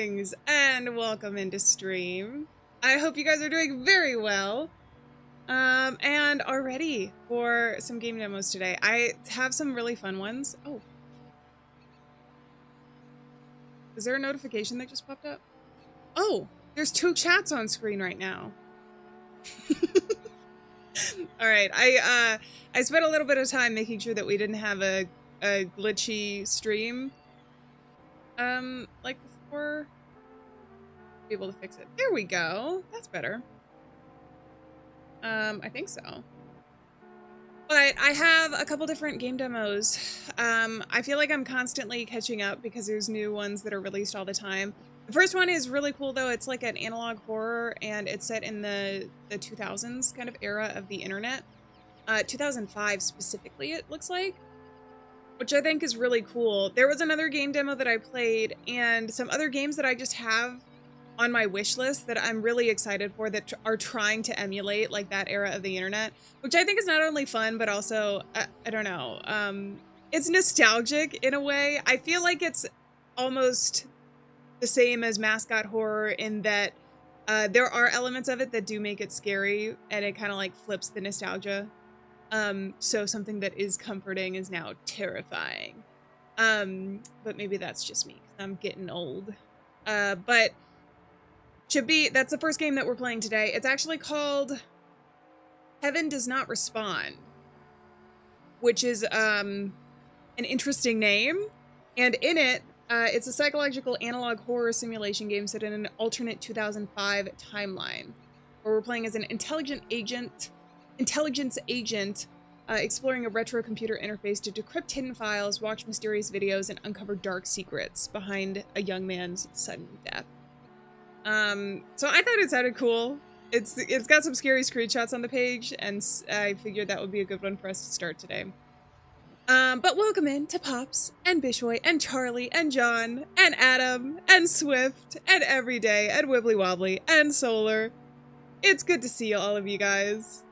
Greetings and welcome into stream. I hope you guys are doing very well and are ready for some game demos today. I have some really fun ones. Oh, is there a notification that just popped up? Oh, there's 2 chats on screen right now. All right, I spent a little bit of time making sure that we didn't have a glitchy stream like before. Be able to fix it. There we go. That's better. I think so. But I have a couple different game demos. I feel like I'm constantly catching up because there's new ones that are released all the time. The first one is really cool though. It's like an analog horror and it's set in the 2000s kind of era of the internet. 2005 specifically, it looks like, which I think is really cool. There was another game demo that I played and some other games that I just have on my wish list that I'm really excited for that are trying to emulate like that era of the internet, which I think is not only fun, but also, I don't know, it's nostalgic in a way. I feel like it's almost the same as mascot horror in that there are elements of it that do make it scary and it kind of like flips the nostalgia. So something that is comforting is now terrifying. But maybe that's just me because I'm getting old. But that's the first game that we're playing today. It's actually called Heaven Does Not Respond, which is an interesting name. And in it, it's a psychological analog horror simulation game set in an alternate 2005 timeline, where we're playing as an intelligence agent exploring a retro computer interface to decrypt hidden files, watch mysterious videos, and uncover dark secrets behind a young man's sudden death. So I thought it sounded cool. It's got some scary screenshots on the page, and I figured that would be a good one for us to start today. But welcome in to Pops, and Bishoy, and Charlie, and John, and Adam, and Swift, and Everyday, and Wibbly Wobbly, and Solar. It's good to see all of you guys.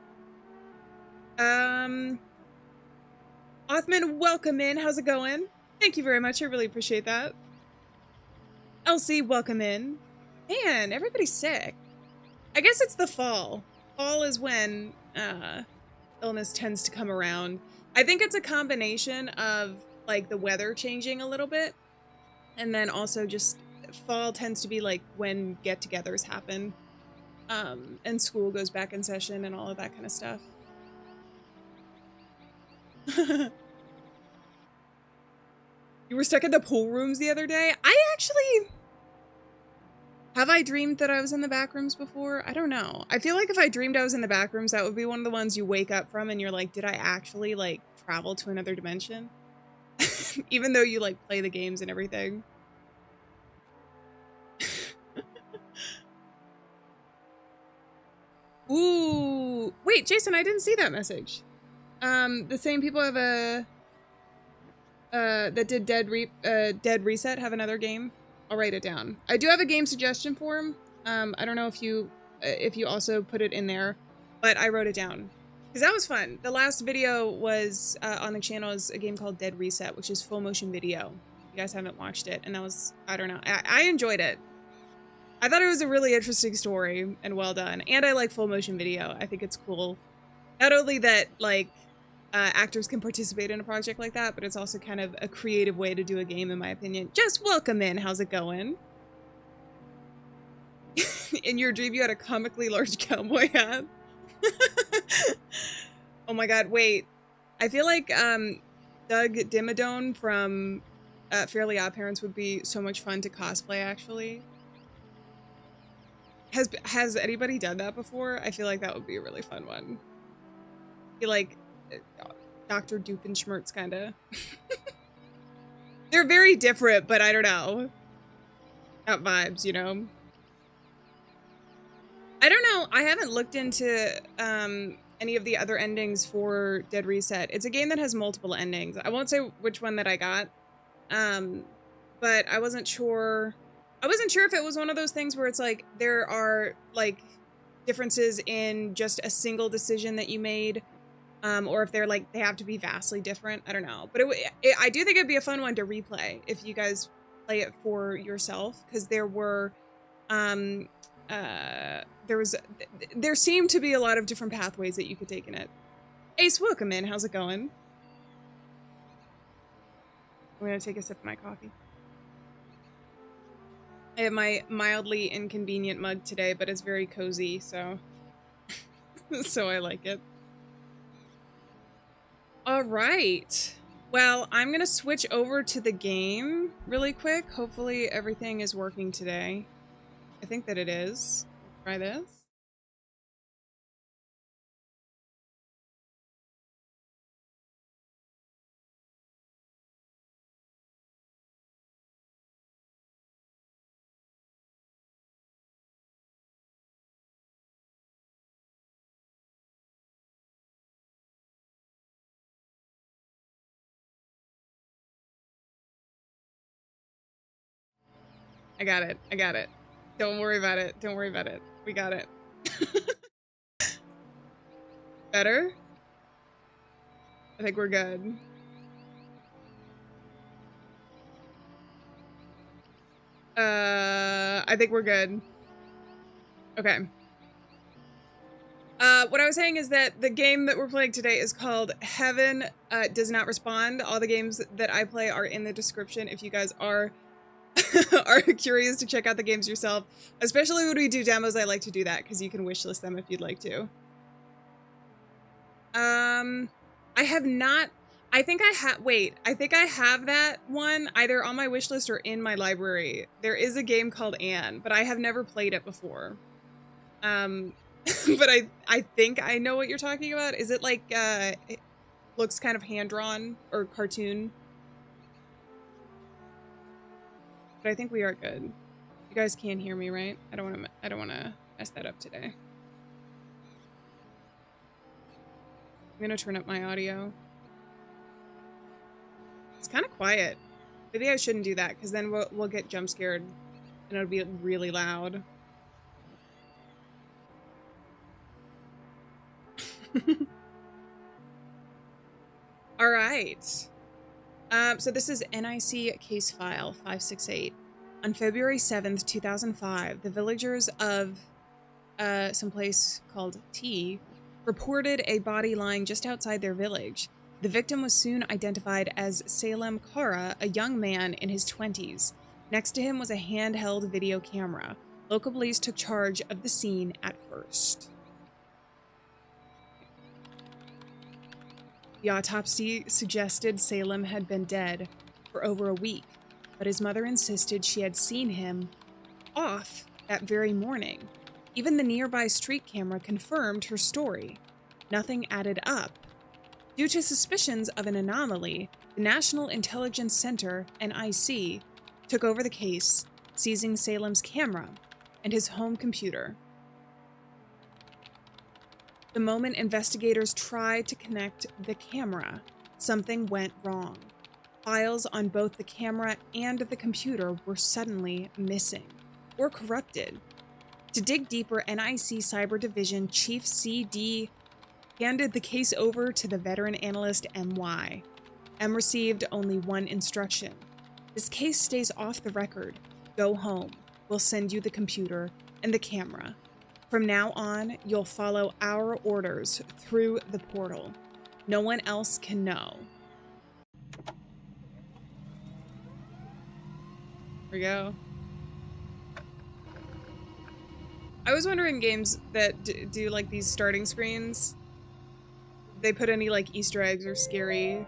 Othman, welcome in. How's it going? Thank you very much. I really appreciate that. Elsie, welcome in. Man, everybody's sick. I guess it's the fall. Fall is when illness tends to come around. I think it's a combination of like the weather changing a little bit, and then also just fall tends to be like when get-togethers happen, and school goes back in session and all of that kind of stuff. You were stuck in the pool rooms the other day? Have I dreamed that I was in the back rooms before? I don't know. I feel like if I dreamed I was in the back rooms, that would be one of the ones you wake up from and you're like, did I actually like travel to another dimension? Even though you like play the games and everything. Ooh, wait, Jason, I didn't see that message. The same people have a that did Dead Reset have another game. I'll write it down. I do have a game suggestion form. I don't know if you also put it in there, but I wrote it down because that was fun. The last video was on the channel is a game called Dead Reset, which is full motion video. You guys haven't watched it, and that was, I don't know. I enjoyed it. I thought it was a really interesting story and well done, and I like full motion video. I think it's cool. Not only that, like, actors can participate in a project like that, but it's also kind of a creative way to do a game, in my opinion. Just welcome in. How's it going? In your dream, you had a comically large cowboy hat. Oh my god, wait. I feel like Doug Dimmadome from Fairly Odd Parents would be so much fun to cosplay, actually. Has anybody done that before? I feel like that would be a really fun one. I feel like Dr. Doofenshmirtz, kind of. They're very different, but I don't know. Got vibes, you know? I don't know. I haven't looked into any of the other endings for Dead Reset. It's a game that has multiple endings. I won't say which one that I got, but I wasn't sure. I wasn't sure if it was one of those things where it's like there are like differences in just a single decision that you made. Or if they're like, they have to be vastly different. I don't know. But I do think it'd be a fun one to replay if you guys play it for yourself, because there were there seemed to be a lot of different pathways that you could take in it. Ace, welcome in. How's it going? I'm gonna take a sip of my coffee. I have my mildly inconvenient mug today, but it's very cozy, so so I like it. All right. Well, I'm gonna switch over to the game really quick. Hopefully everything is working today. I think that it is. Try this. I got it. I got it. Don't worry about it. Don't worry about it. We got it. Better? I think we're good. I think we're good. Okay. What I was saying is that the game that we're playing today is called Heaven Does Not Respond. All the games that I play are in the description if you guys are are curious to check out the games yourself. Especially when we do demos, I like to do that because you can wishlist them if you'd like to. I have not... I think I have... Wait, I think I have that one either on my wishlist or in my library. There is a game called Anne, but I have never played it before. But I think I know what you're talking about. Is it like, it looks kind of hand-drawn or cartoon? But I think we are good. You guys can hear me, right? I don't want to mess that up today. I'm gonna turn up my audio. It's kind of quiet. Maybe I shouldn't do that because then we'll get jump scared and it'll be really loud. All right. So this is NIC case file 568. On February 7th, 2005, the villagers of some place called T reported a body lying just outside their village. The victim was soon identified as Salem Kara, a young man in his 20s. Next to him was a handheld video camera. Local police took charge of the scene at first. The autopsy suggested Salem had been dead for over a week, but his mother insisted she had seen him off that very morning. Even the nearby street camera confirmed her story. Nothing added up. Due to suspicions of an anomaly, the National Intelligence Center, NIC, took over the case, seizing Salem's camera and his home computer. The moment investigators tried to connect the camera, something went wrong. Files on both the camera and the computer were suddenly missing or corrupted. To dig deeper, NIC Cyber Division Chief CD handed the case over to the veteran analyst MY. M received only one instruction. This case stays off the record. Go home. We'll send you the computer and the camera. From now on, you'll follow our orders through the portal. No one else can know. Here we go. I was wondering games that do like these starting screens, they put any like Easter eggs or scary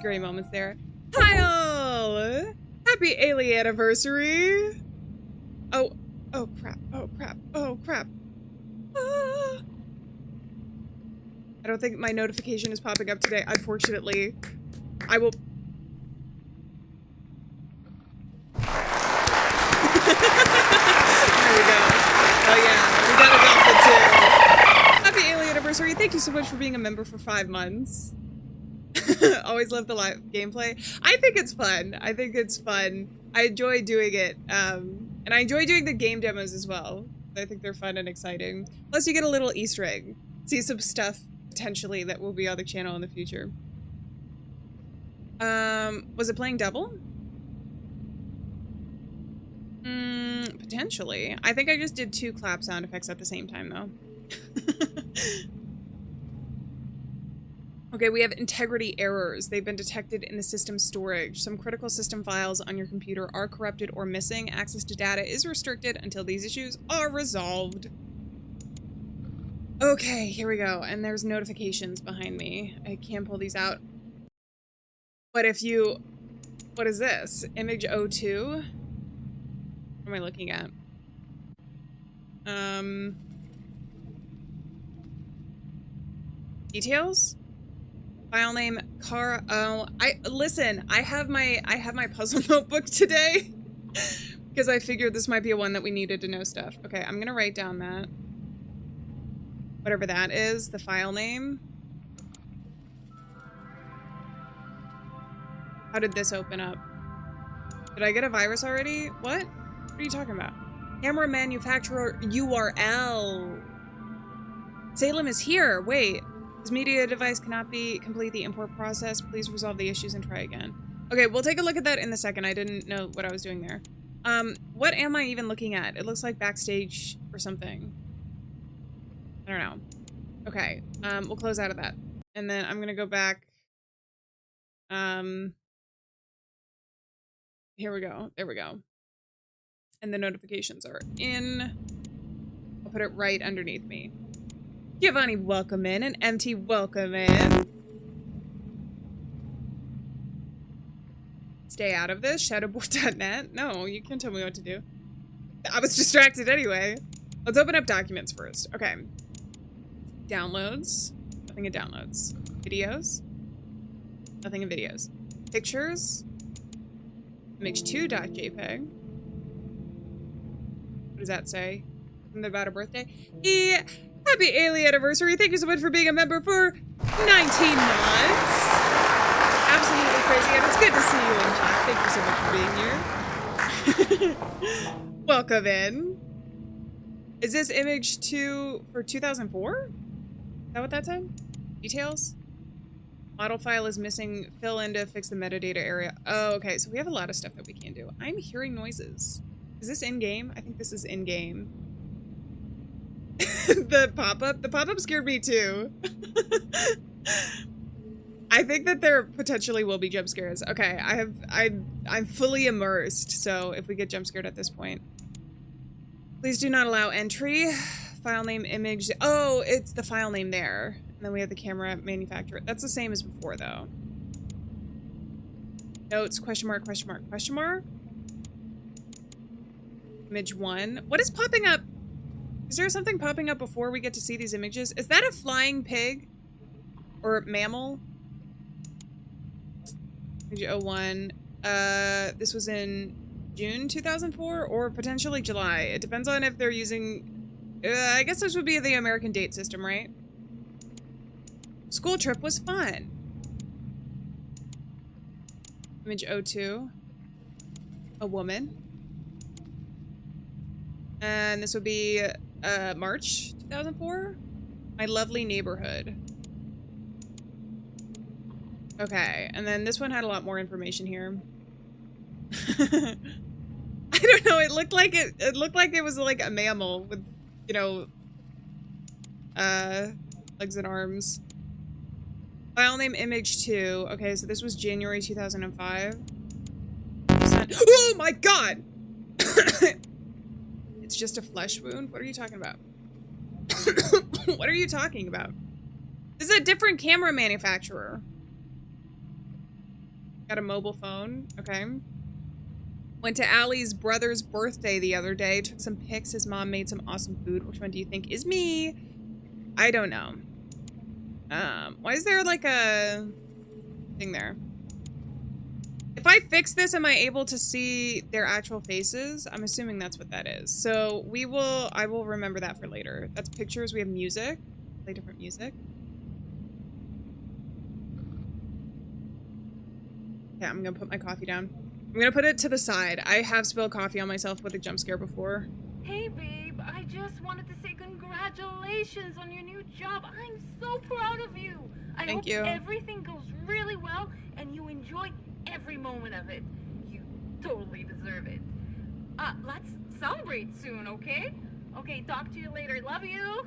moments there. Kyle! Happy Alien anniversary! Oh crap, oh crap, oh crap. Ah. I don't think my notification is popping up today, unfortunately. I will... There we go. Oh yeah, we got adopted too. Happy Alien anniversary. Thank you so much for being a member for 5 months. Always love the live gameplay. I think it's fun. I think it's fun. I enjoy doing it. And I enjoy doing the game demos as well. I think they're fun and exciting. Plus you get a little Easter egg. See some stuff potentially that will be on the channel in the future. Was it playing double? Potentially. I think I just did 2 clap sound effects at the same time, though. Okay, we have integrity errors. They've been detected in the system storage. Some critical system files on your computer are corrupted or missing. Access to data is restricted until these issues are resolved. Okay, here we go. And there's notifications behind me. I can't pull these out. But if you... What is this? Image 02? What am I looking at? Details? File name car. Oh, listen. I have my puzzle notebook today because I figured this might be a one that we needed to know stuff. Okay, I'm gonna write down that. Whatever that is, the file name. How did this open up? Did I get a virus already? What? What are you talking about? Camera manufacturer URL. Salem is here. Wait. This media device cannot complete the import process. Please resolve the issues and try again. Okay, we'll take a look at that in a second. I didn't know what I was doing there. What am I even looking at? It looks like backstage or something. I don't know. Okay, we'll close out of that. And then I'm gonna go back. Here we go. There we go. And the notifications are in. I'll put it right underneath me. Giovanni, welcome in, and MT, welcome in. Stay out of this. Shadowboard.net. No, you can't tell me what to do. I was distracted anyway. Let's open up documents first. Okay. Downloads. Nothing in downloads. Videos. Nothing in videos. Pictures. Image2.jpg. What does that say? Something about a birthday? Yeah. Happy Alien anniversary. Thank you so much for being a member for 19 months. Absolutely crazy. And it's good to see you in chat. Thank you so much for being here. Welcome in. Is this image 2 for 2004? Is that what that said? Details? Model file is missing. Fill in to fix the metadata area. Oh, okay. So we have a lot of stuff that we can do. I'm hearing noises. Is this in-game? I think this is in-game. The pop-up scared me too. I think that there potentially will be jump scares. Okay, I'm fully immersed, so if we get jump scared at this point. Please do not allow entry. File name, image. Oh, it's the file name there. And then we have the camera manufacturer. That's the same as before though. Notes, question mark, question mark, question mark. Image 1. What is popping up? Is there something popping up before we get to see these images? Is that a flying pig? Or mammal? Image 01. This was in June 2004 or potentially July. It depends on if they're using... I guess this would be the American date system, right? School trip was fun. Image 02. A woman. And this would be March 2004. My lovely neighborhood. Okay, and then this one had a lot more information here. I don't know. It looked like it was like a mammal with, you know, legs and arms. File name image 2. Okay, so this was January 2005. Oh my god! It's just a flesh wound? What are you talking about? What are you talking about? This is a different camera manufacturer. Got a mobile phone. Okay. Went to Allie's brother's birthday the other day. Took some pics. His mom made some awesome food. Which one do you think is me? I don't know. Why is there like a thing there? If I fix this, am I able to see their actual faces? I'm assuming that's what that is. So I will remember that for later. That's pictures. We have music. Play different music. Yeah, I'm gonna put my coffee down. I'm gonna put it to the side. I have spilled coffee on myself with a jump scare before. Hey babe, I just wanted to say congratulations on your new job. I'm so proud of you. I hope everything goes really well and you enjoy every moment of it. You totally deserve it. Let's celebrate soon, okay? Okay, talk to you later. Love you.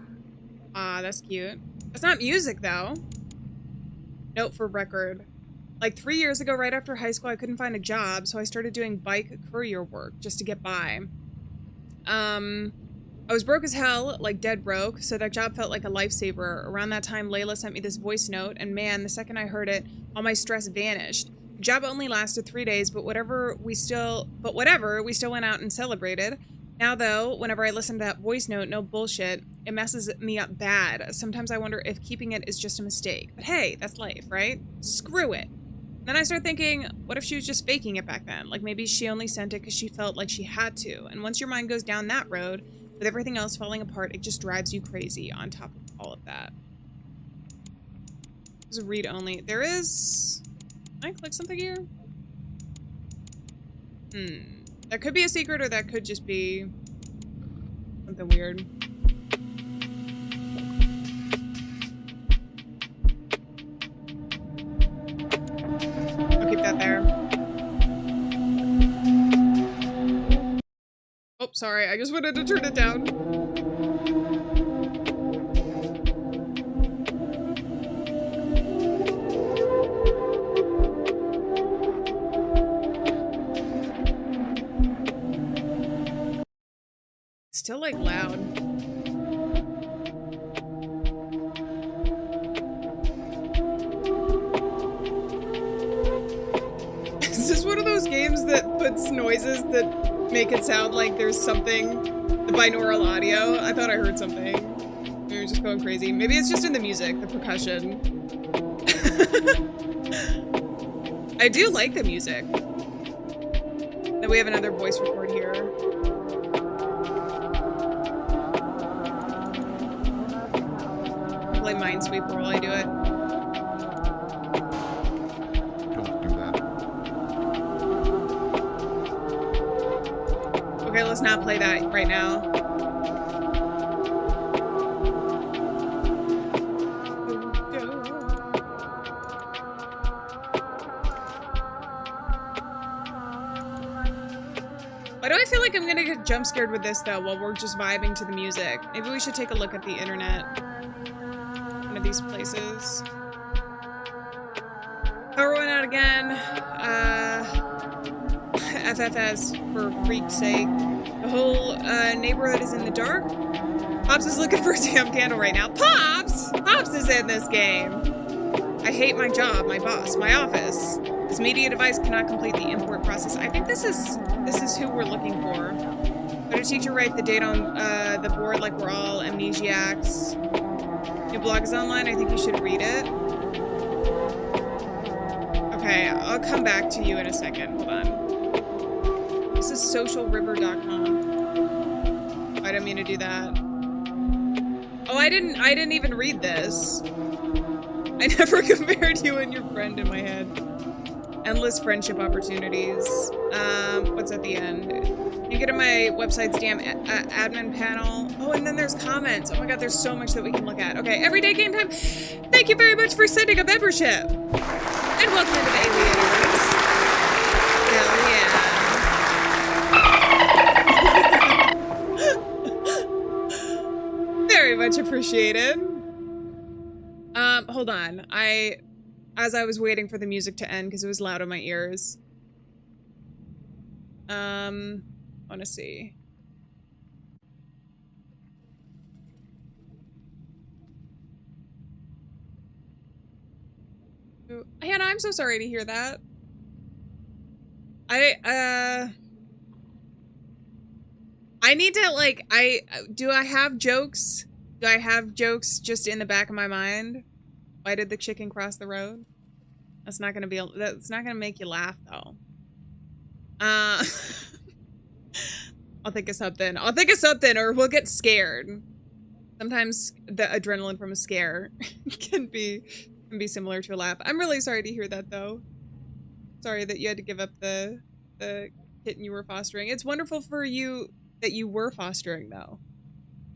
Ah, that's cute. That's not music, though. Note for record. Like 3 years ago, right after high school, I couldn't find a job, so I started doing bike courier work just to get by. I was broke as hell, like dead broke, so that job felt like a lifesaver. Around that time, Layla sent me this voice note, and man, the second I heard it, all my stress vanished. The job only lasted 3 days, but whatever, we still went out and celebrated. Now, though, whenever I listen to that voice note, no bullshit, it messes me up bad. Sometimes I wonder if keeping it is just a mistake. But hey, that's life, right? Screw it. Then I start thinking, what if she was just faking it back then? Like maybe she only sent it because she felt like she had to. And once your mind goes down that road, with everything else falling apart, it just drives you crazy on top of all of that. There's a read only. There is... Can I click something here? That could be a secret or that could just be something weird. I'll keep that there. Oh, sorry. I just wanted to turn it down. It's still, like, loud. Is this one of those games that puts noises that make it sound like there's something? The binaural audio? I thought I heard something. We were just going crazy. Maybe it's just in the music, the percussion. I do like the music. Then we have another voice record here. I'll play Minesweeper while I do it. Don't do that. Okay, let's not play that right now. Why do I feel like I'm gonna get jump scared with this though while we're just vibing to the music? Maybe we should take a look at the internet. One of these places. Power went out again. FFS for freak's sake. The whole neighborhood is in the dark. Pops is looking for a damn candle right now. Pops! Pops is in this game. I hate my job, my boss, my office. This media device cannot complete the import process. I think this is who we're looking for. Let a teacher write the date on the board like we're all amnesiacs. New blog is online. I think you should read it. Okay, I'll come back to you in a second. Hold on. This is socialriver.com. I didn't mean to do that. Oh, I didn't even read this. I never compared you and your friend in my head. Endless friendship opportunities. What's at the end? You get in my website's damn admin panel. Oh, and then there's comments. Oh my god, there's so much that we can look at. Okay, everyday game time. Thank you very much for sending a membership. And welcome into the Alienniverse. Alieann. Very much appreciated. Hold on. As I was waiting for the music to end because it was loud in my ears. I want to see. Hannah, I'm so sorry to hear that. I need to, like, do I have jokes? Do I have jokes just in the back of my mind? Why did the chicken cross the road? That's not gonna make you laugh though. I'll think of something. I'll think of something or we'll get scared. Sometimes the adrenaline from a scare can be similar to a laugh. I'm really sorry to hear that though. Sorry that you had to give up the kitten you were fostering. It's wonderful for you that you were fostering though.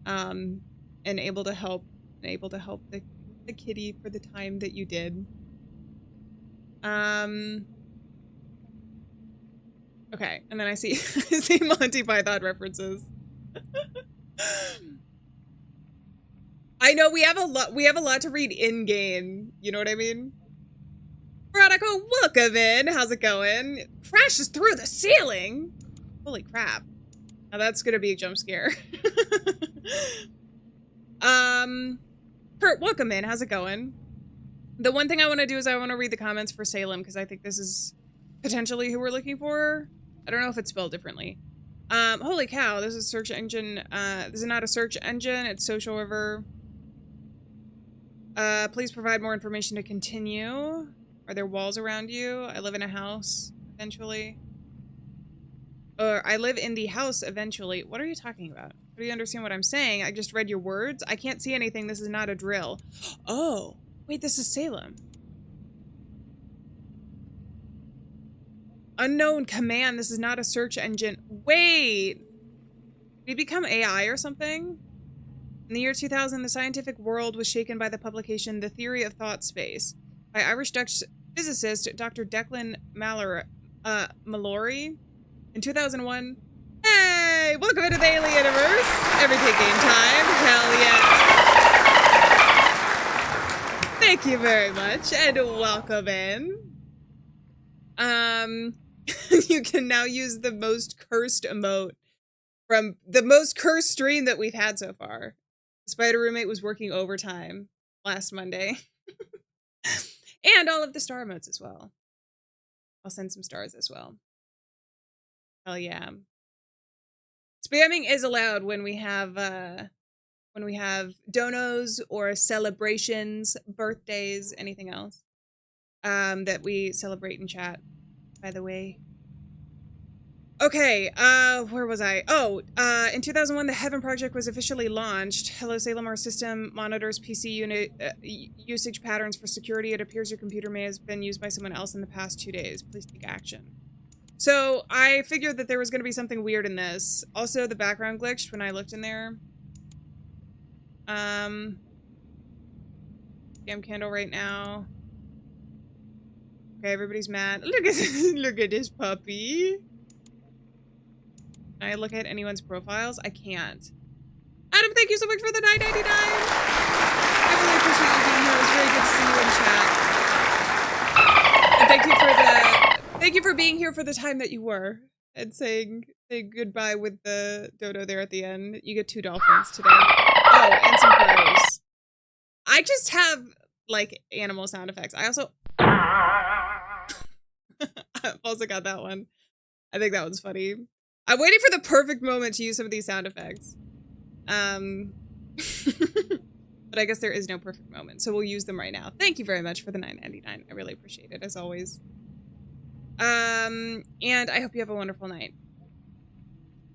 And able to help the kitty for the time that you did. Okay, and then I see I see Monty Python references. I know we have a lot to read in game. You know what I mean? Veronica, welcome in. How's it going? Crashes through the ceiling. Holy crap. Now that's gonna be a jump scare. Kurt, welcome in. How's it going? The one thing I want to do is I want to read the comments for Salem because I think this is potentially who we're looking for. I don't know if it's spelled differently. Holy cow, this is a search engine. This is not a search engine, it's Social River. Please provide more information to continue. Are there walls around you? I live in a house, eventually. Or I live in the house, eventually. What are you talking about? Do you understand what I'm saying? I just read your words. I can't see anything. This is not a drill. Oh, wait, this is Salem. Unknown command. This is not a search engine. Wait. Did we become AI or something? In the year 2000, the scientific world was shaken by the publication The Theory of Thought Space by Irish-Dutch physicist Dr. Declan Mallory. In 2001, hey, welcome into the Alieaniverse. Everyday game time. Hell yeah. Thank you very much, and welcome in. You can now use the most cursed emote from the most cursed stream that we've had so far. The spider roommate was working overtime last Monday. And all of the star emotes as well. I'll send some stars as well. Hell yeah. Spamming is allowed when we have donos or celebrations, birthdays, anything else that we celebrate in chat, by the way. Okay, where was I? Oh, in 2001, the Heaven Project was officially launched. Hello, Salem, our system monitors PC unit usage patterns for security. It appears your computer may have been used by someone else in the past 2 days. Please take action. So, I figured that there was going to be something weird in this. Also, the background glitched when I looked in there. Damn candle right now. Okay, everybody's mad. Look at this puppy. Can I look at anyone's profiles? I can't. Adam, thank you so much for the $9.99. I really appreciate you being here. It was very good to see you in chat. And thank you for being here for the time that you were. And saying goodbye with the dodo there at the end. You get 2 dolphins today. Oh, and some crows. I just have, like, animal sound effects. I also... I've also got that one. I think that one's funny. I'm waiting for the perfect moment to use some of these sound effects. But I guess there is no perfect moment, so we'll use them right now. Thank you very much for the $9.99. I really appreciate it, as always. And I hope you have a wonderful night.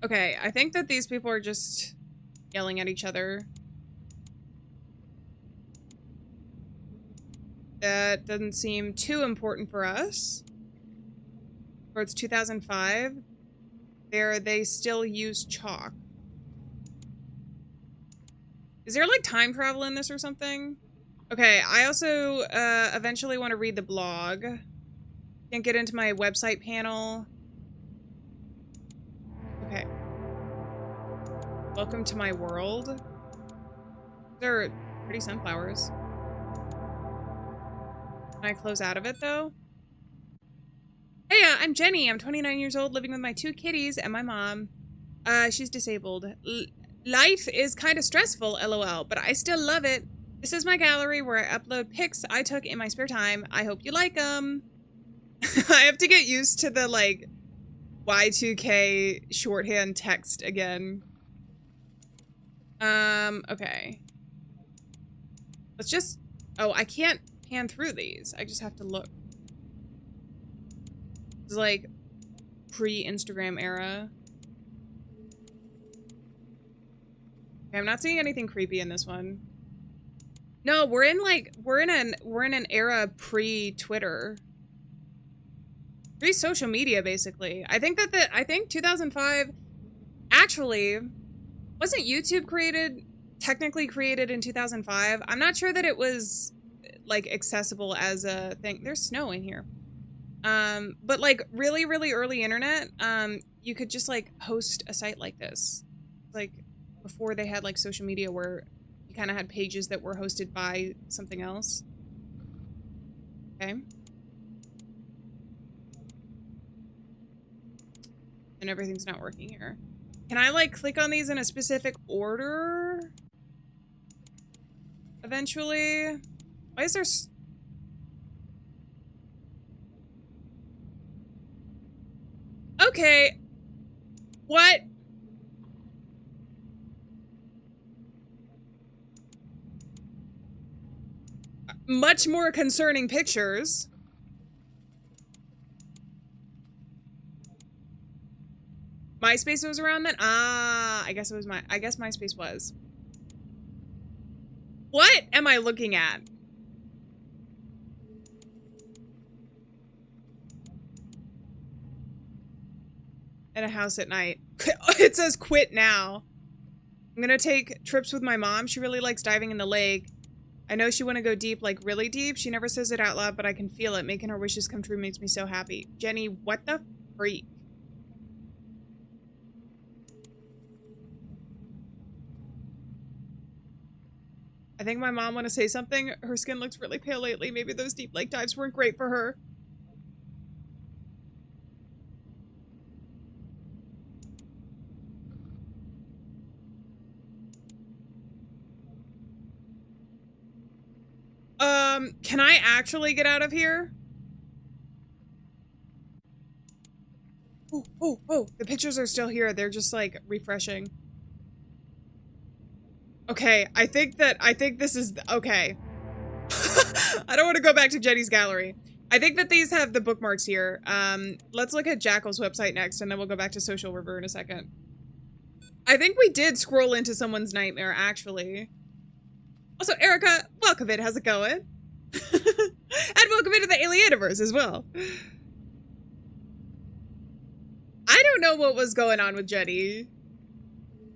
Okay, I think that these people are just yelling at each other. That doesn't seem too important for us. Or it's 2005. They still use chalk. Is there like time travel in this or something? Okay, I also eventually want to read the blog. Can't get into my website panel. Okay. Welcome to my world. They're pretty sunflowers. Can I close out of it though? Hey, I'm Jenny. I'm 29 years old, living with my 2 kitties and my mom. She's disabled. Life is kind of stressful, lol, but I still love it. This is my gallery where I upload pics I took in my spare time. I hope you like them. I have to get used to the, like, Y2K shorthand text again. Okay. Let's just... Oh, I can't pan through these. I just have to look. It's like pre-Instagram era. Okay, I'm not seeing anything creepy in this one. No, we're in an era pre-Twitter. Pre-social media, basically. I think that I think 2005 actually wasn't YouTube technically created in 2005. I'm not sure that it was like accessible as a thing. There's snow in here. But like really, really early internet, you could just like host a site like this. like before they had like social media where you kind of had pages that were hosted by something else. Okay. And everything's not working here. Can I like click on these in a specific order? Eventually? Why is there... Okay. What? Much more concerning pictures. MySpace was around then? Ah, I guess MySpace was. What am I looking at? At a house at night. It says quit now. I'm gonna take trips with my mom. She really likes diving in the lake. I know she wanna go deep, like really deep. She never says it out loud, but I can feel it. Making her wishes come true makes me so happy. Jenny, what the freak? I think my mom wanna say something. Her skin looks really pale lately. Maybe those deep lake dives weren't great for her. Can I actually get out of here? Oh, the pictures are still here. They're just like refreshing. Okay, I think this is, okay. I don't want to go back to Jenny's gallery. I think that these have the bookmarks here. Let's look at Jackal's website next, and then we'll go back to Social River in a second. I think we did scroll into someone's nightmare, actually. Also, Erica, welcome in. How's it going? And welcome into the Alieaniverse as well. I don't know what was going on with Jenny.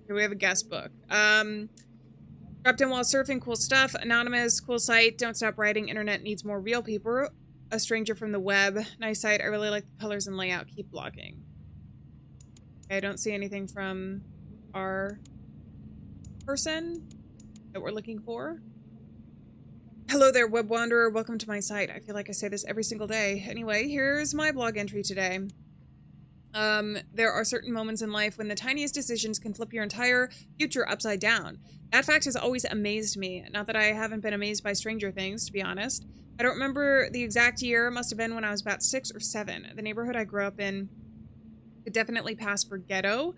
Here we have a guest book. Dropped in while surfing, cool stuff. Anonymous, cool site. Don't stop writing. Internet needs more real people. A stranger from the web. Nice site. I really like the colors and layout. Keep blogging. Okay, I don't see anything from our person that we're looking for. Hello there, web wanderer. Welcome to my site. I feel like I say this every single day. Anyway, here's my blog entry today. There are certain moments in life when the tiniest decisions can flip your entire future upside down. That fact has always amazed me. Not that I haven't been amazed by Stranger Things, to be honest. I don't remember the exact year. It must have been when I was about 6 or 7. The neighborhood I grew up in could definitely pass for ghetto.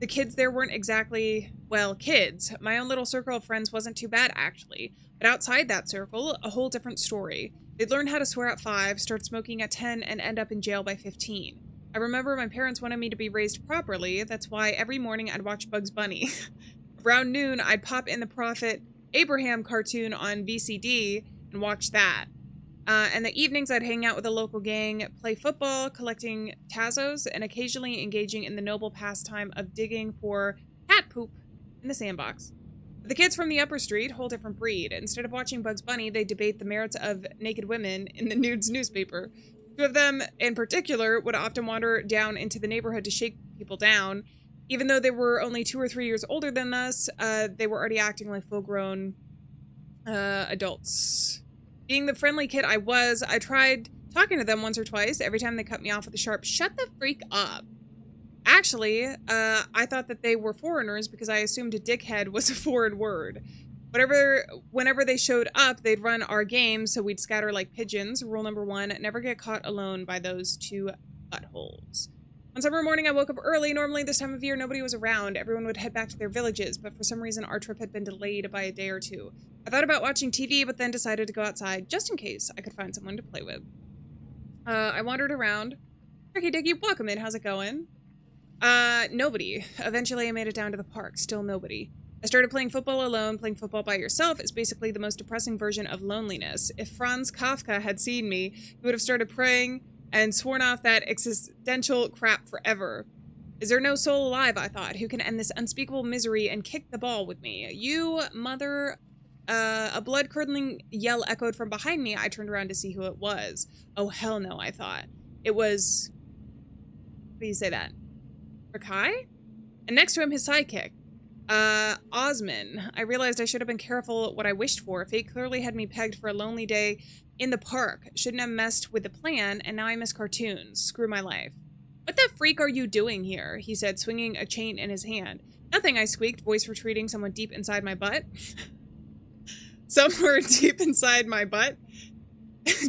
The kids there weren't exactly, well, kids. My own little circle of friends wasn't too bad, actually. But outside that circle, a whole different story. They'd learn how to swear at 5, start smoking at 10, and end up in jail by 15. I remember my parents wanted me to be raised properly. That's why every morning I'd watch Bugs Bunny. Around noon, I'd pop in the Prophet Abraham cartoon on VCD and watch that. And the evenings I'd hang out with a local gang, play football, collecting Tazos, and occasionally engaging in the noble pastime of digging for cat poop in the sandbox. The kids from the upper street, whole different breed. Instead of watching Bugs Bunny, they debate the merits of naked women in the Nudes newspaper. 2 of them, in particular, would often wander down into the neighborhood to shake people down. Even though they were only 2 or 3 years older than us, they were already acting like full-grown adults. Being the friendly kid I was, I tried talking to them once or twice. Every time they cut me off with a sharp, "Shut the freak up." Actually, I thought that they were foreigners because I assumed a dickhead was a foreign word. Whenever they showed up, they'd run our game, so we'd scatter like pigeons. Rule number 1, never get caught alone by those 2 buttholes. On summer morning, I woke up early. Normally this time of year, nobody was around. Everyone would head back to their villages, but for some reason, our trip had been delayed by a day or 2. I thought about watching TV, but then decided to go outside just in case I could find someone to play with. I wandered around. Tricky Dicky, welcome in. How's it going? Nobody. Eventually, I made it down to the park. Still nobody. I started playing football alone. Playing football by yourself is basically the most depressing version of loneliness. If Franz Kafka had seen me, he would have started praying and sworn off that existential crap forever. Is there no soul alive, I thought, who can end this unspeakable misery and kick the ball with me? You mother... a blood-curdling yell echoed from behind me. I turned around to see who it was. Oh, hell no, I thought. It was... How do you say that? Rakai? And next to him, his sidekick. Osman. I realized I should have been careful what I wished for. Fate clearly had me pegged for a lonely day in the park. Shouldn't have messed with the plan, and now I miss cartoons. Screw my life. What the freak are you doing here? He said, swinging a chain in his hand. Nothing, I squeaked, voice retreating someone deep inside my butt. Somewhere deep inside my butt?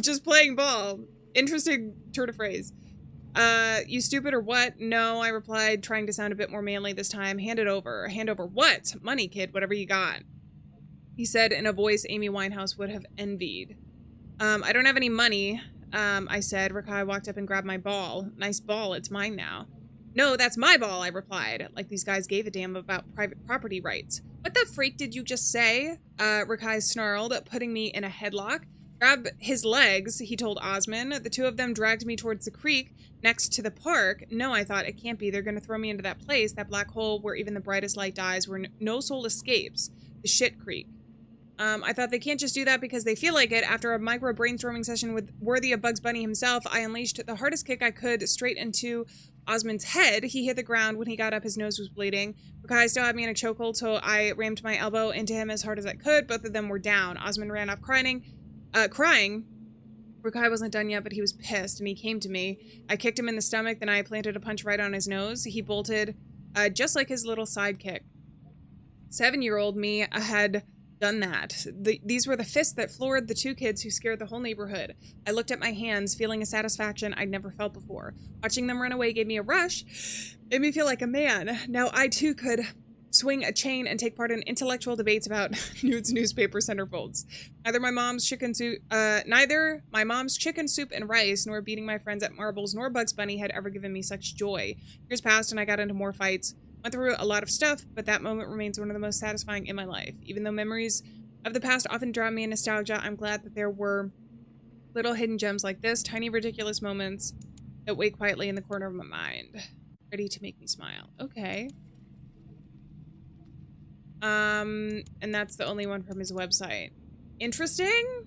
Just playing ball. Interesting turn of phrase. You stupid or what? No, I replied, trying to sound a bit more manly this time. Hand it over. Hand over what? Money, kid, whatever you got. He said in a voice Amy Winehouse would have envied. I don't have any money, I said. Rakai walked up and grabbed my ball. Nice ball, it's mine now. No, that's my ball, I replied. Like these guys gave a damn about private property rights. What the freak did you just say? Rakai snarled, putting me in a headlock. Grab his legs, he told Osman. The two of them dragged me towards the creek next to the park. No, I thought, it can't be. They're going to throw me into that place, that black hole where even the brightest light dies, where no soul escapes. The shit creek. I thought they can't just do that because they feel like it. After a micro brainstorming session with worthy of Bugs Bunny himself, I unleashed the hardest kick I could straight into Osman's head. He hit the ground. When he got up, his nose was bleeding. Rakai still had me in a chokehold, so I rammed my elbow into him as hard as I could. Both of them were down. Osman ran off crying. Rakai wasn't done yet, but he was pissed, and he came to me. I kicked him in the stomach, then I planted a punch right on his nose. He bolted, just like his little sidekick. 7-year-old me had done that. These were the fists that floored the two kids who scared the whole neighborhood. I looked at my hands, feeling a satisfaction I'd never felt before. Watching them run away gave me a rush, made me feel like a man. Now I too could swing a chain and take part in intellectual debates about Nude's newspaper centerfolds. Neither my mom's chicken soup and rice, nor beating my friends at marbles, nor Bugs Bunny had ever given me such joy. Years passed and I got into more fights. Went through a lot of stuff, but that moment remains one of the most satisfying in my life. Even though memories of the past often drown me in nostalgia, I'm glad that there were little hidden gems like this, tiny ridiculous moments that wait quietly in the corner of my mind, ready to make me smile. Okay. And that's the only one from his website. Interesting?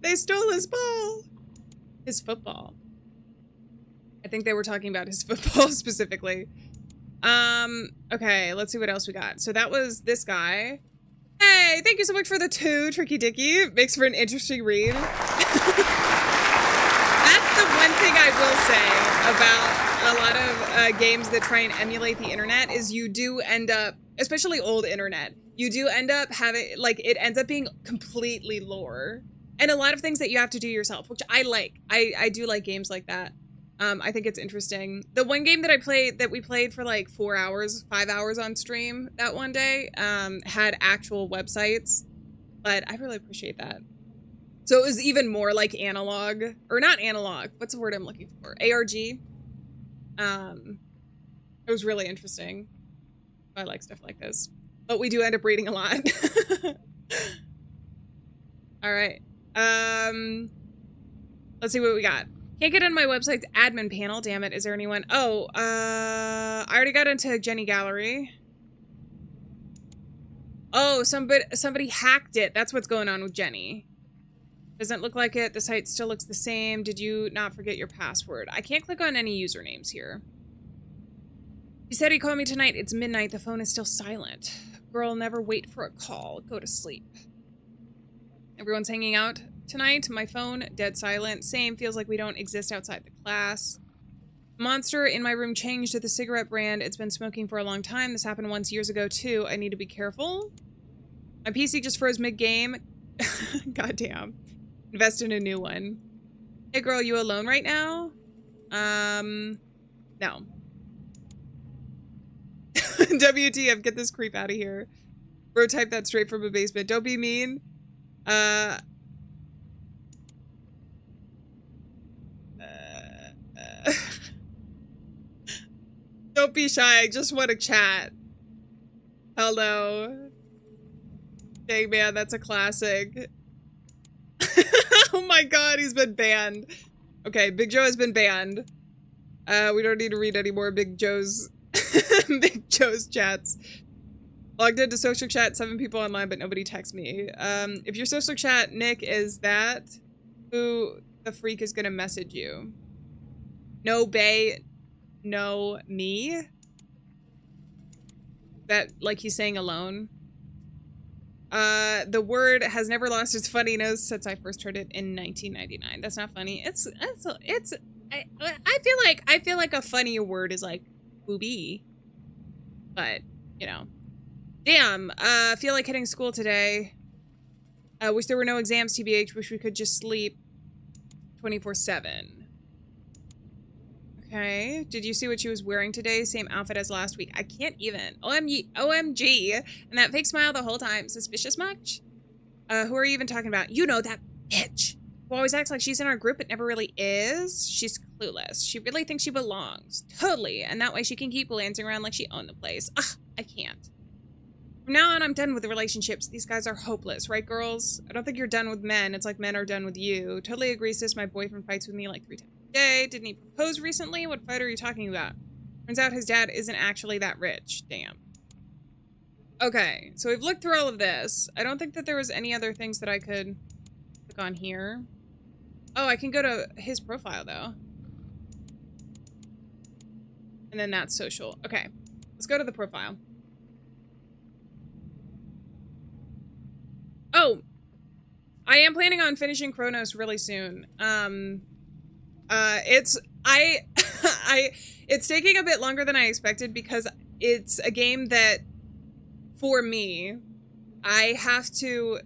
They stole his ball. His football. I think they were talking about his football specifically. Okay, let's see what else we got. So that was this guy. Hey, thank you so much for the 2, Tricky Dicky. Makes for an interesting read. That's the one thing I will say about a lot of games that try and emulate the internet is you do end up, especially old internet, you do end up having, like, it ends up being completely lore. And a lot of things that you have to do yourself, which I like. I do like games like that. I think it's interesting. The one game that we played for like 4 hours, 5 hours on stream that one day, had actual websites, but I really appreciate that. So it was even more like analog, or not analog, what's the word I'm looking for? ARG. It was really interesting. I like stuff like this, but we do end up reading a lot. All right. Let's see what we got. Can't get on my website's admin panel. Damn it. Is there anyone? Oh, I already got into Jenny Gallery. Oh, somebody hacked it. That's what's going on with Jenny. Doesn't look like it. The site still looks the same. Did you not forget your password? I can't click on any usernames here. He said he'd call me tonight. It's midnight. The phone is still silent. Girl, never wait for a call. Go to sleep. Everyone's hanging out tonight. My phone, dead silent. Same, feels like we don't exist outside the class. Monster in my room changed to the cigarette brand. It's been smoking for a long time. This happened once years ago too. I need to be careful. My PC just froze mid-game. Goddamn. Invest in a new one. Hey girl, you alone right now? No. WTF, get this creep out of here. Bro, type that straight from a basement. Don't be mean. Don't be shy, I just want to chat. Hello. Dang man, that's a classic. Oh my god, he's been banned. Okay, Big Joe has been banned. We don't need to read any more Big Joe's Big Joe's chats. Logged into social chat, 7 people online, but nobody texts me. If your social chat, Nick, is that, who the freak is gonna message you? No, bae. No, me? That, like, he's saying alone. The word has never lost its funniness since I first heard it in 1999. That's not funny. I feel like a funny word is like booby. But, you know. Damn, feel like hitting school today. Wish there were no exams, TBH. Wish we could just sleep 24/7. Okay. Did you see what she was wearing today? Same outfit as last week. I can't even. OMG. And that fake smile the whole time. Suspicious much? Who are you even talking about? You know, that bitch who always acts like she's in our group but never really is. She's clueless. She really thinks she belongs. Totally. And that way she can keep glancing around like she owned the place. Ugh, I can't. From now on, I'm done with the relationships. These guys are hopeless, right, girls? I don't think you're done with men. It's like men are done with you. Totally agree, sis. My boyfriend fights with me like 3 times a day. Didn't he propose recently? What fight are you talking about? Turns out his dad isn't actually that rich. Damn. Okay, so we've looked through all of this. I don't think that there was any other things that I could click on here. Oh, I can go to his profile, though. And then that's social. Okay, let's go to the profile. Oh, I am planning on finishing Chronos really soon. It's taking a bit longer than I expected because it's a game that, for me, I have to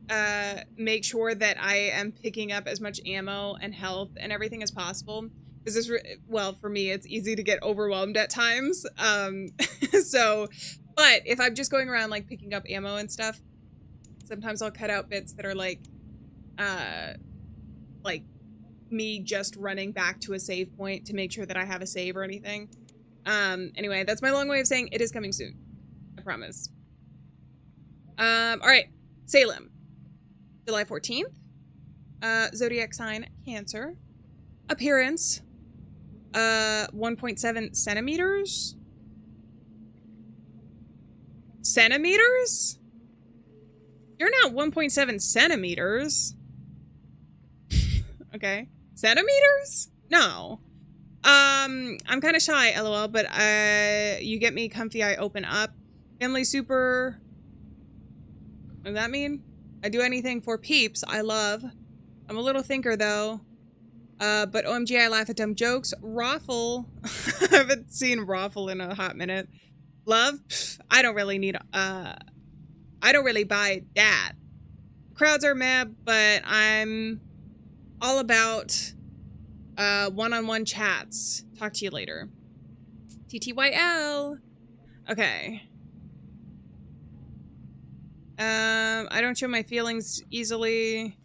make sure that I am picking up as much ammo and health and everything as possible. Because this, well, for me, it's easy to get overwhelmed at times. So, but if I'm just going around like picking up ammo and stuff, sometimes I'll cut out bits that are like me just running back to a save point to make sure that I have a save or anything. Anyway, that's my long way of saying it is coming soon. I promise. All right, Salem, July 14th. Zodiac sign, Cancer. Appearance, 1.7 centimeters. Centimeters? You're not 1.7 centimeters. Okay. Centimeters? No. I'm kind of shy, lol, but you get me comfy, I open up. Family super. What does that mean? I do anything for peeps, I love. I'm a little thinker, though. But OMG, I laugh at dumb jokes. Raffle. I haven't seen Raffle in a hot minute. Love? Pff, I don't really need, I don't really buy that. Crowds are mad, but I'm all about one-on-one chats. Talk to you later. TTYL. Okay. I don't show my feelings easily.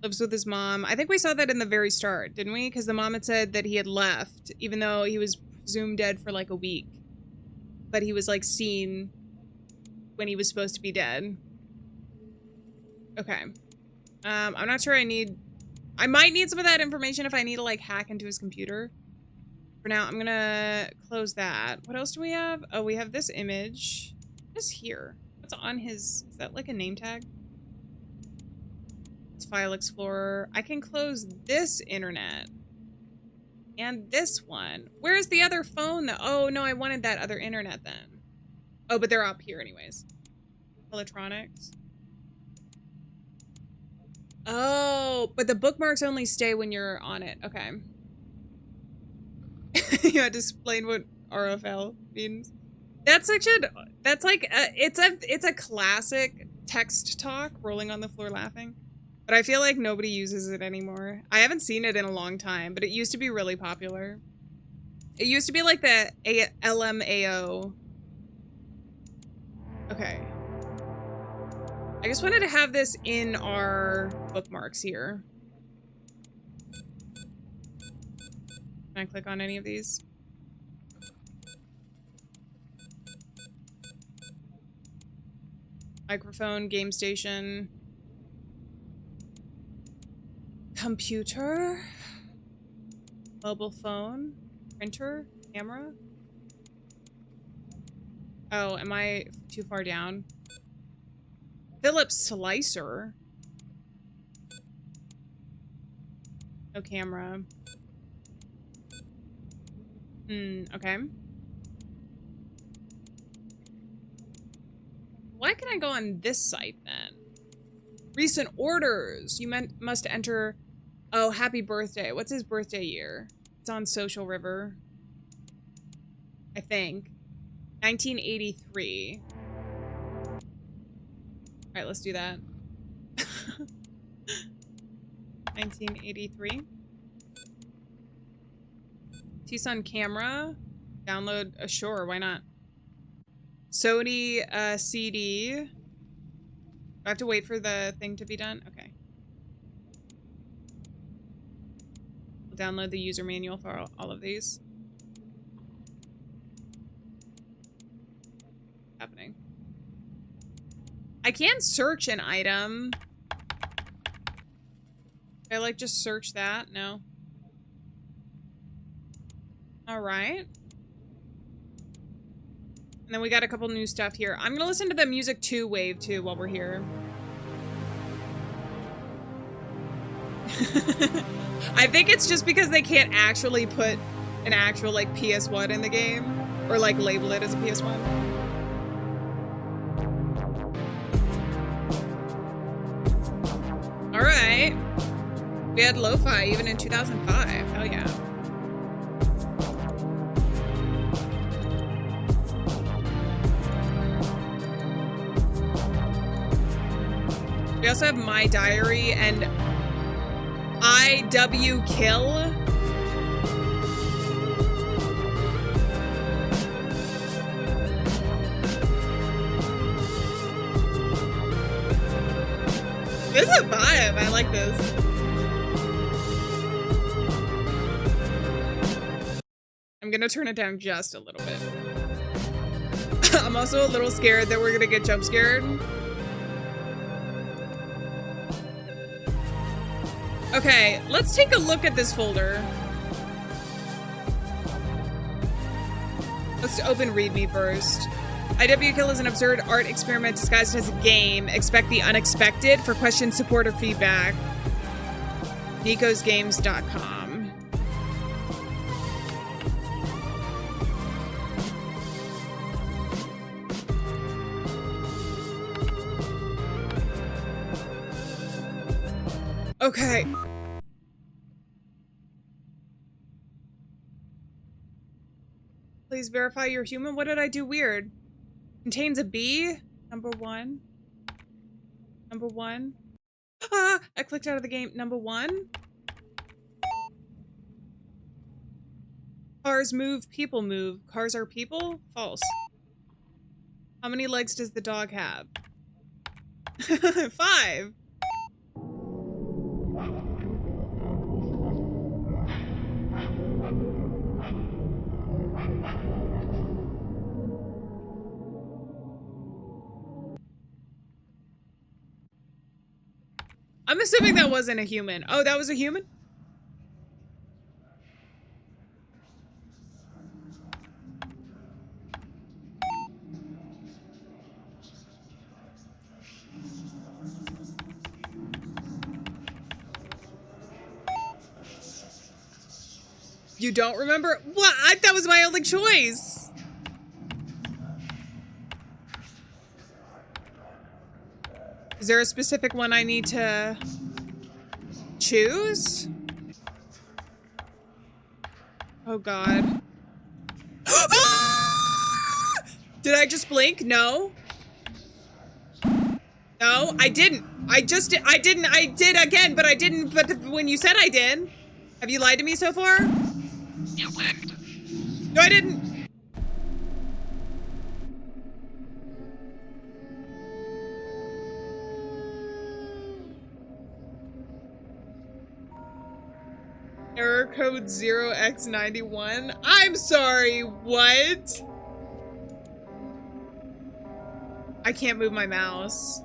Lives with his mom. I think we saw that in the very start, didn't we? Because the mom had said that he had left, even though he was presumed dead for like a week. But he was like seen when he was supposed to be dead. Okay. I'm not sure I might need some of that information if I need to like hack into his computer. For now, I'm gonna close that. What else do we have? Oh, we have this image. What is here? What's on his, is that like a name tag? It's File Explorer. I can close this internet. And this one. Where's the other phone though? Oh no, I wanted that other internet then. Oh, but they're up here anyways. Electronics. Oh, but the bookmarks only stay when you're on it. Okay. You had to explain what RFL means. That's such a, that's like, it's a classic text talk, rolling on the floor laughing. But I feel like nobody uses it anymore. I haven't seen it in a long time, but it used to be really popular. It used to be like the LMAO. Okay. I just wanted to have this in our bookmarks here. Can I click on any of these? Microphone, game station. Computer. Mobile phone. Printer. Camera. Oh, am I too far down? Phillips slicer. No camera. Okay. why can I go on this site then? Recent orders. You must enter. Oh, happy birthday. What's his birthday year? It's on Social River. I think. 1983. Alright, let's do that. 1983. Tucson camera. Download. Sure, why not? Sony CD. Do I have to wait for the thing to be done? Okay. We'll download the user manual for all of these. Happening. I can search an item. Can I like just search that? No. All right. And then we got a couple new stuff here. I'm gonna listen to the music 2 wave too while we're here. I think it's just because they can't actually put an actual like PS1 in the game or like label it as a PS1. All right. We had lo-fi even in 2005. Hell yeah. We also have My Diary and IW Kill. This is a vibe. I like this. I'm gonna turn it down just a little bit. I'm also a little scared that we're gonna get jump scared. Okay, let's take a look at this folder. Let's open README first. IW Kill is an absurd art experiment disguised as a game. Expect the unexpected. For questions, support, or feedback, nikosgames.com. Okay. Please verify you're human. What did I do weird? Contains a bee. Number 1. Number 1. Ah! I clicked out of the game. Number 1. Cars move, people move. Cars are people? False. How many legs does the dog have? 5. I'm assuming that wasn't a human. Oh, that was a human? You don't remember? What? That was my only choice. Is there a specific one I need to choose? Oh God. Did I just blink? No. No, I didn't. I did again, but I didn't, but when you said I did. Have you lied to me so far? You licked. No, I didn't. Error code 0x91. I'm sorry, what? I can't move my mouse.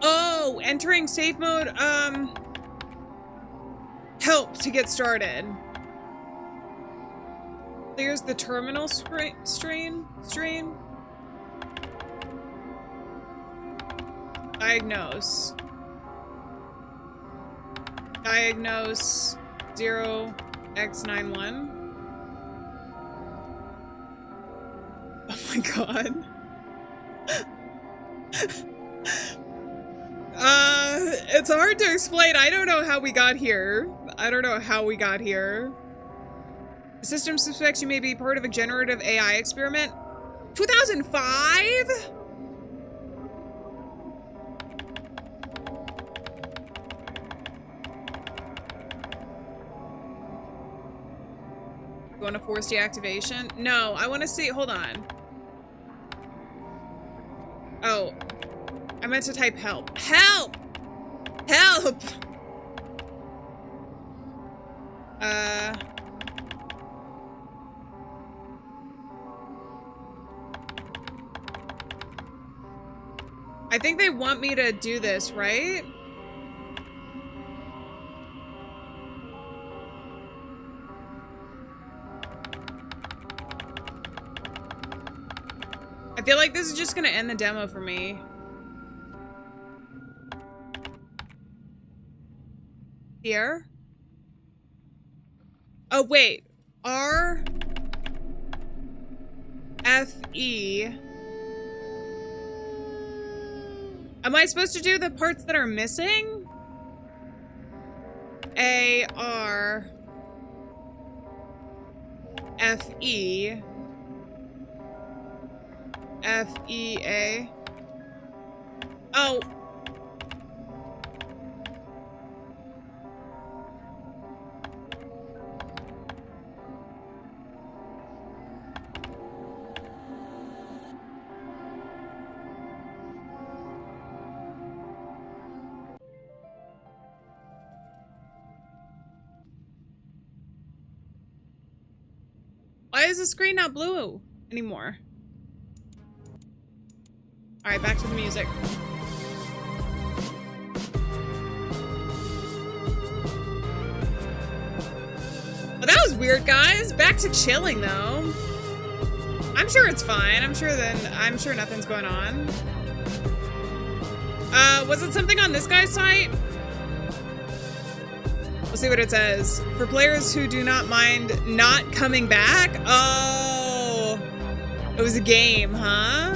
Oh, entering safe mode, help to get started. Clears the terminal strain. Diagnose. Diagnose 0x91. Oh my god. It's hard to explain. I don't know how we got here. I don't know how we got here. The system suspects you may be part of a generative AI experiment. 2005? You want to force deactivation? No, I want to see. Hold on. Oh, I meant to type help. Help! Help! I think they want me to do this, right? I feel like this is just gonna end the demo for me. Here? Oh, wait. R F E. Am I supposed to do the parts that are missing? A R F E F E A. Oh. Why is the screen not blue anymore? All right, back to the music. Well, that was weird, guys. Back to chilling, though. I'm sure it's fine. I'm sure nothing's going on. Was it something on this guy's site? We'll see what it says. For players who do not mind not coming back? Oh, it was a game, huh?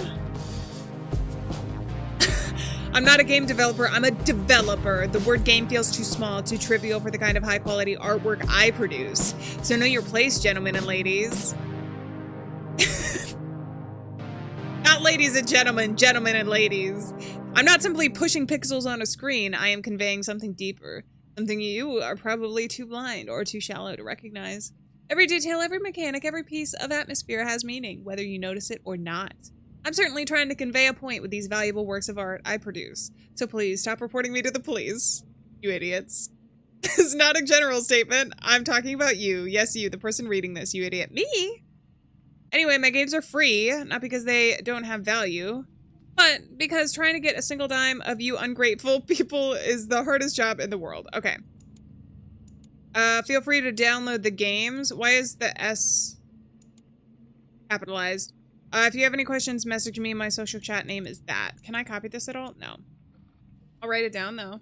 I'm not a game developer, I'm a developer. The word game feels too small, too trivial for the kind of high quality artwork I produce. So know your place, gentlemen and ladies. Not ladies and gentlemen, gentlemen and ladies. I'm not simply pushing pixels on a screen, I am conveying something deeper. Something you are probably too blind or too shallow to recognize. Every detail, every mechanic, every piece of atmosphere has meaning, whether you notice it or not. I'm certainly trying to convey a point with these valuable works of art I produce. So please stop reporting me to the police, you idiots. This is not a general statement. I'm talking about you. Yes, you, the person reading this, you idiot. Me? Anyway, my games are free, not because they don't have value, but because trying to get a single dime of you ungrateful people is the hardest job in the world. Okay. Feel free to download the games. Why is the S capitalized? If you have any questions, message me. My social chat name is that. Can I copy this at all? No. I'll write it down, though.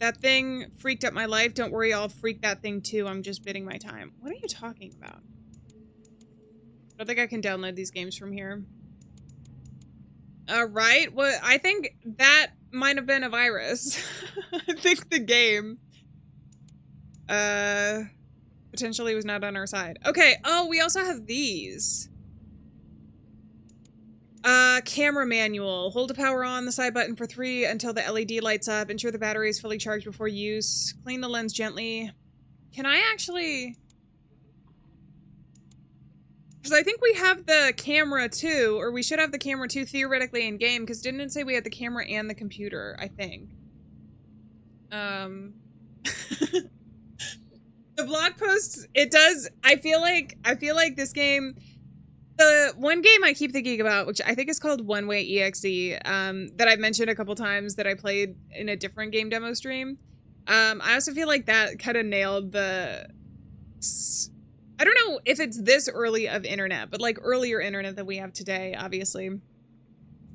That thing freaked up my life. Don't worry, I'll freak that thing too. I'm just bidding my time. What are you talking about? I don't think I can download these games from here. Right? Well, I think that might have been a virus. I think the game potentially was not on our side. Okay. Oh, we also have these. Camera manual. Hold the power on the side button for 3 until the LED lights up. Ensure the battery is fully charged before use. Clean the lens gently. Can I actually... Because I think we have the camera too, or we should have the camera too theoretically in game, because didn't it say we had the camera and the computer, I think. The blog posts, it does, I feel like this game, the one game I keep thinking about, which I think is called One Way EXE, that I've mentioned a couple times that I played in a different game demo stream. I also feel like that kind of nailed the I don't know if it's this early of internet, but like earlier internet that we have today, obviously,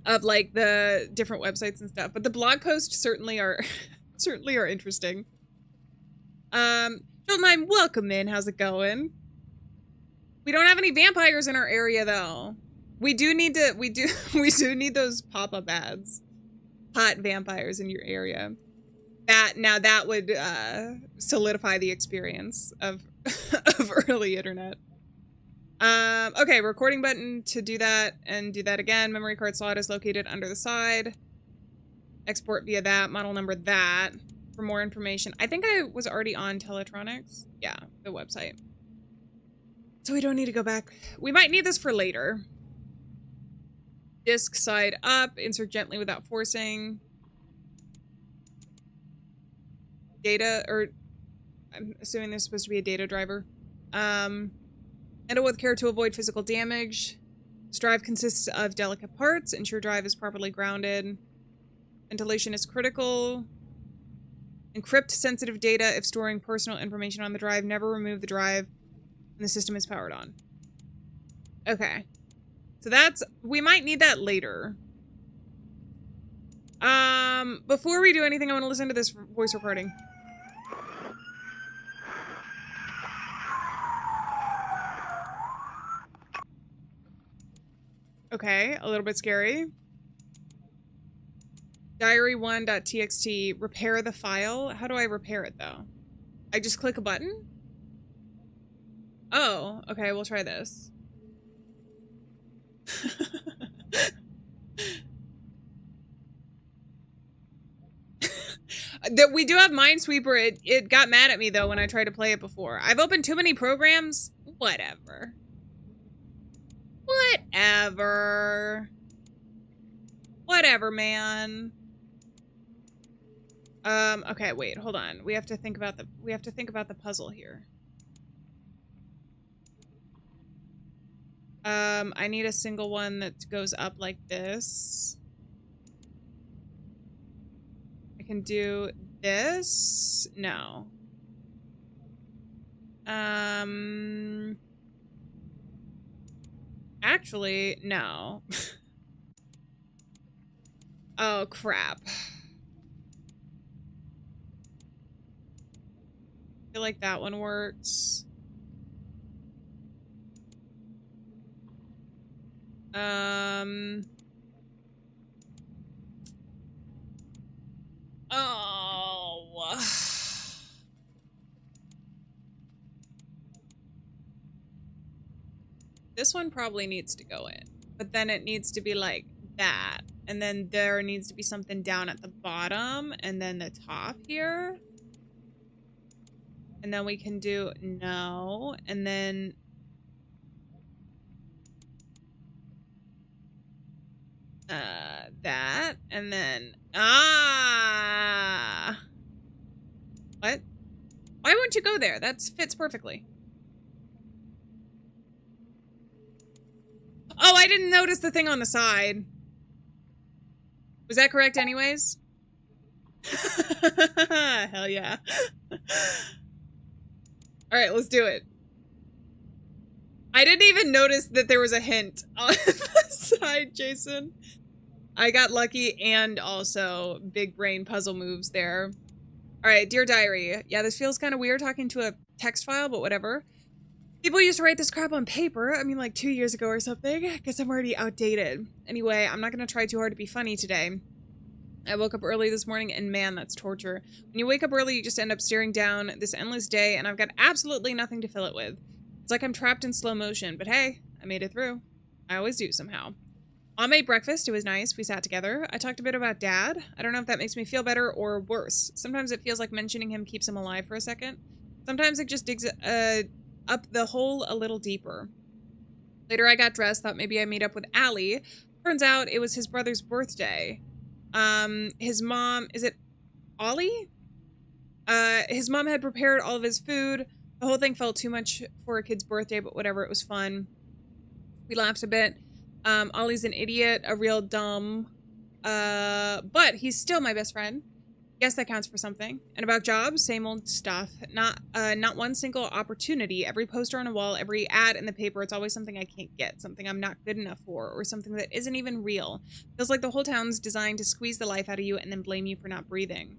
of like the different websites and stuff. But the blog posts certainly are certainly are interesting. Jotunheim, welcome in. How's it going? We don't have any vampires in our area though. We do need need those pop-up ads. Hot vampires in your area. That would solidify the experience of of early internet. Okay, recording button to do that and do that again. Memory card slot is located under the side. Export via that, model number that. For more information. I think I was already on Teletronics. Yeah, the website. So we don't need to go back. We might need this for later. Disc side up, insert gently without forcing. Data, or I'm assuming there's supposed to be a data driver. Handle with care to avoid physical damage. This drive consists of delicate parts. Ensure drive is properly grounded. Ventilation is critical. Encrypt sensitive data if storing personal information on the drive. Never remove the drive when the system is powered on. Okay. So that's, we might need that later. Before we do anything, I want to listen to this voice recording. Okay, a little bit scary. Diary1.txt, repair the file. How do I repair it though? I just click a button? Oh, okay, we'll try this. That we do have Minesweeper. It got mad at me though when I tried to play it before. I've opened too many programs. Whatever. Whatever. Whatever, man. Okay, wait, hold on. We have to think about the puzzle here. I need a single one that goes up like this. I can do this. No. Actually, no. Oh, crap. I feel like that one works. Oh. This one probably needs to go in, but then it needs to be like that. And then there needs to be something down at the bottom and then the top here. And then we can do no, and then that, and then what? Why wouldn't you go there? That fits perfectly. Oh, I didn't notice the thing on the side. Was that correct anyways? Hell yeah. Alright, let's do it. I didn't even notice that there was a hint on the side, Jason. I got lucky and also big brain puzzle moves there. Alright, dear diary. Yeah, this feels kind of weird talking to a text file, but whatever. People used to write this crap on paper. I mean, like 2 years ago or something. I guess I'm already outdated. Anyway, I'm not going to try too hard to be funny today. I woke up early this morning and man, that's torture. When you wake up early, you just end up staring down this endless day and I've got absolutely nothing to fill it with. It's like I'm trapped in slow motion, but hey, I made it through. I always do somehow. Mom made breakfast. It was nice. We sat together. I talked a bit about Dad. I don't know if that makes me feel better or worse. Sometimes it feels like mentioning him keeps him alive for a second. Sometimes it just digs up the hole a little deeper. Later I got dressed, thought maybe I meet up with Allie. Turns out it was his brother's birthday. His mom, is it Ollie? His mom had prepared all of his food. The whole thing felt too much for a kid's birthday, but whatever, it was fun. We laughed a bit. Ollie's an idiot, a real dumb, but he's still my best friend. Yes, that counts for something. And about jobs, same old stuff. Not one single opportunity. Every poster on a wall, every ad in the paper, it's always something I can't get, something I'm not good enough for, or something that isn't even real. Feels like the whole town's designed to squeeze the life out of you and then blame you for not breathing.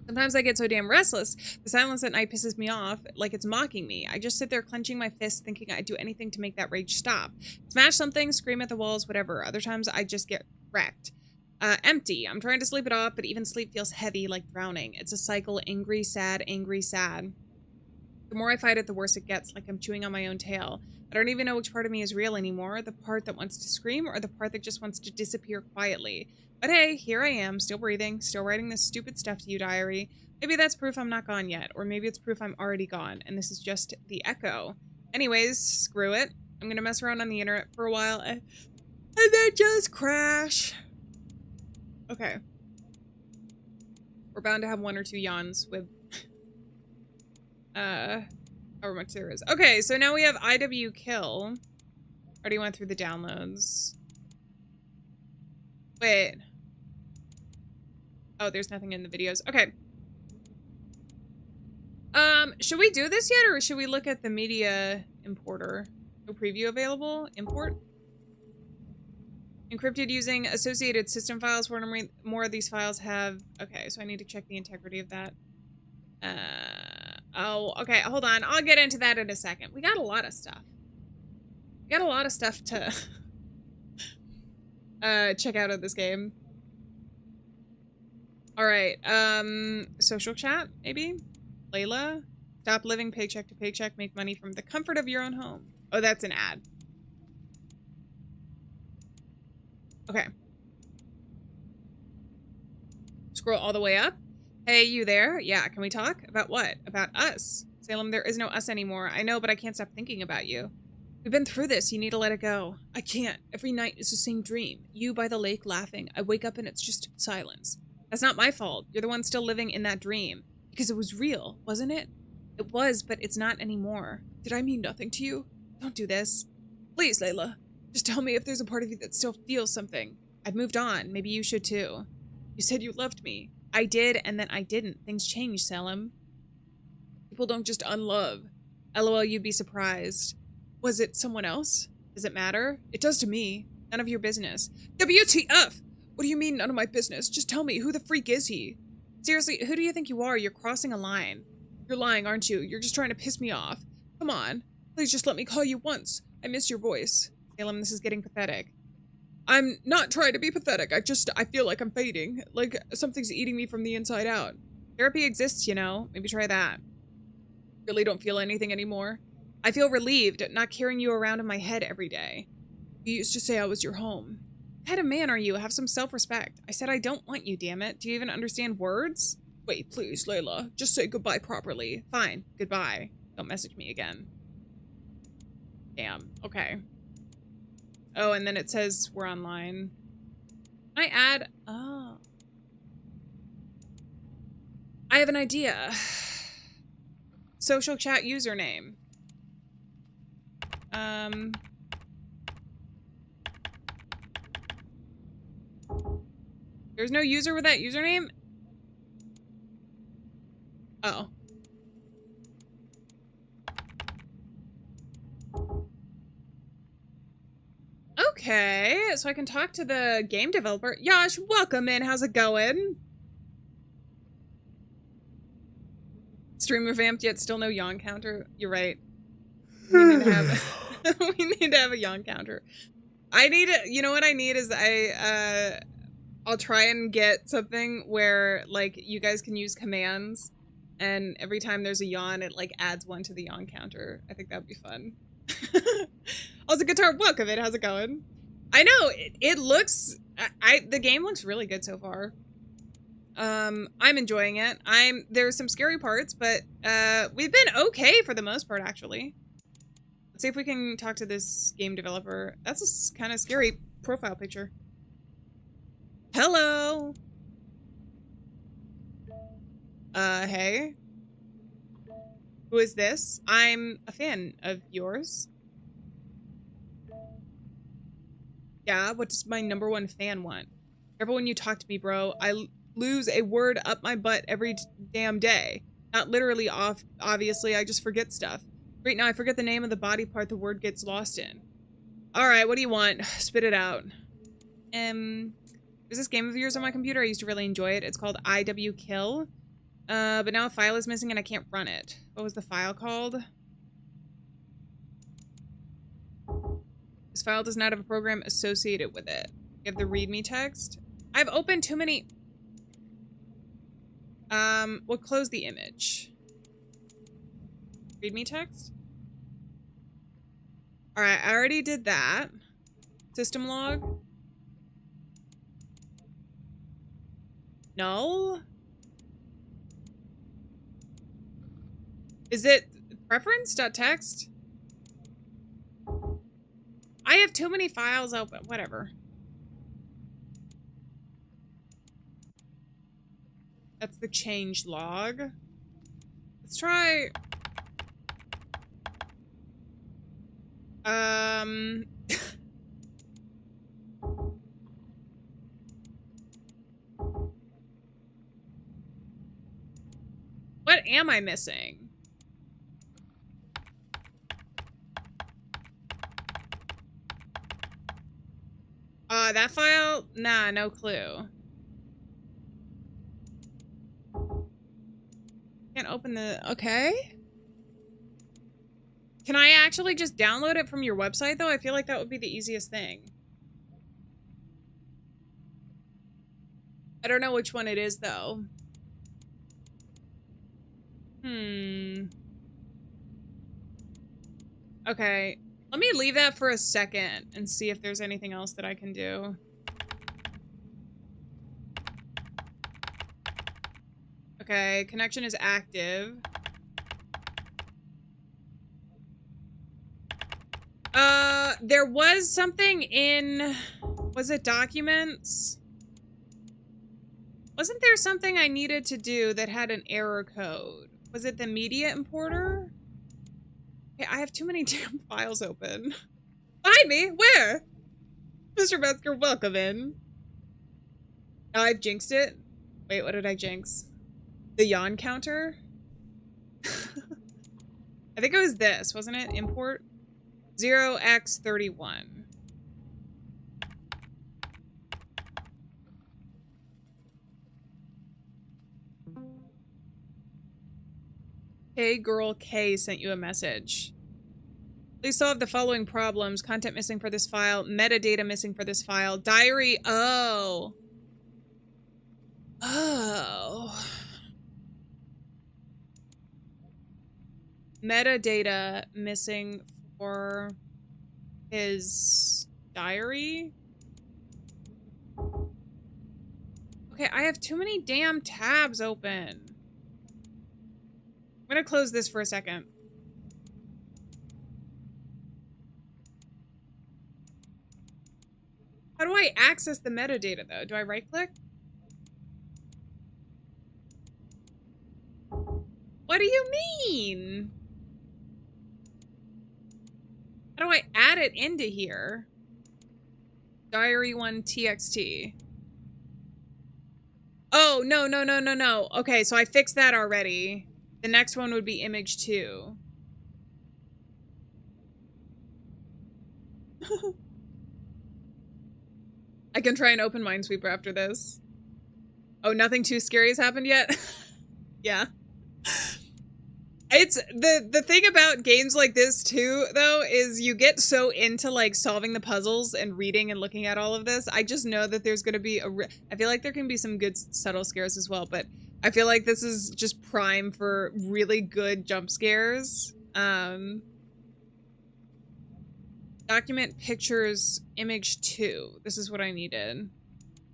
Sometimes I get so damn restless. The silence at night pisses me off, like it's mocking me. I just sit there clenching my fists, thinking I'd do anything to make that rage stop. Smash something, scream at the walls, whatever. Other times I just get wrecked. Empty. I'm trying to sleep it off, but even sleep feels heavy, like drowning. It's a cycle, angry, sad, angry, sad. The more I fight it, the worse it gets, like I'm chewing on my own tail. I don't even know which part of me is real anymore, the part that wants to scream or the part that just wants to disappear quietly. But hey, here I am, still breathing, still writing this stupid stuff to you, diary. Maybe that's proof I'm not gone yet, or maybe it's proof I'm already gone, and this is just the echo. Anyways, screw it. I'm gonna mess around on the internet for a while, and then just crash. Okay. We're bound to have one or two yawns with however much there is. Okay, so now we have IW kill. Already went through the downloads. Wait. Oh, there's nothing in the videos. Okay. Should we do this yet, or should we look at the media importer? No preview available? Import? Encrypted using associated system files. More of these files have... Okay, so I need to check the integrity of that. Oh, okay, hold on. I'll get into that in a second. We got a lot of stuff. We got a lot of stuff to check out of this game. Alright, social chat, maybe? Layla? Stop living paycheck to paycheck, make money from the comfort of your own home. Oh, that's an ad. Okay. Scroll all the way up. Hey, you there? Yeah, can we talk? About what? About us. Salem, there is no us anymore. I know, but I can't stop thinking about you. We've been through this. You need to let it go. I can't. Every night is the same dream. You by the lake laughing. I wake up and it's just silence. That's not my fault. You're the one still living in that dream. Because it was real, wasn't it? It was, but it's not anymore. Did I mean nothing to you? Don't do this. Please, Layla. Just tell me if there's a part of you that still feels something. I've moved on. Maybe you should too. You said you loved me. I did, and then I didn't. Things change, Salem. People don't just unlove. LOL, you'd be surprised. Was it someone else? Does it matter? It does to me. None of your business. WTF! What do you mean, none of my business? Just tell me, who the freak is he? Seriously, who do you think you are? You're crossing a line. You're lying, aren't you? You're just trying to piss me off. Come on. Please just let me call you once. I miss your voice. Salem, this is getting pathetic. I'm not trying to be pathetic. I feel like I'm fading. Like something's eating me from the inside out. Therapy exists, you know. Maybe try that. Really don't feel anything anymore. I feel relieved, not carrying you around in my head every day. You used to say I was your home. What kind of man are you? Have some self-respect. I said I don't want you, damn it. Do you even understand words? Wait, please, Layla. Just say goodbye properly. Fine. Goodbye. Don't message me again. Damn. Okay. Oh, and then it says we're online. Can I add? Oh. I have an idea. Social chat username. There's no user with that username? Oh. Okay, so I can talk to the game developer. Yash, welcome in. How's it going? Stream revamped yet still no yawn counter. You're right. We need to have we need to have a yawn counter. I need it. You know what I need is I'll try and get something where like you guys can use commands, and every time there's a yawn, it like adds one to the yawn counter. I think that'd be fun. Also, Guitar, welcome in. How's it going? I know it looks. The game looks really good so far. I'm enjoying it. There's some scary parts, but we've been okay for the most part, actually. Let's see if we can talk to this game developer. That's a kind of scary profile picture. Hello. Hey. Who is this? I'm a fan of yours. Yeah, what does my #1 fan want? Careful when you talk to me, bro. lose a word up my butt every damn day. Not literally off, obviously, I just forget stuff. Right now, I forget the name of the body part the word gets lost in. Alright, what do you want? Spit it out. There's this game of yours on my computer. I used to really enjoy it. It's called IW Kill. But now a file is missing and I can't run it. What was the file called? This file does not have a program associated with it. You have the readme text. I've opened too many... we'll close the image. Readme text? Alright, I already did that. System log. No? Is it preference.txt? I have too many files open. Whatever. That's the change log. Let's try... What am I missing? That file? Nah, no clue. Can't open the... Okay. Can I actually just download it from your website, though? I feel like that would be the easiest thing. I don't know which one it is, though. Okay. Let me leave that for a second and see if there's anything else that I can do. Okay, connection is active. There was something in... Was it documents? Wasn't there something I needed to do that had an error code? Was it the media importer? Okay, I have too many damn files open. Find me? Where? Mr. Metzger, welcome in. Oh, I've jinxed it. Wait, what did I jinx? The yawn counter? I think it was this, wasn't it? Import 0x31. Hey girl K sent you a message. Please solve the following problems. Content missing for this file. Metadata missing for this file. Diary. Oh. Oh. Metadata missing for his diary. Okay, I have too many damn tabs open. I'm gonna close this for a second. How do I access the metadata, though? Do I right-click? What do you mean? How do I add it into here? Diary 1 TXT. Oh, no, no, no, no, no. Okay, so I fixed that already. The next one would be image 2. I can try and open Minesweeper after this. Oh, nothing too scary has happened yet? Yeah. It's the thing about games like this too, though, is you get so into like solving the puzzles and reading and looking at all of this. I just know that there's going to be I feel like there can be some good subtle scares as well, but I feel like this is just prime for really good jump scares. Document pictures image 2. This is what I needed.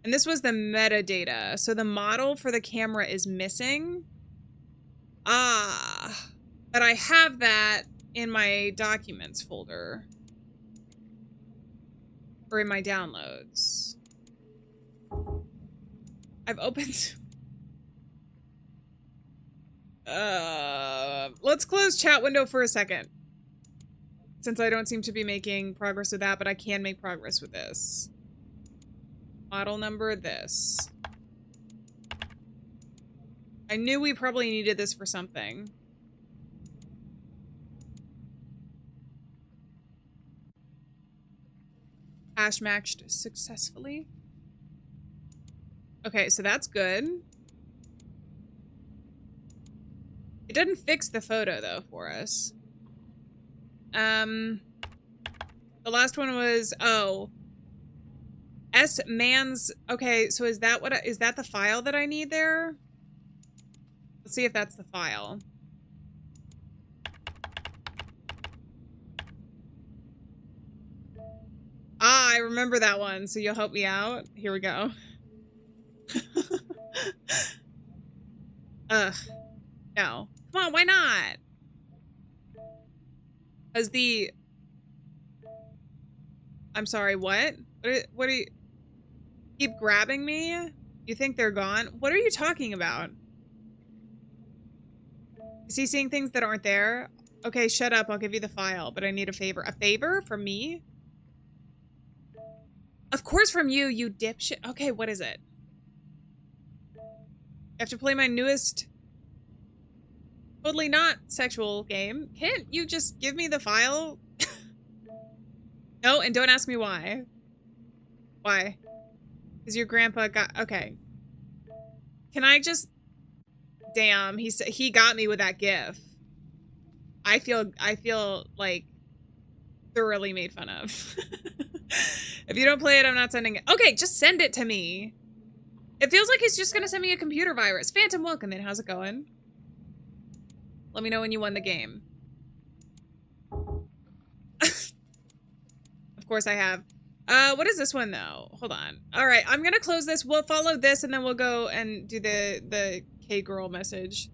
And this was the metadata. So the model for the camera is missing. Ah, but I have that in my documents folder. Or in my downloads. I've opened... let's close chat window for a second. Since I don't seem to be making progress with that, but I can make progress with this. Model number, this. I knew we probably needed this for something. Hash matched successfully. Okay, so that's good. It didn't fix the photo though for us. The last one was, oh. S man's, okay, so is that what, is that the file that I need there? Let's see if that's the file. Ah, I remember that one, so you'll help me out? Here we go. Ugh. No. Come on, why not? As the... I'm sorry, what? What are you... Keep grabbing me? You think they're gone? What are you talking about? Is he seeing things that aren't there? Okay, shut up. I'll give you the file, but I need a favor. A favor from me? Of course from you, you dipshit. Okay, what is it? You have to play my newest... totally not sexual game. Can't you just give me the file? No, and don't ask me why. Why? Because your grandpa got... Okay. Can I just... Damn, he got me with that gif. I feel like thoroughly made fun of. If you don't play it, I'm not sending it. Okay, just send it to me. It feels like he's just gonna send me a computer virus. Phantom, welcome in. How's it going? Let me know when you won the game. Of course I have. What is this one though? Hold on. All right, I'm gonna close this. We'll follow this and then we'll go and do the K-girl message.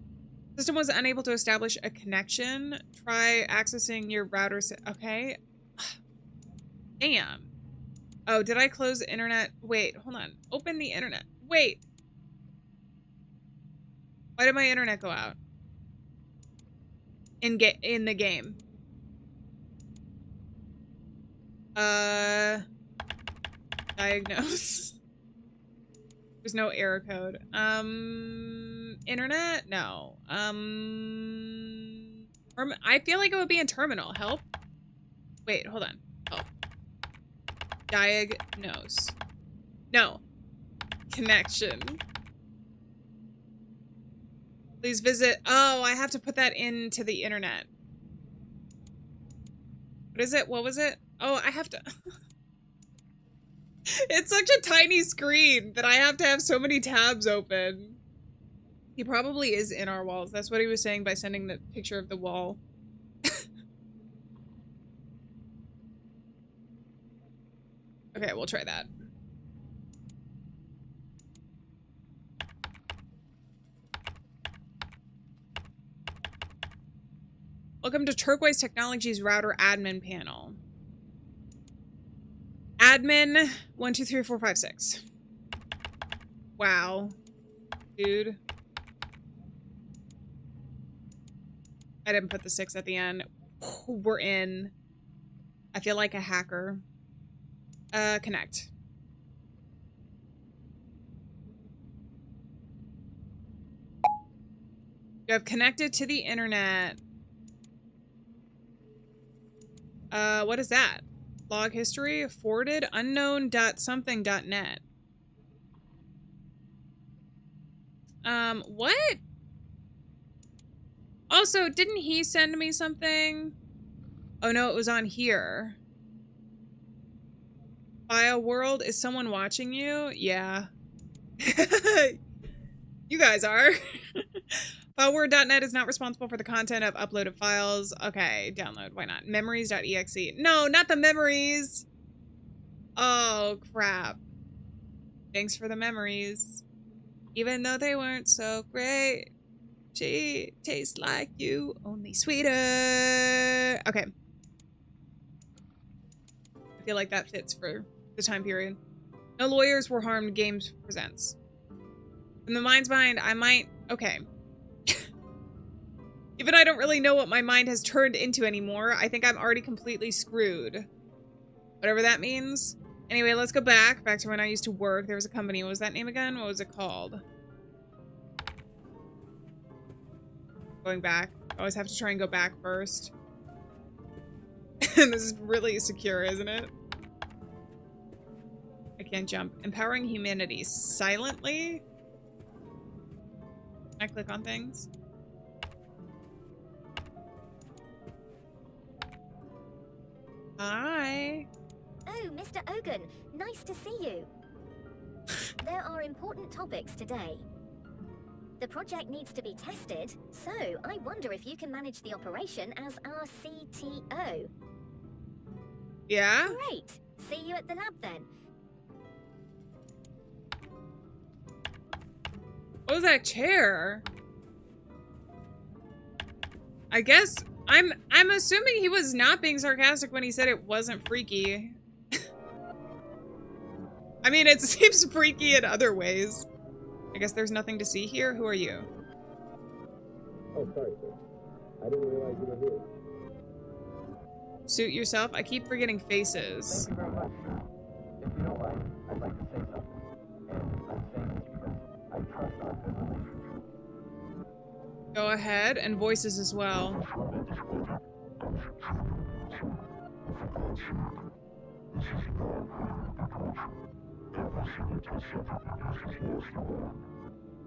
System was unable to establish a connection. Try accessing your router. Okay. Damn. Oh, did I close the internet? Wait, hold on. Open the internet. Wait. Why did my internet go out? In the game. Diagnose. There's no error code. Internet? No. I feel like it would be in terminal. Help? Wait, hold on. Help. Diagnose. No. Connection. Please visit. Oh, I have to put that into the internet. What is it? What was it? Oh, I have to... It's such a tiny screen that I have to have so many tabs open. He probably is in our walls. That's what he was saying by sending the picture of the wall. Okay, we'll try that. Welcome to Turquoise Technologies router admin panel. Admin 1 2 3 4 5 6. Wow. Dude. I didn't put the 6 at the end. We're in. I feel like a hacker. Connect. You have connected to the internet. What is that? Log history forwarded unknown.something.net. What? Also, didn't he send me something? Oh no, it was on here. File world, is someone watching you? Yeah. You guys are. Fileword.net is not responsible for the content of uploaded files. Okay, download. Why not? Memories.exe. No, not the memories. Oh, crap. Thanks for the memories. Even though they weren't so great. She tastes like you, only sweeter. Okay. I feel like that fits for the time period. No lawyers were harmed. Games presents. In the mind's mind, I might... Okay. Even I don't really know what my mind has turned into anymore. I think I'm already completely screwed. Whatever that means. Anyway, let's go back to when I used to work. There was a company. What was that name again? What was it called? Going back. I always have to try and go back first. And this is really secure, isn't it? I can't jump. Empowering humanity silently? Can I click on things? Hi. Oh, Mr. Ogun, nice to see you. There are important topics today. The project needs to be tested, so I wonder if you can manage the operation as our CTO. Yeah? Great. See you at the lab then. What was that chair? I guess I'm assuming he was not being sarcastic when he said it wasn't freaky. I mean, it seems freaky in other ways. I guess there's nothing to see here. Who are you? Oh, sorry, sir. I didn't realize you were here. Suit yourself? I keep forgetting faces. Thank you very much. If you don't mind, I'd like to say something. And I'm saying this because I trust our good relationship. Go ahead, and voices as well.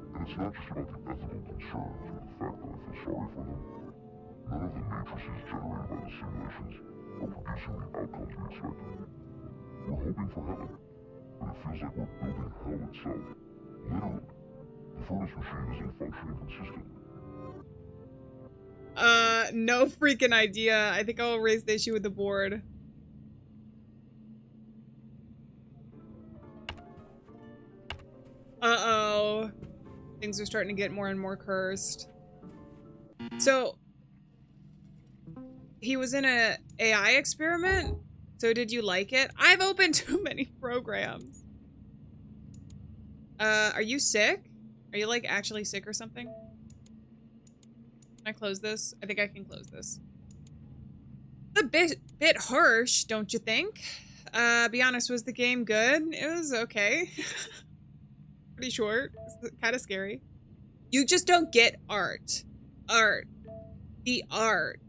And it's not just about the ethical concerns or the fact that I feel sorry for them. None of the matrices generated by the simulations are producing the outcomes we expected. We're hoping for heaven, but it feels like we're building hell itself. Literally. The furnace machine isn't functioning consistently. No freaking idea. I think I'll raise the issue with the board. Uh-oh. Things are starting to get more and more cursed. So, he was in a AI experiment? So did you like it? I've opened too many programs. Are you sick? Are you, like, actually sick or something? Can I close this? I think I can close this. A bit harsh, don't you think? Be honest, was the game good? It was okay. Pretty short. It's kind of scary. You just don't get art. Art. The art.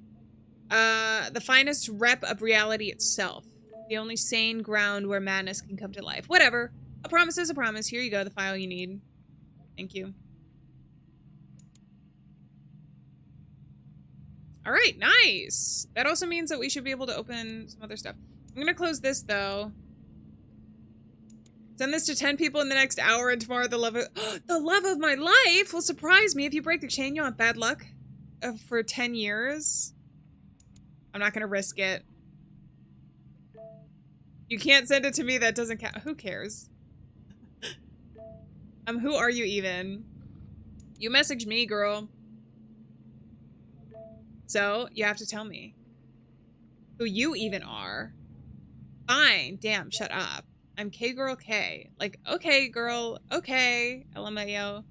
The finest rep of reality itself. The only sane ground where madness can come to life. Whatever. A promise is a promise. Here you go, the file you need. Thank you. Alright, nice. That also means that we should be able to open some other stuff. I'm gonna close this, though. Send this to 10 people in the next hour, and tomorrow the love of my life will surprise me. If you break the chain, you'll have bad luck for 10 years. I'm not gonna risk it. You can't send it to me, that doesn't count. Who cares? Who are you even? You messaged me, girl. So, you have to tell me who you even are. Fine. Damn, shut up. I'm K-Girl K. Like, okay, girl. Okay. LMAO.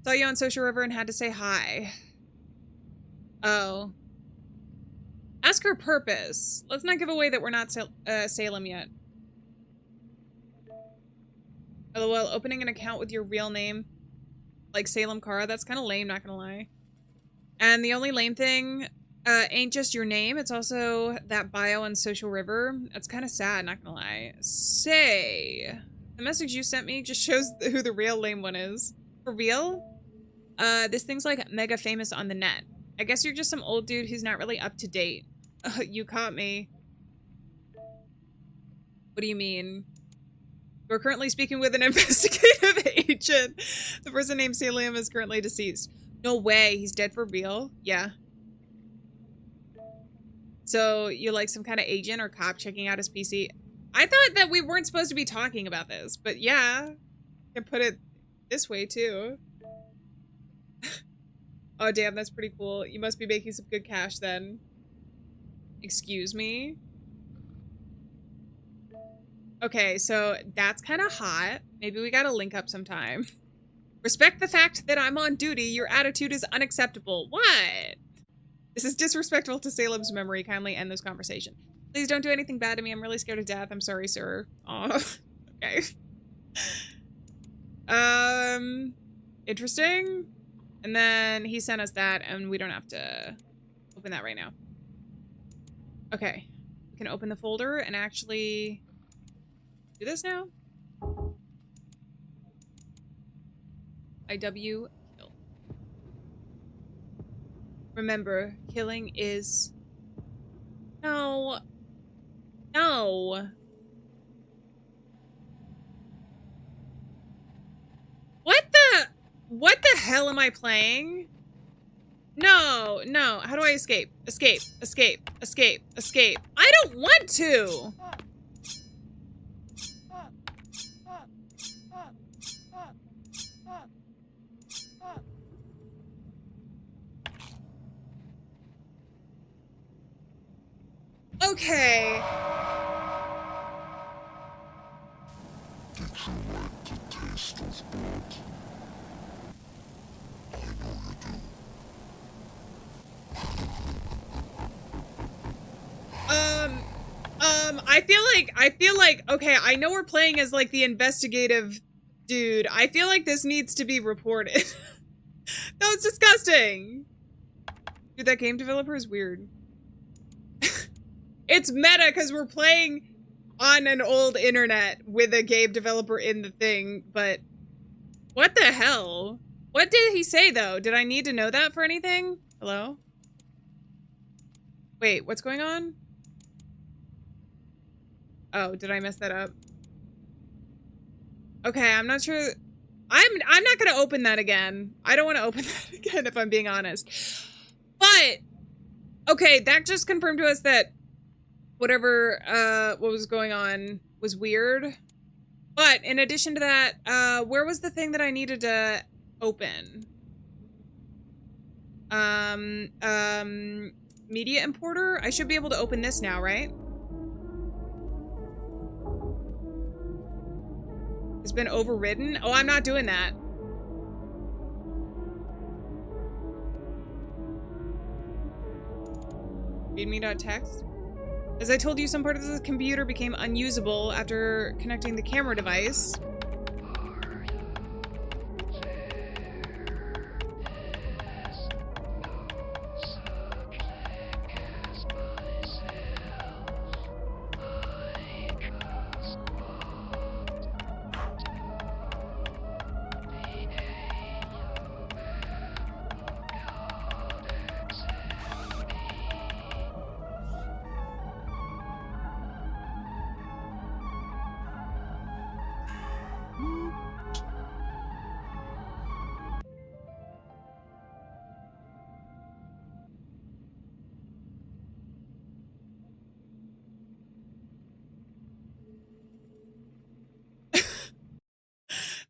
Saw you on Social River and had to say hi. Oh. Ask her purpose. Let's not give away that we're not Salem yet. LOL, opening an account with your real name. Like Salem Cara. That's kind of lame, not gonna lie. And the only lame thing ain't just your name. It's also that bio on Social River. That's kind of sad, not gonna lie. Say, the message you sent me just shows who the real lame one is. For real? This thing's like mega famous on the net. I guess you're just some old dude who's not really up to date. You caught me. What do you mean? We're currently speaking with an investigative agent. The person named Salem is currently deceased. No way, he's dead for real? Yeah. So, you like some kind of agent or cop checking out his PC? I thought that we weren't supposed to be talking about this, but yeah. I can put it this way, too. Oh, damn, that's pretty cool. You must be making some good cash, then. Excuse me? Okay, so that's kind of hot. Maybe we gotta link up sometime. Respect the fact that I'm on duty. Your attitude is unacceptable. What? This is disrespectful to Salem's memory. Kindly end this conversation. Please don't do anything bad to me. I'm really scared of death. I'm sorry, sir. Aw. Okay. Interesting. And then he sent us that, and we don't have to open that right now. Okay. We can open the folder and actually do this now. IW kill. Remember, killing is... No. No. What the hell am I playing? No, no. How do I escape? Escape, escape, escape, escape. I don't want to. Okay. Did you like the taste of blood? I know you do. I feel like, okay, I know we're playing as like the investigative dude. I feel like this needs to be reported. That was disgusting. Dude, that game developer is weird. It's meta because we're playing on an old internet with a game developer in the thing, but what the hell? What did he say though? Did I need to know that for anything? Hello? Wait, what's going on? Oh, did I mess that up? Okay, I'm not sure. I'm not gonna open that again. I don't want to open that again if I'm being honest. But okay, that just confirmed to us that whatever what was going on was weird. But in addition to that, where was the thing that I needed to open? Media importer? I should be able to open this now, right? It's been overridden? Oh, I'm not doing that. Readme.txt. As I told you, some part of the computer became unusable after connecting the camera device.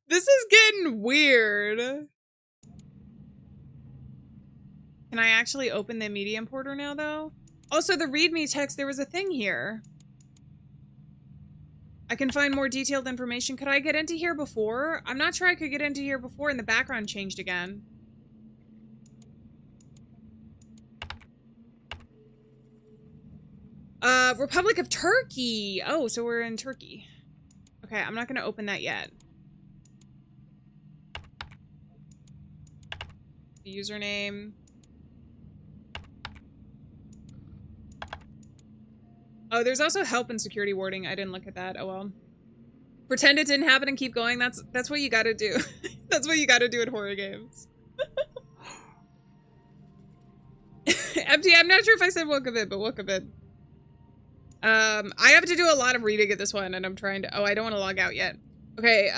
This is getting weird. Can I actually open the media importer now, though? Also, the readme text, there was a thing here. I can find more detailed information. Could I get into here before? I'm not sure I could get into here before and the background changed again. Republic of Turkey. Oh, so we're in Turkey. Okay, I'm not gonna open that yet. The username. Oh, there's also help and security warding. I didn't look at that. Oh well. Pretend it didn't happen and keep going. That's what you gotta do. That's what you gotta do in horror games. Empty, I'm not sure if I said welcome in, but welcome in. I have to do a lot of reading at this one, and I'm trying to... Oh, I don't want to log out yet. Okay,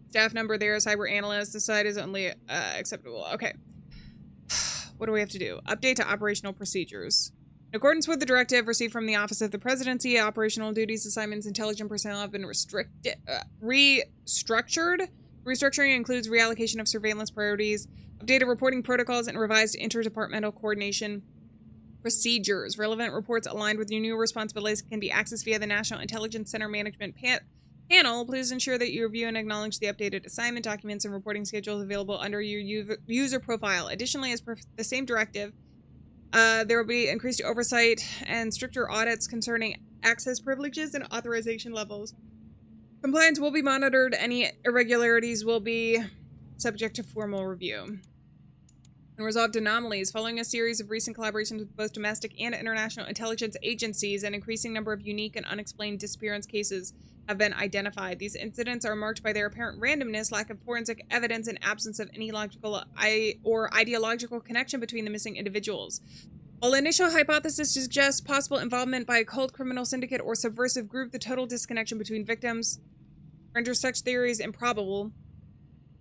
staff number there, cyber analyst. The site is only acceptable. Okay. What do we have to do? Update to operational procedures. In accordance with the directive received from the Office of the Presidency, operational duties, assignments, intelligent personnel have been restructured. Restructuring includes reallocation of surveillance priorities, updated reporting protocols, and revised interdepartmental coordination procedures. Relevant reports aligned with your new responsibilities can be accessed via the National Intelligence Center Management Panel. Please ensure that you review and acknowledge the updated assignment documents and reporting schedules available under your user profile. Additionally, as per the same directive, there will be increased oversight and stricter audits concerning access privileges and authorization levels. Compliance will be monitored. Any irregularities will be subject to formal review. Unresolved anomalies. Following a series of recent collaborations with both domestic and international intelligence agencies, an increasing number of unique and unexplained disappearance cases have been identified. These incidents are marked by their apparent randomness, lack of forensic evidence, and absence of any logical or ideological connection between the missing individuals. While initial hypothesis suggests possible involvement by a cult, criminal syndicate, or subversive group, the total disconnection between victims renders such theories improbable.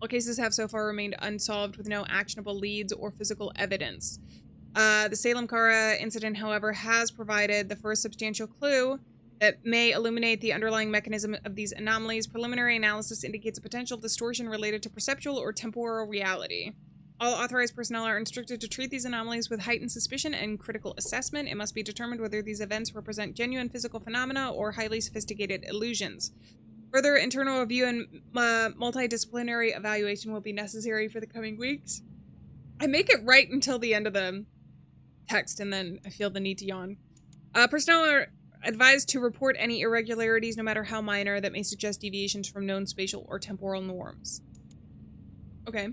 All cases have so far remained unsolved with no actionable leads or physical evidence. The Salem Kara incident, however, has provided the first substantial clue that may illuminate the underlying mechanism of these anomalies. Preliminary analysis indicates a potential distortion related to perceptual or temporal reality. All authorized personnel are instructed to treat these anomalies with heightened suspicion and critical assessment. It must be determined whether these events represent genuine physical phenomena or highly sophisticated illusions. Further internal review and multidisciplinary evaluation will be necessary for the coming weeks. I make it right until the end of the text, and then I feel the need to yawn. Personnel are advised to report any irregularities, no matter how minor, that may suggest deviations from known spatial or temporal norms. Okay.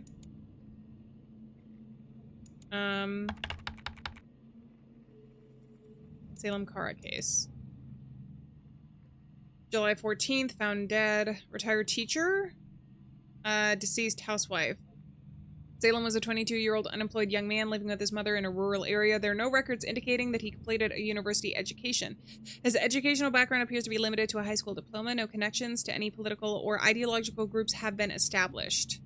Salem Kara case. July 14th, found dead. Retired teacher. Deceased housewife. Salem was a 22-year-old unemployed young man living with his mother in a rural area. There are no records indicating that he completed a university education. His educational background appears to be limited to a high school diploma. No connections to any political or ideological groups have been established.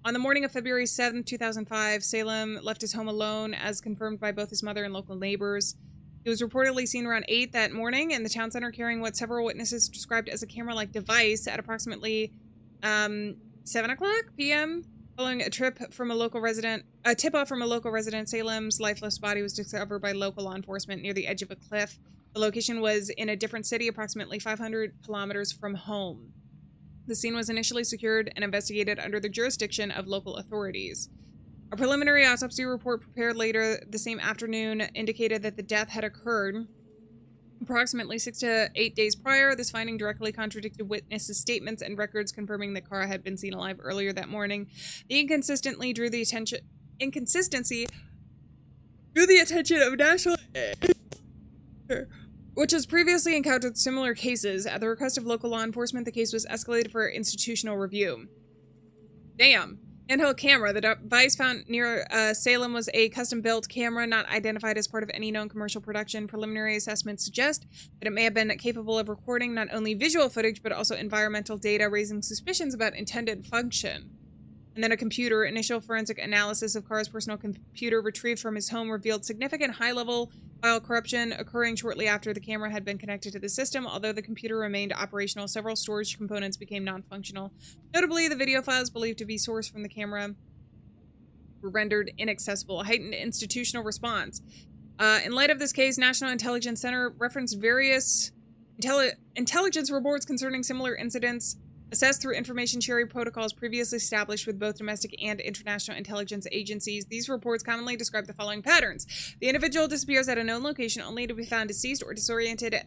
On the morning of February 7th, 2005, Salem left his home alone, as confirmed by both his mother and local neighbors. He was reportedly seen around 8 that morning in the town center carrying what several witnesses described as a camera-like device at approximately 7 o'clock p.m. Following a tip-off from a local resident, Salem's lifeless body was discovered by local law enforcement near the edge of a cliff. The location was in a different city, approximately 500 kilometers from home. The scene was initially secured and investigated under the jurisdiction of local authorities. A preliminary autopsy report prepared later the same afternoon indicated that the death had occurred approximately 6 to 8 days prior. This finding directly contradicted witnesses' statements and records confirming that Kara had been seen alive earlier that morning. The inconsistency drew the attention of national, which has previously encountered similar cases. At the request of local law enforcement, the case was escalated for institutional review. Damn. Handheld camera. The device found near Salem was a custom-built camera not identified as part of any known commercial production. Preliminary assessments suggest that it may have been capable of recording not only visual footage but also environmental data, raising suspicions about intended function. And then a computer. Initial forensic analysis of Kara's personal computer retrieved from his home revealed significant high-level file corruption occurring shortly after the camera had been connected to the system. Although the computer remained operational, several storage components became non-functional. Notably, the video files believed to be sourced from the camera were rendered inaccessible. A heightened institutional response. In light of this case, National Intelligence Center referenced various intelligence reports concerning similar incidents, assessed through information sharing protocols previously established with both domestic and international intelligence agencies. These reports commonly describe the following patterns. The individual disappears at a known location only to be found deceased or disoriented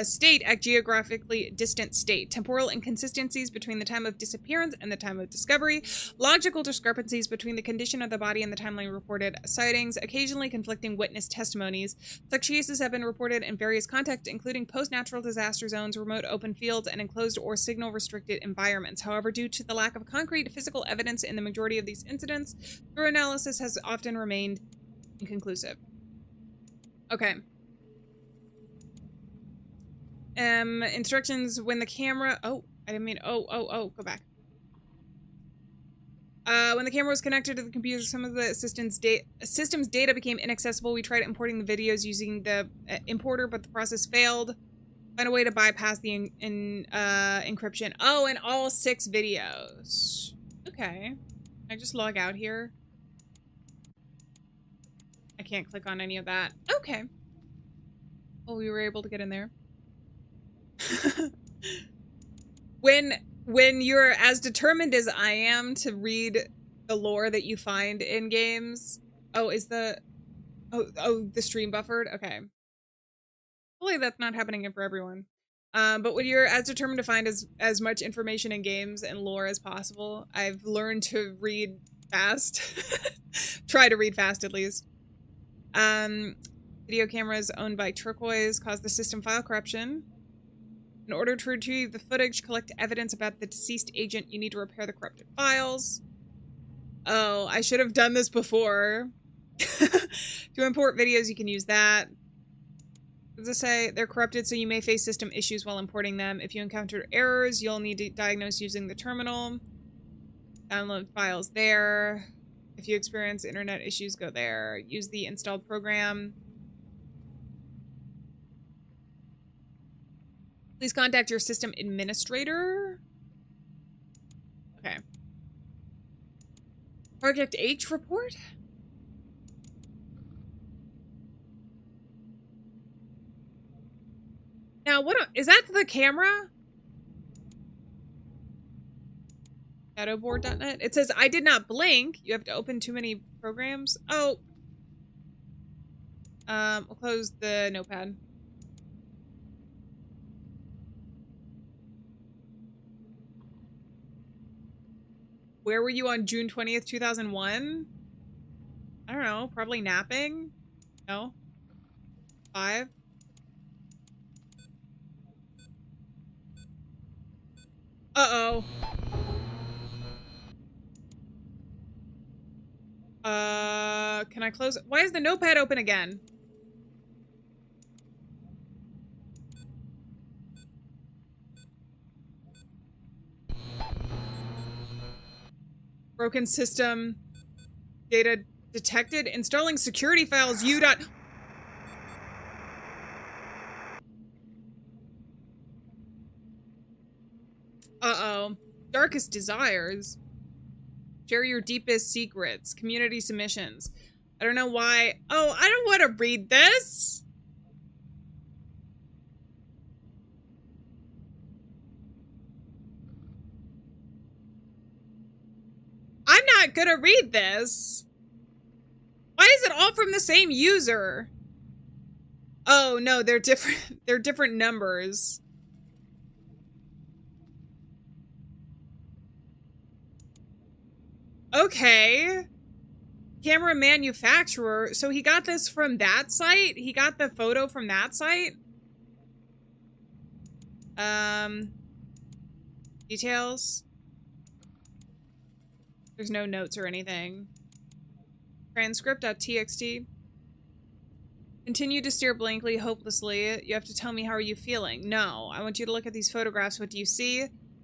state at geographically distant state. Temporal inconsistencies between the time of disappearance and the time of discovery. Logical discrepancies between the condition of the body and the timeline reported sightings. Occasionally conflicting witness testimonies. Such cases have been reported in various contexts, including post-natural disaster zones, remote open fields, and enclosed or signal-restricted environments. However, due to the lack of concrete physical evidence in the majority of these incidents, thorough analysis has often remained inconclusive. Okay. Instructions when the camera... Oh, I didn't mean... Oh, go back. When the camera was connected to the computer, some of the system's data became inaccessible. We tried importing the videos using the importer, but the process failed. Find a way to bypass the encryption. Oh, and all 6 videos. Okay. Can I just log out here? I can't click on any of that. Okay. Oh, we were able to get in there. When you're as determined as I am to read the lore that you find in games. Oh, is the... Oh, the stream buffered? Okay. Hopefully that's not happening for everyone. But when you're as determined to find as much information in games and lore as possible, I've learned to read fast. Try to read fast, at least. Video cameras owned by Turquoise caused the system file corruption. In order to retrieve the footage, collect evidence about the deceased agent, you need to repair the corrupted files. Oh, I should have done this before. To import videos, you can use that. What does it say? They're corrupted, so you may face system issues while importing them. If you encounter errors, you'll need to diagnose using the terminal. Download files there. If you experience internet issues, go there. Use the installed program. Please contact your system administrator. Okay. Project H report? Now, is that the camera? Shadowboard.net. It says, I did not blink. You have to open too many programs. Oh. We'll close the notepad. Where were you on June 20th, 2001? I don't know. Probably napping? No. 5? Uh-oh. Can I close it? Why is the notepad open again? Broken system. Data detected. Installing security files. Uh-oh. Darkest desires. Share your deepest secrets. Community submissions. I don't know why. Oh, I don't want to read this. I'm not gonna read this. Why is it all from the same user? Oh, no, they're different. They're different numbers. Okay. Camera manufacturer. So he got this from that site? He got the photo from that site? Details. There's no notes or anything. Transcript.txt. Continue to stare blankly, hopelessly. You have to tell me, how are you feeling? No. I want you to look at these photographs. What do you see?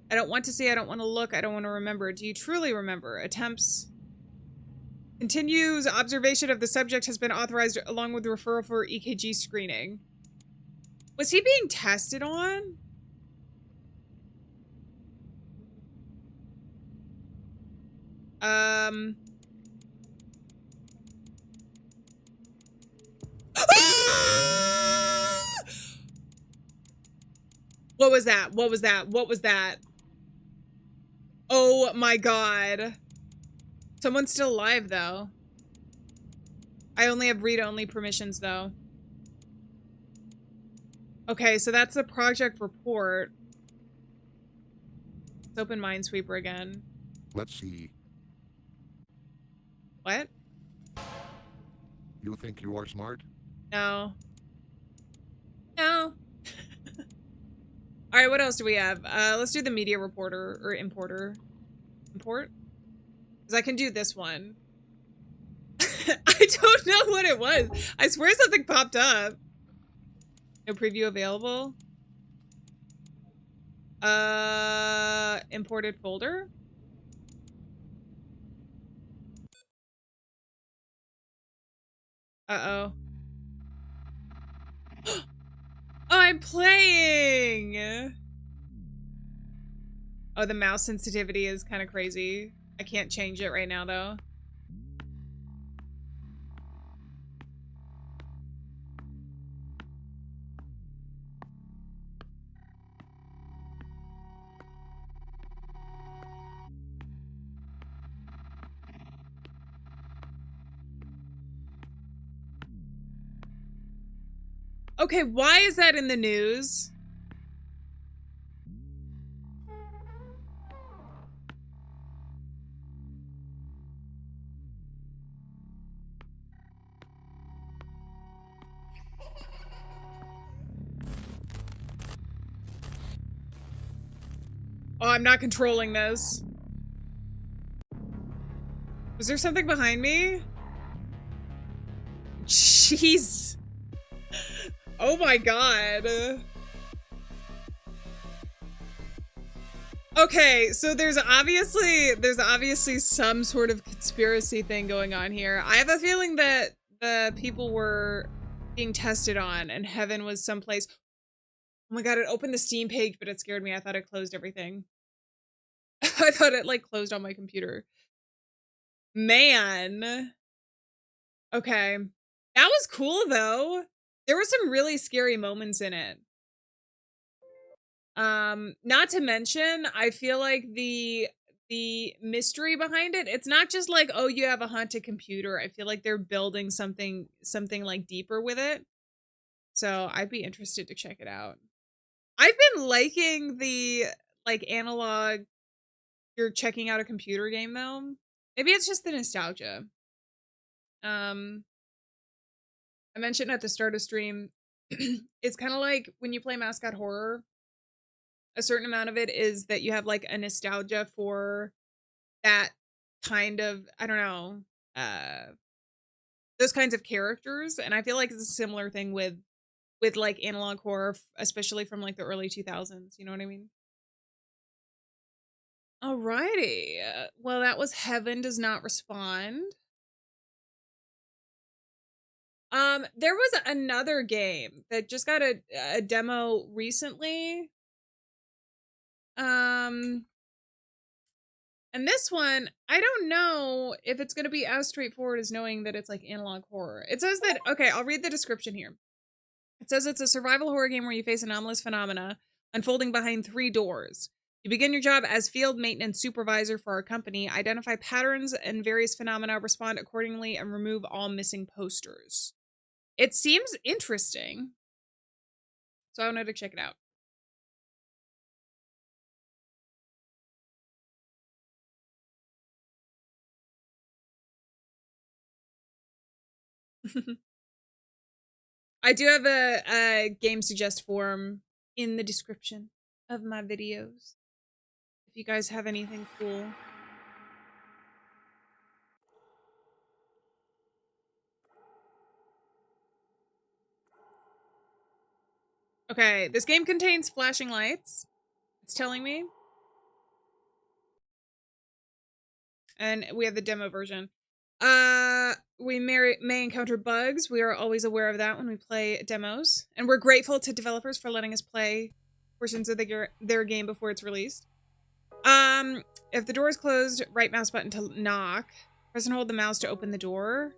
I don't want to see. I don't want to look. I don't want to remember. Do you truly remember? Attempts. Continues. Observation of the subject has been authorized along with referral for EKG screening. Was he being tested on? What was that? What was that? What was that? Oh my god. Someone's still alive though. I only have read-only permissions though. Okay, so that's the project report. Let's open Minesweeper again. Let's see. What? You think you are smart? No. No. Alright, what else do we have? Let's do the media reporter, or importer. Import? Because I can do this one. I don't know what it was. I swear something popped up. No preview available. Imported folder? Uh-oh. Oh, I'm playing! Oh, the mouse sensitivity is kind of crazy. I can't change it right now, though. Okay, why is that in the news? Oh, I'm not controlling this. Was there something behind me? Jeez. Oh my god. Okay, so there's obviously some sort of conspiracy thing going on here. I have a feeling that the people were being tested on and heaven was someplace. Oh my god, it opened the Steam page, but it scared me. I thought it closed everything. I thought it like closed on my computer. Man. Okay. That was cool though. There were some really scary moments in it. Not to mention, I feel like the mystery behind it, it's not just like, oh, you have a haunted computer. I feel like they're building something like deeper with it. So I'd be interested to check it out. I've been liking the like analog, you're checking out a computer game though. Maybe it's just the nostalgia. I mentioned at the start of stream, it's kind of like when you play Mascot Horror, a certain amount of it is that you have like a nostalgia for that kind of, I don't know, those kinds of characters. And I feel like it's a similar thing with like analog horror, especially from like the early 2000s. You know what I mean? Alrighty. Well, that was Heaven Does Not Respond. There was another game that just got a demo recently. And this one, I don't know if it's going to be as straightforward as knowing that it's like analog horror. It says that, okay, I'll read the description here. It says it's a survival horror game where you face anomalous phenomena unfolding behind 3 doors. You begin your job as field maintenance supervisor for our company, identify patterns and various phenomena, respond accordingly, and remove all missing posters. It seems interesting. So I wanted to check it out. I do have a game suggest form in the description of my videos. If you guys have anything cool. Okay, this game contains flashing lights. It's telling me. And we have the demo version. We may encounter bugs. We are always aware of that when we play demos. And we're grateful to developers for letting us play portions of their game before it's released. If the door is closed, right mouse button to knock. Press and hold the mouse to open the door.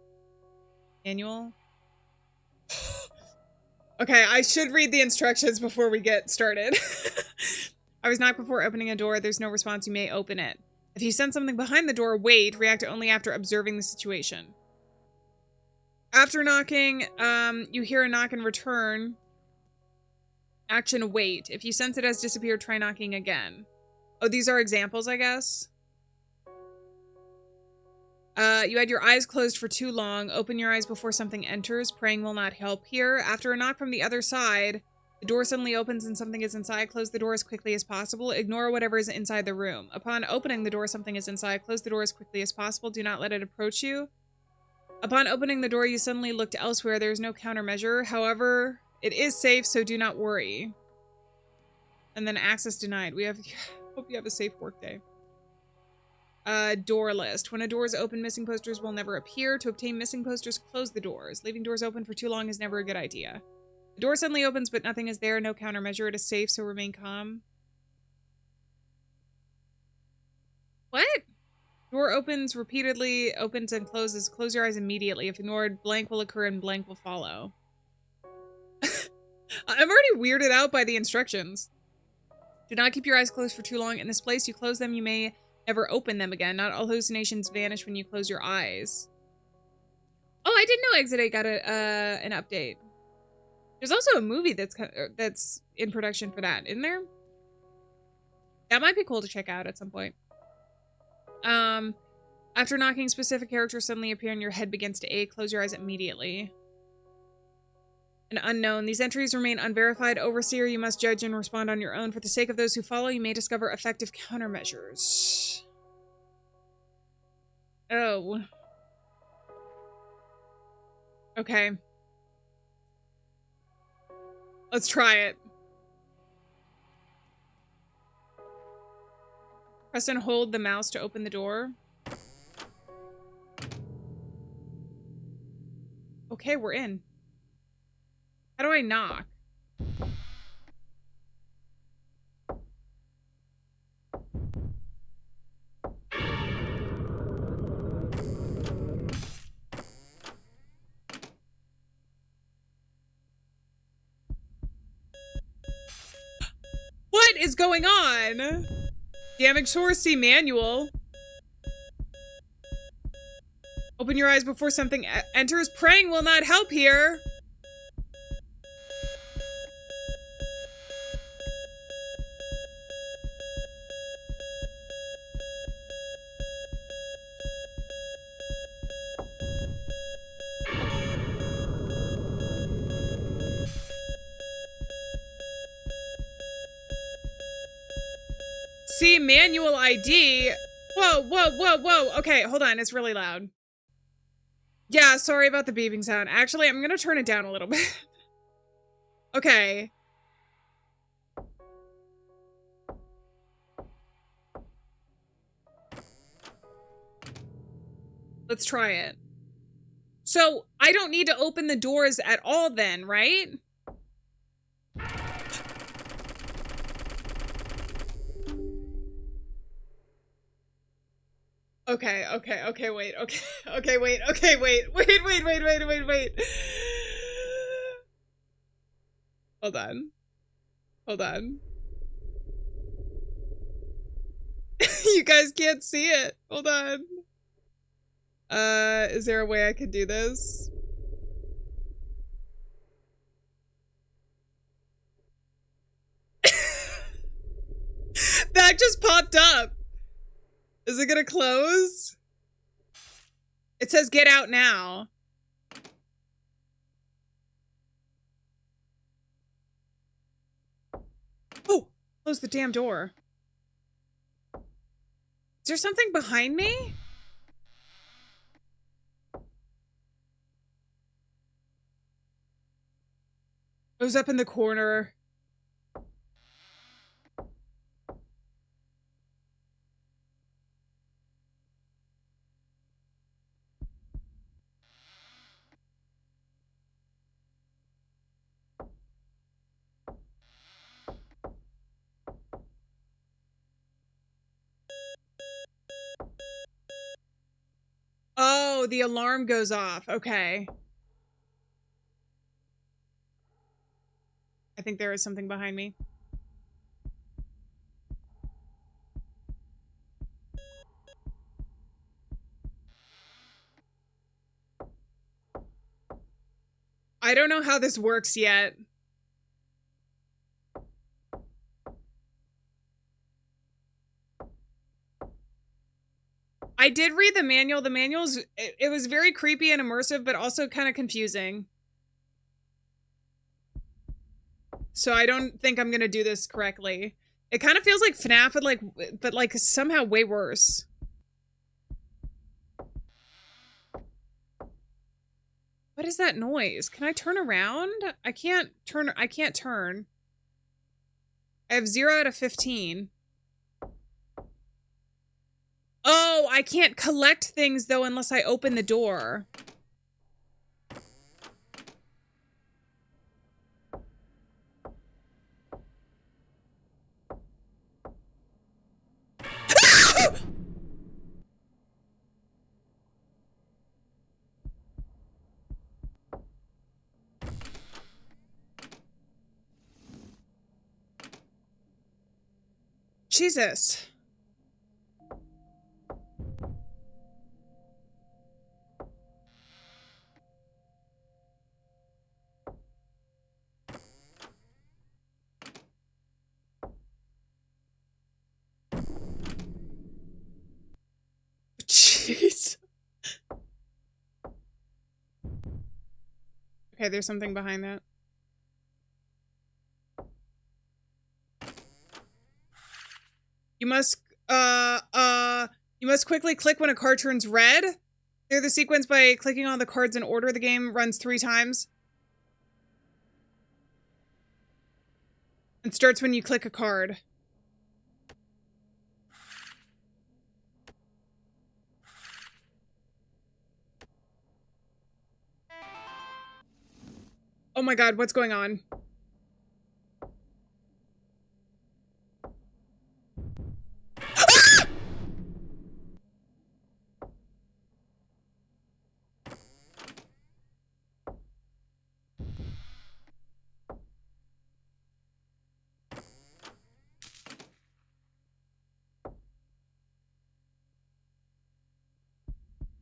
Manual. Okay, I should read the instructions before we get started. I was knocked before opening a door. There's no response. You may open it. If you sense something behind the door, wait. React only after observing the situation. After knocking, you hear a knock and return. Action, wait. If you sense it has disappeared, try knocking again. Oh, these are examples, I guess. You had your eyes closed for too long. Open your eyes before something enters. Praying will not help here. After a knock from the other side, the door suddenly opens and something is inside. Close the door as quickly as possible. Ignore whatever is inside the room. Upon opening the door, something is inside. Close the door as quickly as possible. Do not let it approach you. Upon opening the door, you suddenly looked elsewhere. There is no countermeasure. However, it is safe, so do not worry. And then access denied. Hope you have a safe workday. Door list. When a door is open, missing posters will never appear. To obtain missing posters, close the doors. Leaving doors open for too long is never a good idea. The door suddenly opens, but nothing is there. No countermeasure. It is safe, so remain calm. What? Door opens repeatedly, opens and closes. Close your eyes immediately. If ignored, blank will occur and blank will follow. I'm already weirded out by the instructions. Do not keep your eyes closed for too long. In this place, you close them, you may never open them again. Not all hallucinations vanish when you close your eyes. Oh, I didn't know Exit 8 got an update. There's also a movie that's in production for that, isn't there? That might be cool to check out at some point. After knocking, specific characters suddenly appear and your head begins to ache. Close your eyes immediately. An unknown. These entries remain unverified. Overseer, you must judge and respond on your own. For the sake of those who follow, you may discover effective countermeasures. Oh. Okay. Let's try it. Press and hold the mouse to open the door. Okay, we're in. How do I knock? What is going on? Damage source, see manual. Open your eyes before something enters. Praying will not help here. See manual ID. Whoa, whoa, whoa, whoa. Okay, hold on. It's really loud. Yeah, sorry about the beeping sound. Actually, I'm gonna turn it down a little bit. Okay. Let's try it. So, I don't need to open the doors at all then, right? Okay, okay, okay, wait, okay, okay, wait, okay, wait. Hold on. Hold on. You guys can't see it. Hold on. Is there a way I could do this? That just popped up. Is it gonna close? It says get out now. Oh, close the damn door. Is there something behind me? It was up in the corner. Oh, the alarm goes off. Okay. I think there is something behind me. I don't know how this works yet. I did read the manual. The manual's, it was very creepy and immersive, but also kind of confusing. So I don't think I'm gonna do this correctly. It kind of feels like FNAF, but like somehow way worse. What is that noise? Can I turn around? I can't turn. I have 0 out of 15. Oh, I can't collect things though unless I open the door. Jesus. Jeez. Okay, there's something behind that. You must, you must quickly click when a card turns red. Clear the sequence by clicking on the cards in order. The game runs 3 times. And starts when you click a card. Oh my god, what's going on?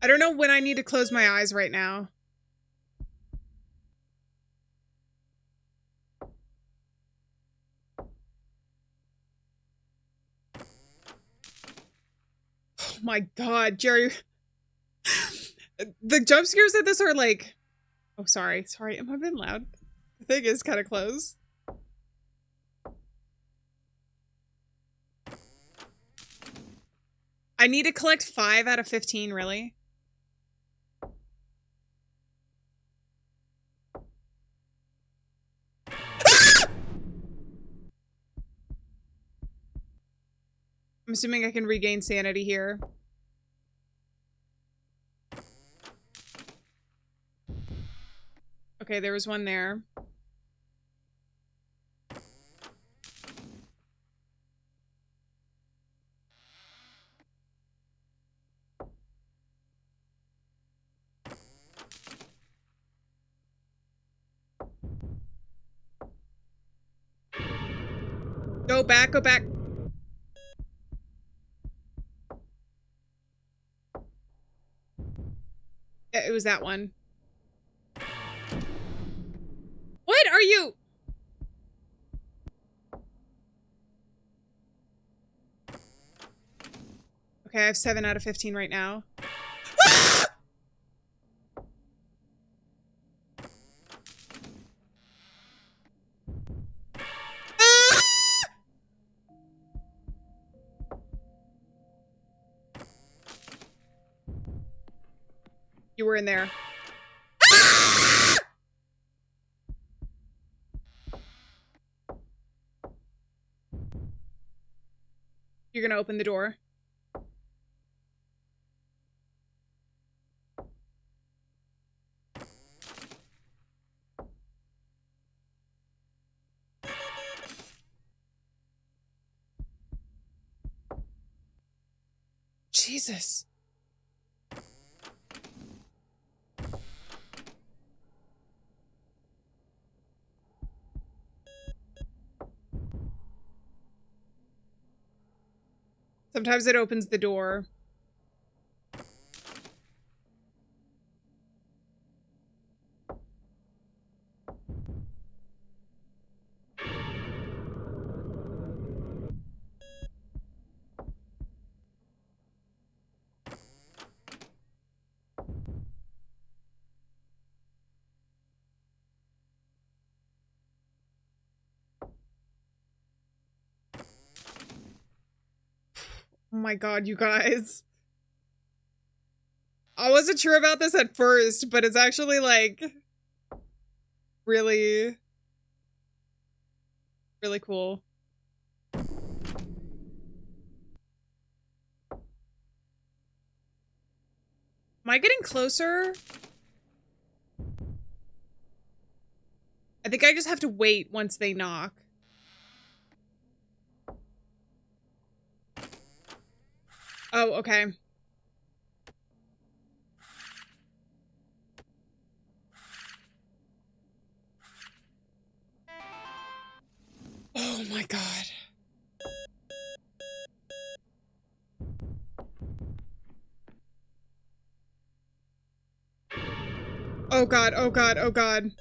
I don't know when I need to close my eyes right now. Oh my god, Jerry. The jump scares at this are like... Oh, sorry. Sorry, am I being loud? The thing is kind of close. I need to collect 5 out of 15, really? I'm assuming I can regain sanity here. Okay, there was one there. Go back, go back. Yeah, it was that one. What are you? Okay, I have 7 out of 15 right now. You were in there. You're gonna open the door. Jesus. Sometimes it opens the door. Oh my god, you guys. I wasn't sure about this at first, but it's actually like really, really cool. Am I getting closer? I think I just have to wait once they knock. Oh, okay. Oh my god. Oh god, oh god, oh god.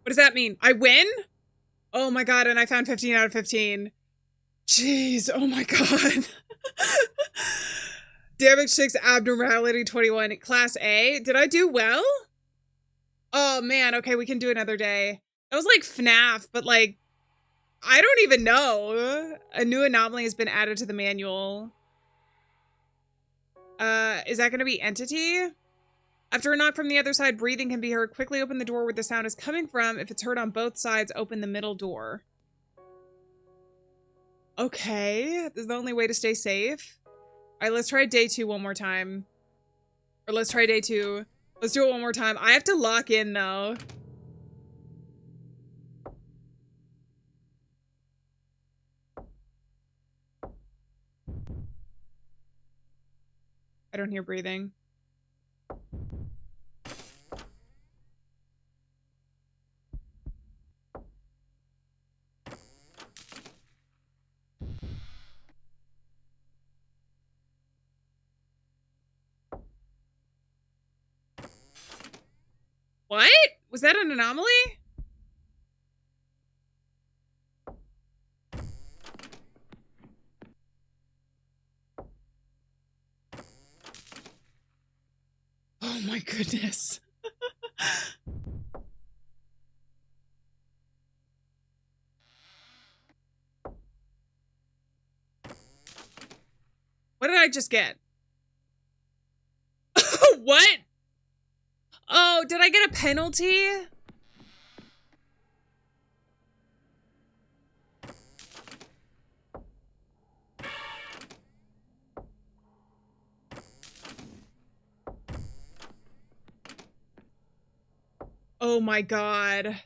What does that mean? I win? Oh my god, and I found 15 out of 15. Jeez, oh my god. Damage 6, abnormality 21, class A. Did I do well? Oh man, okay, we can do another day. That was like FNAF, but like, I don't even know. A new anomaly has been added to the manual. Is that gonna be entity? After a knock from the other side, breathing can be heard. Quickly open the door where the sound is coming from. If it's heard on both sides, open the middle door. Okay, this is the only way to stay safe. All right, let's try day 2 one more time. Or let's try day 2. Let's do it one more time. I have to lock in though. I don't hear breathing. What? Was that an anomaly? Oh my goodness. What did I just get? What? Oh, did I get a penalty? Oh my god.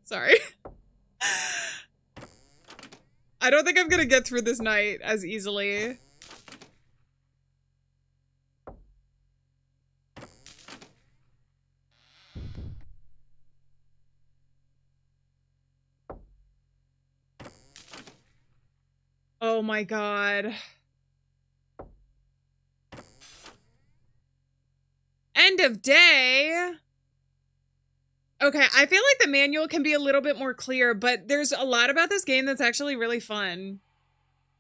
Sorry. I don't think I'm gonna get through this night as easily. Oh my god. End of day. Okay, I feel like the manual can be a little bit more clear, but there's a lot about this game that's actually really fun.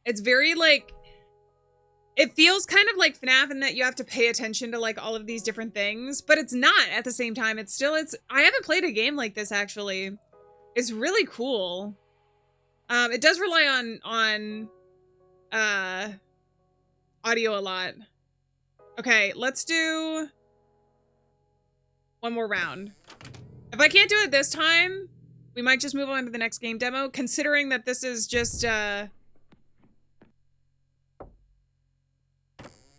It's very like, it feels kind of like FNAF in that you have to pay attention to like all of these different things, but it's not at the same time. It's I haven't played a game like this actually. It's really cool. It does rely on audio a lot. Okay, let's do one more round. If I can't do it this time, we might just move on to the next game demo, considering that this is just a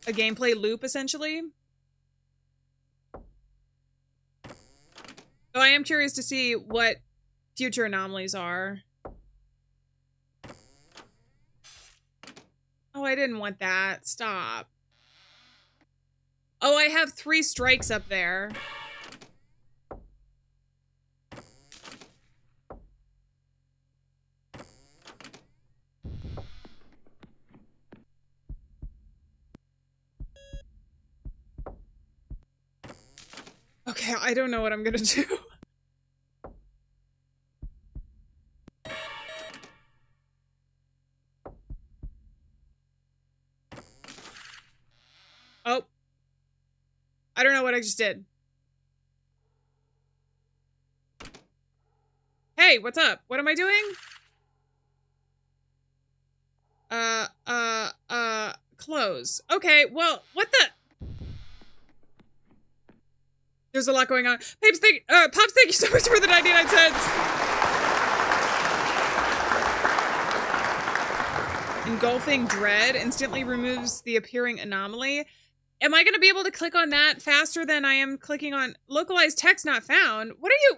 gameplay loop, essentially. So I am curious to see what future anomalies are. Oh, I didn't want that. Stop. Oh, I have 3 strikes up there. Okay, I don't know what I'm gonna do. Oh. I don't know what I just did. Hey, what's up? What am I doing? Close. Okay, well, what the? There's a lot going on. Pops, thank you so much for the 99 cents. Engulfing dread instantly removes the appearing anomaly. Am I going to be able to click on that faster than I am clicking on localized text not found? What are you?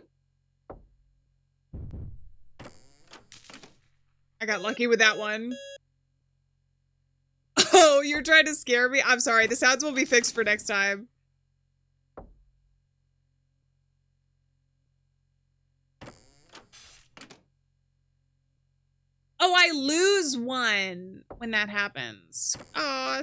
I got lucky with that one. Oh, you're trying to scare me? I'm sorry. The sounds will be fixed for next time. Oh, I lose one when that happens. Aw.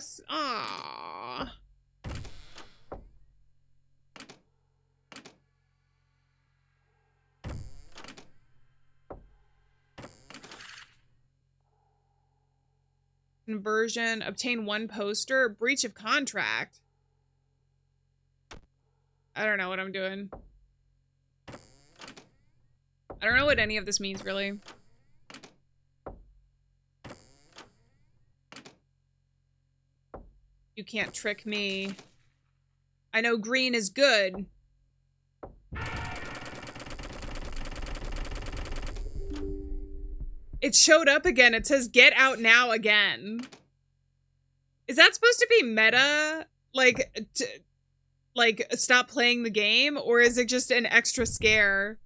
conversion, obtain 1 poster, breach of contract. I don't know what I'm doing. I don't know what any of this means, really. You can't trick me. I know green is good. It showed up again. It says get out now again. Is that supposed to be meta? Like stop playing the game? Or is it just an extra scare?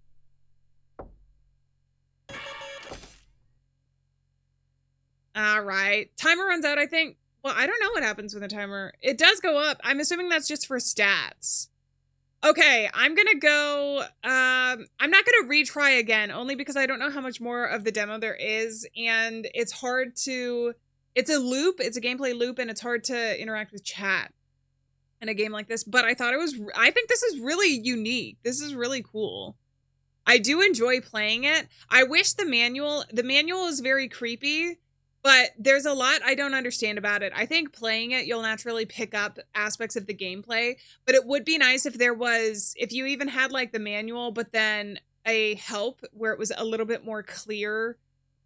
All right. Timer runs out, I think. Well, I don't know what happens when the timer... It does go up. I'm assuming that's just for stats. Okay, I'm gonna go... I'm not gonna retry again, only because I don't know how much more of the demo there is, and it's hard to... It's a loop, it's a gameplay loop, and it's hard to interact with chat in a game like this, but I thought it was... I think this is really unique. This is really cool. I do enjoy playing it. I wish the manual is very creepy, but there's a lot I don't understand about it. I think playing it, you'll naturally pick up aspects of the gameplay, but it would be nice if there was, if you even had like the manual, but then a help where it was a little bit more clear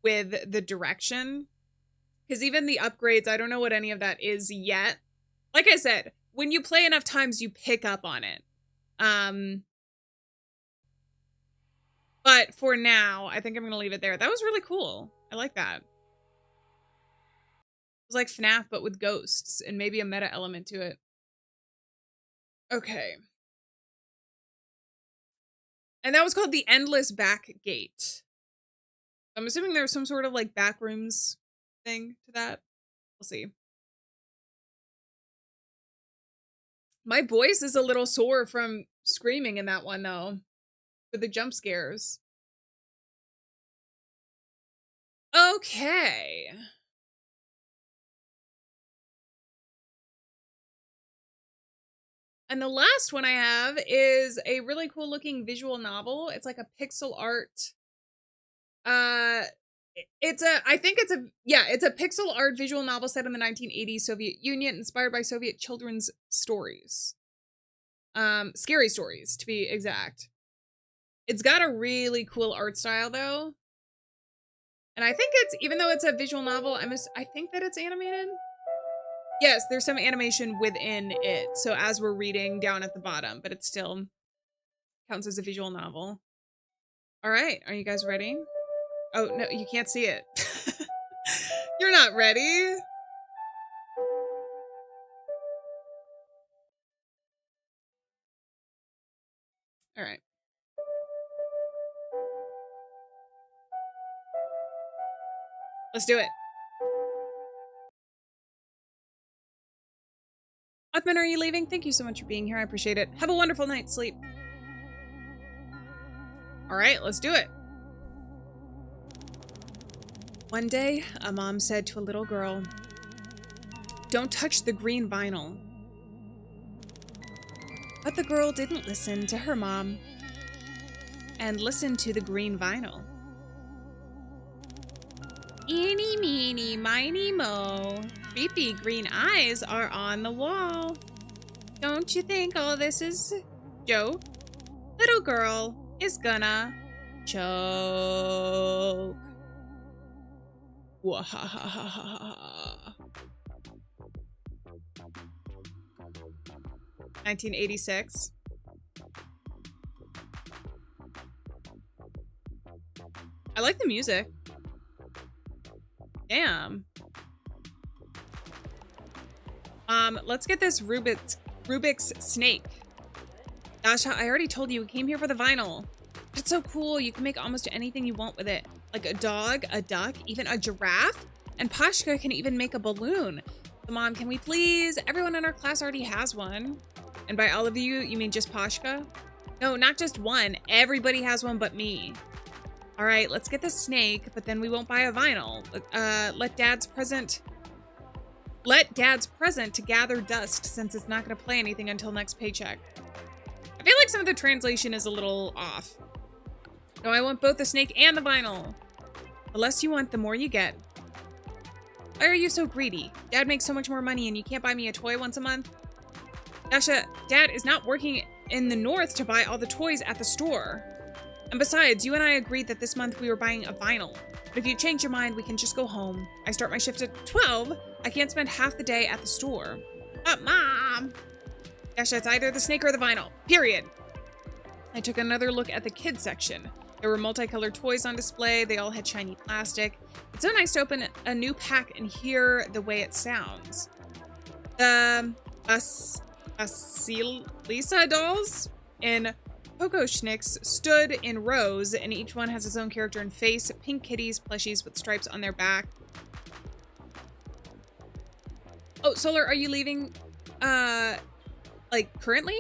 with the direction. Because even the upgrades, I don't know what any of that is yet. Like I said, when you play enough times, you pick up on it. But for now, I think I'm going to leave it there. That was really cool. I like that. It was like FNAF, but with ghosts and maybe a meta element to it. Okay. And that was called the Endless Back Gate. I'm assuming there's some sort of like backrooms thing to that. We'll see. My voice is a little sore from screaming in that one though. For the jump scares. Okay. And the last one I have is a really cool looking visual novel. It's like a pixel art. It's a pixel art visual novel set in the 1980s Soviet Union, inspired by Soviet children's stories. Scary stories, to be exact. It's got a really cool art style though. And I think it's, even though it's a visual novel, I think that it's animated. Yes, there's some animation within it. So as we're reading down at the bottom, but it still counts as a visual novel. All right, are you guys ready? Oh, no, you can't see it. You're not ready. All right. Let's do it. Othman, are you leaving? Thank you so much for being here. I appreciate it. Have a wonderful night's sleep. All right, let's do it. One day, a mom said to a little girl, "Don't touch the green vinyl." But the girl didn't listen to her mom and listened to the green vinyl. Eeny, meeny, miny, mo. Creepy green eyes are on the wall. Don't you think all this is joke? Little girl is gonna choke. Wahahaha. 1986. I like the music. Damn. Let's get this Rubik's snake. Dasha, I already told you, we came here for the vinyl. It's so cool. You can make almost anything you want with it. Like a dog, a duck, even a giraffe. And Pashka can even make a balloon. So Mom, can we please? Everyone in our class already has one. And by all of you, you mean just Pashka? No, not just one. Everybody has one but me. All right, let's get the snake, but then we won't buy a vinyl. Let Dad's present to gather dust, since it's not going to play anything until next paycheck. I feel like some of the translation is a little off. No, I want both the snake and the vinyl. The less you want, the more you get. Why are you so greedy? Dad makes so much more money and you can't buy me a toy once a month? Dasha, Dad is not working in the north to buy all the toys at the store. And besides, you and I agreed that this month we were buying a vinyl. But if you change your mind, we can just go home. I start my shift at 12. I can't spend half the day at the store. Mom! Dasha, it's either the snake or the vinyl. Period. I took another look at the kids section. There were multicolored toys on display. They all had shiny plastic. It's so nice to open a new pack and hear the way it sounds. The Lisa dolls in Poco Schnicks stood in rows, and each one has its own character and face. Pink kitties, plushies with stripes on their back. Oh, Solar, are you leaving, like, currently?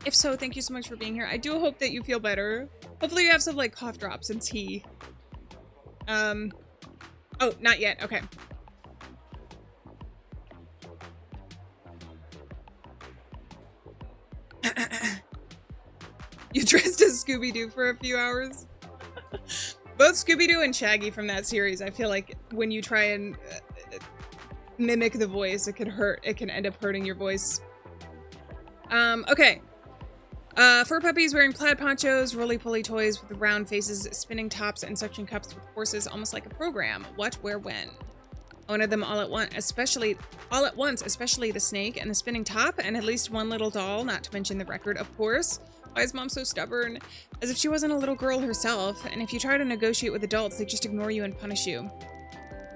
If so, thank you so much for being here. I do hope that you feel better. Hopefully you have some, like, cough drops and tea. Oh, not yet. Okay. You dressed as Scooby-Doo for a few hours? Both Scooby-Doo and Shaggy from that series, I feel like when you try and mimic the voice, it can hurt. It can end up hurting your voice. Okay. Fur puppies wearing plaid ponchos, roly-poly toys with round faces, spinning tops, and suction cups with horses, almost like a program. What, where, when? I wanted them all at once, especially the snake and the spinning top, and at least one little doll, not to mention the record, of course. Why is Mom so stubborn? As if she wasn't a little girl herself, and if you try to negotiate with adults, they just ignore you and punish you.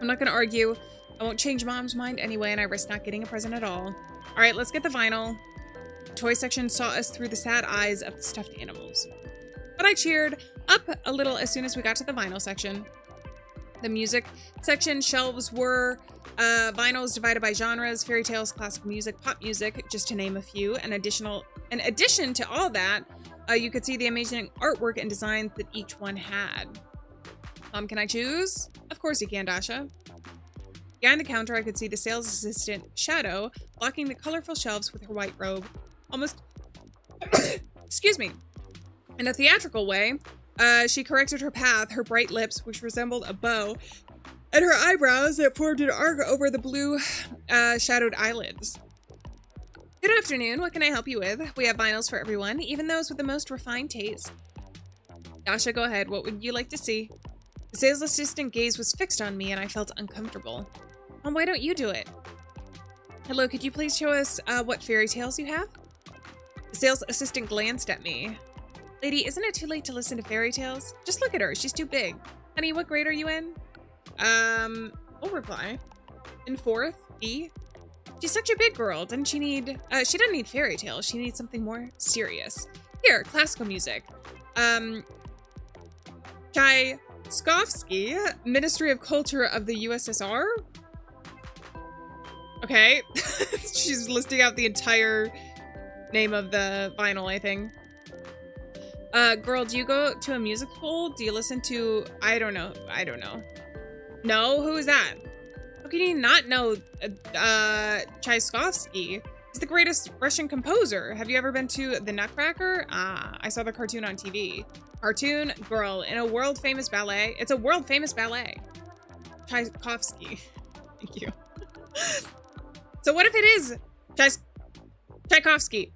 I'm not gonna argue. I won't change Mom's mind anyway, and I risk not getting a present at all. Alright, let's get the vinyl. The toy section saw us through the sad eyes of the stuffed animals. But I cheered up a little as soon as we got to the vinyl section. The music section shelves were vinyls divided by genres, fairy tales, classical music, pop music, just to name a few. In addition to all that, you could see the amazing artwork and designs that each one had. Can I choose? Of course you can, Dasha. Behind the counter, I could see the sales assistant, Shadow, blocking the colorful shelves with her white robe. Almost, excuse me, in a theatrical way. She corrected her path, her bright lips, which resembled a bow, and her eyebrows that formed an arc over the blue, shadowed eyelids. Good afternoon, what can I help you with? We have vinyls for everyone, even those with the most refined taste. Dasha, go ahead, what would you like to see? The sales assistant gaze was fixed on me and I felt uncomfortable. Mom, why don't you do it? Hello, could you please show us, what fairy tales you have? The sales assistant glanced at me. Lady, isn't it too late to listen to fairy tales? Just look at her, she's too big. Honey, what grade are you in? We'll reply. In 4th, B. She's such a big girl, doesn't she need, she doesn't need fairy tales, she needs something more serious. Here, classical music. Tchaikovsky, Ministry of Culture of the USSR? Okay. She's listing out the entire name of the vinyl, I think. Girl, do you go to a music school? Do you listen to, I don't know. No? Who is that? How can you not know, Tchaikovsky? He's the greatest Russian composer. Have you ever been to the Nutcracker? I saw the cartoon on TV. Cartoon? Girl, in a world-famous ballet. It's a world-famous ballet. Tchaikovsky. Thank you. So what if it is Tchaikovsky?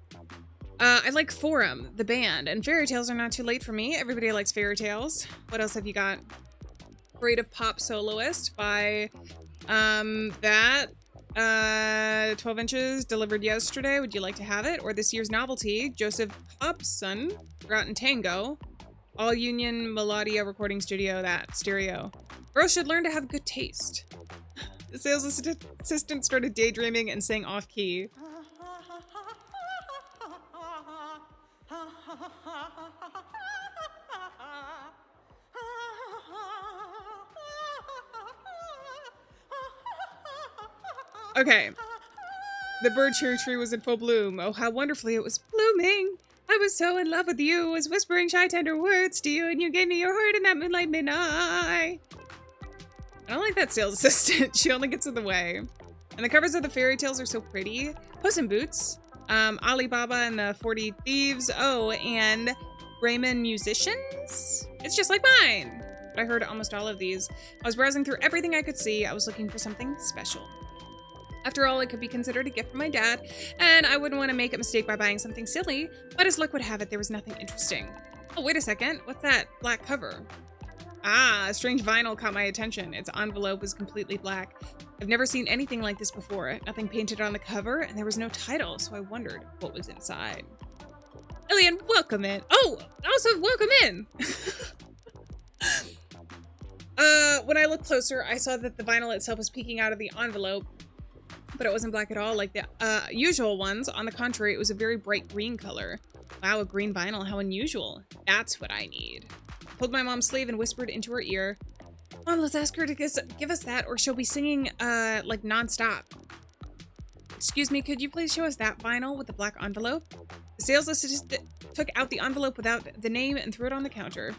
I like Forum, the band, and fairy tales are not too late for me. Everybody likes fairy tales. What else have you got? Creative Pop Soloist by, 12 inches, delivered yesterday. Would you like to have it? Or this year's novelty, Joseph Hobson, Forgotten Tango, All Union Melodia Recording Studio, that stereo. Girls should learn to have good taste. The sales assistant started daydreaming and sang off-key. Okay. The bird cherry tree was in full bloom. Oh, how wonderfully it was blooming. I was so in love with you, was whispering shy, tender words to you, and you gave me your heart in that moonlight midnight. I don't like that sales assistant. She only gets in the way. And the covers of the fairy tales are so pretty. Puss in Boots, Alibaba and the 40 Thieves. Oh, and Raymond Musicians. It's just like mine. but I heard almost all of these. I was browsing through everything I could see. I was looking for something special. After all, it could be considered a gift from my dad, and I wouldn't want to make a mistake by buying something silly, but as luck would have it, there was nothing interesting. Oh, wait a second. What's that black cover? Ah, a strange vinyl caught my attention. Its envelope was completely black. I've never seen anything like this before. Nothing painted on the cover, and there was no title, so I wondered what was inside. Alieann, welcome in. Oh, also welcome in. When I looked closer, I saw that the vinyl itself was peeking out of the envelope, but it wasn't black at all like the usual ones. On the contrary, it was a very bright green color. Wow, a green vinyl, how unusual. That's what I need. I pulled my mom's sleeve and whispered into her ear, Mom, let's ask her to give us that, or she'll be singing, like, non-stop. Excuse me, could you please show us that vinyl with the black envelope? The sales assistant took out the envelope without the name and threw it on the counter.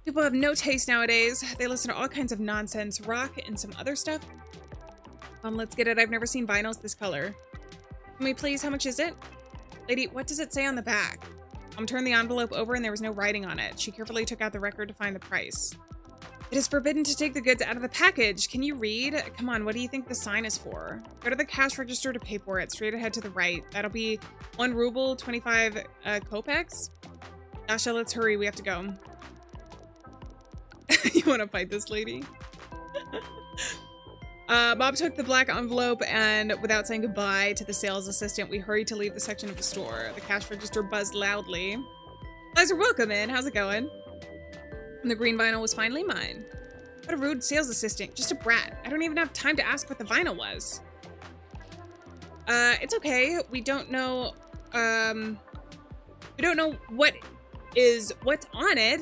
People have no taste nowadays. They listen to all kinds of nonsense, rock, and some other stuff. Let's get it. I've never seen vinyls this color. Tell me, please, how much is it? Lady, what does it say on the back? Mom turned the envelope over and there was no writing on it. She carefully took out the record to find the price. It is forbidden to take the goods out of the package. Can you read? Come on, what do you think the sign is for? Go to the cash register to pay for it. Straight ahead to the right. That'll be 1 ruble, 25 kopecks. Dasha, let's hurry. We have to go. You want to fight this lady? Bob took the black envelope and without saying goodbye to the sales assistant, we hurried to leave the section of the store. The cash register buzzed loudly. Guys are welcome in. How's it going? And the green vinyl was finally mine. What a rude sales assistant. Just a brat. I don't even have time to ask what the vinyl was. It's okay. We don't know what's on it.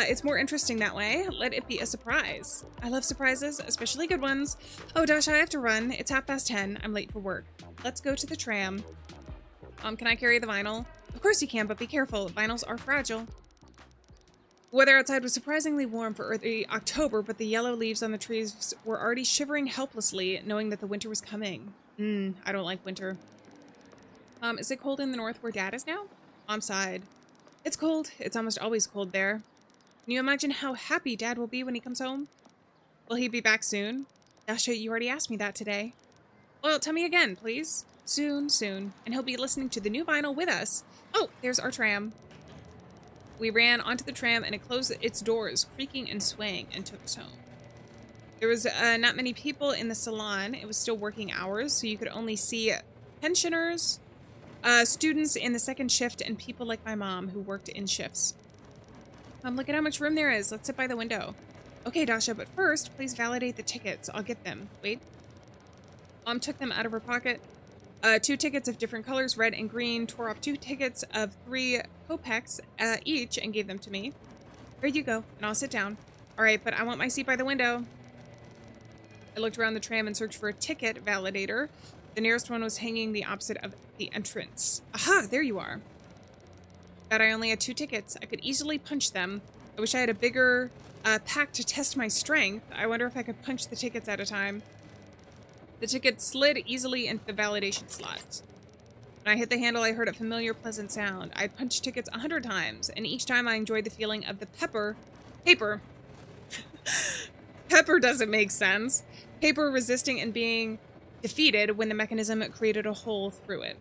It's more interesting that way. Let it be a surprise. I love surprises, especially good ones. Oh, Dasha, I have to run. It's 10:30. I'm late for work. Let's go to the tram. Can I carry the vinyl? Of course you can, but be careful. Vinyls are fragile. The weather outside was surprisingly warm for early October, but the yellow leaves on the trees were already shivering helplessly, knowing that the winter was coming. I don't like winter. Is it cold in the north where Dad is now? Mom sighed. It's cold. It's almost always cold there. Can you imagine how happy Dad will be when he comes home? Will he be back soon? Dasha, you already asked me that today. Well, tell me again, please. Soon. And he'll be listening to the new vinyl with us. Oh, there's our tram. We ran onto the tram and it closed its doors, creaking and swaying, and took us home. There was not many people in the salon. It was still working hours, so you could only see pensioners, students in the second shift, and people like my mom who worked in shifts. Look at how much room there is. Let's sit by the window. Okay, Dasha, but first, please validate the tickets. I'll get them. Wait. Mom took them out of her pocket. 2 tickets of different colors, red and green, tore off 2 tickets of 3 kopecks each and gave them to me. Here you go, and I'll sit down. All right, but I want my seat by the window. I looked around the tram and searched for a ticket validator. The nearest one was hanging the opposite of the entrance. Aha, there you are. But I only had 2 tickets. I could easily punch them. I wish I had a bigger pack to test my strength. I wonder if I could punch the tickets at a time. The ticket slid easily into the validation slot. When I hit the handle, I heard a familiar, pleasant sound. I punched tickets 100 times, and each time I enjoyed the feeling of the paper. Pepper doesn't make sense. Paper resisting and being defeated when the mechanism created a hole through it.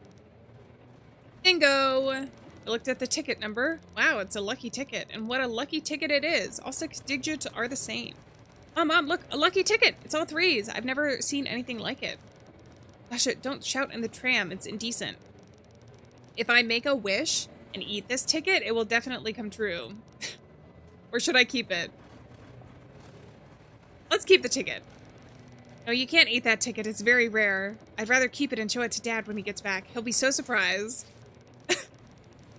Bingo! I looked at the ticket number. Wow, it's a lucky ticket, and what a lucky ticket it is. All 6 digits are the same. Mom, look, a lucky ticket. It's all 3s. I've never seen anything like it. Gosh, don't shout in the tram. It's indecent. If I make a wish and eat this ticket, it will definitely come true. Or should I keep it? Let's keep the ticket. No, you can't eat that ticket. It's very rare. I'd rather keep it and show it to Dad when he gets back. He'll be so surprised.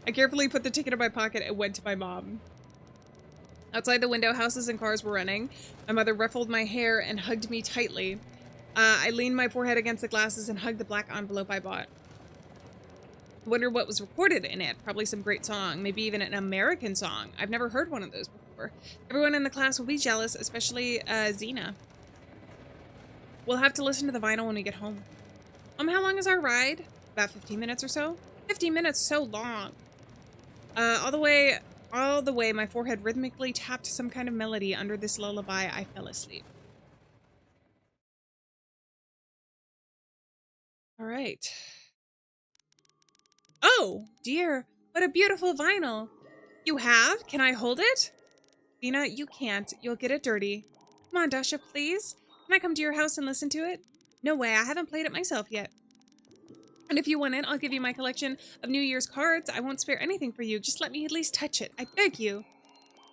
I carefully put the ticket in my pocket and went to my mom. Outside the window, houses and cars were running. My mother ruffled my hair and hugged me tightly. I leaned my forehead against the glasses and hugged the black envelope I bought. I wonder what was recorded in it. Probably some great song. Maybe even an American song. I've never heard one of those before. Everyone in the class will be jealous, especially Xena. We'll have to listen to the vinyl when we get home. How long is our ride? About 15 minutes or so? 15 minutes, so long. All the way all the way my forehead rhythmically tapped some kind of melody. Under this lullaby, I fell asleep. All right. Oh, dear. What a beautiful vinyl. You have? Can I hold it? Lena, you can't. You'll get it dirty. Come on, Dasha, please. Can I come to your house and listen to it? No way. I haven't played it myself yet. And if you want it, I'll give you my collection of New Year's cards. I won't spare anything for you. Just let me at least touch it. I beg you.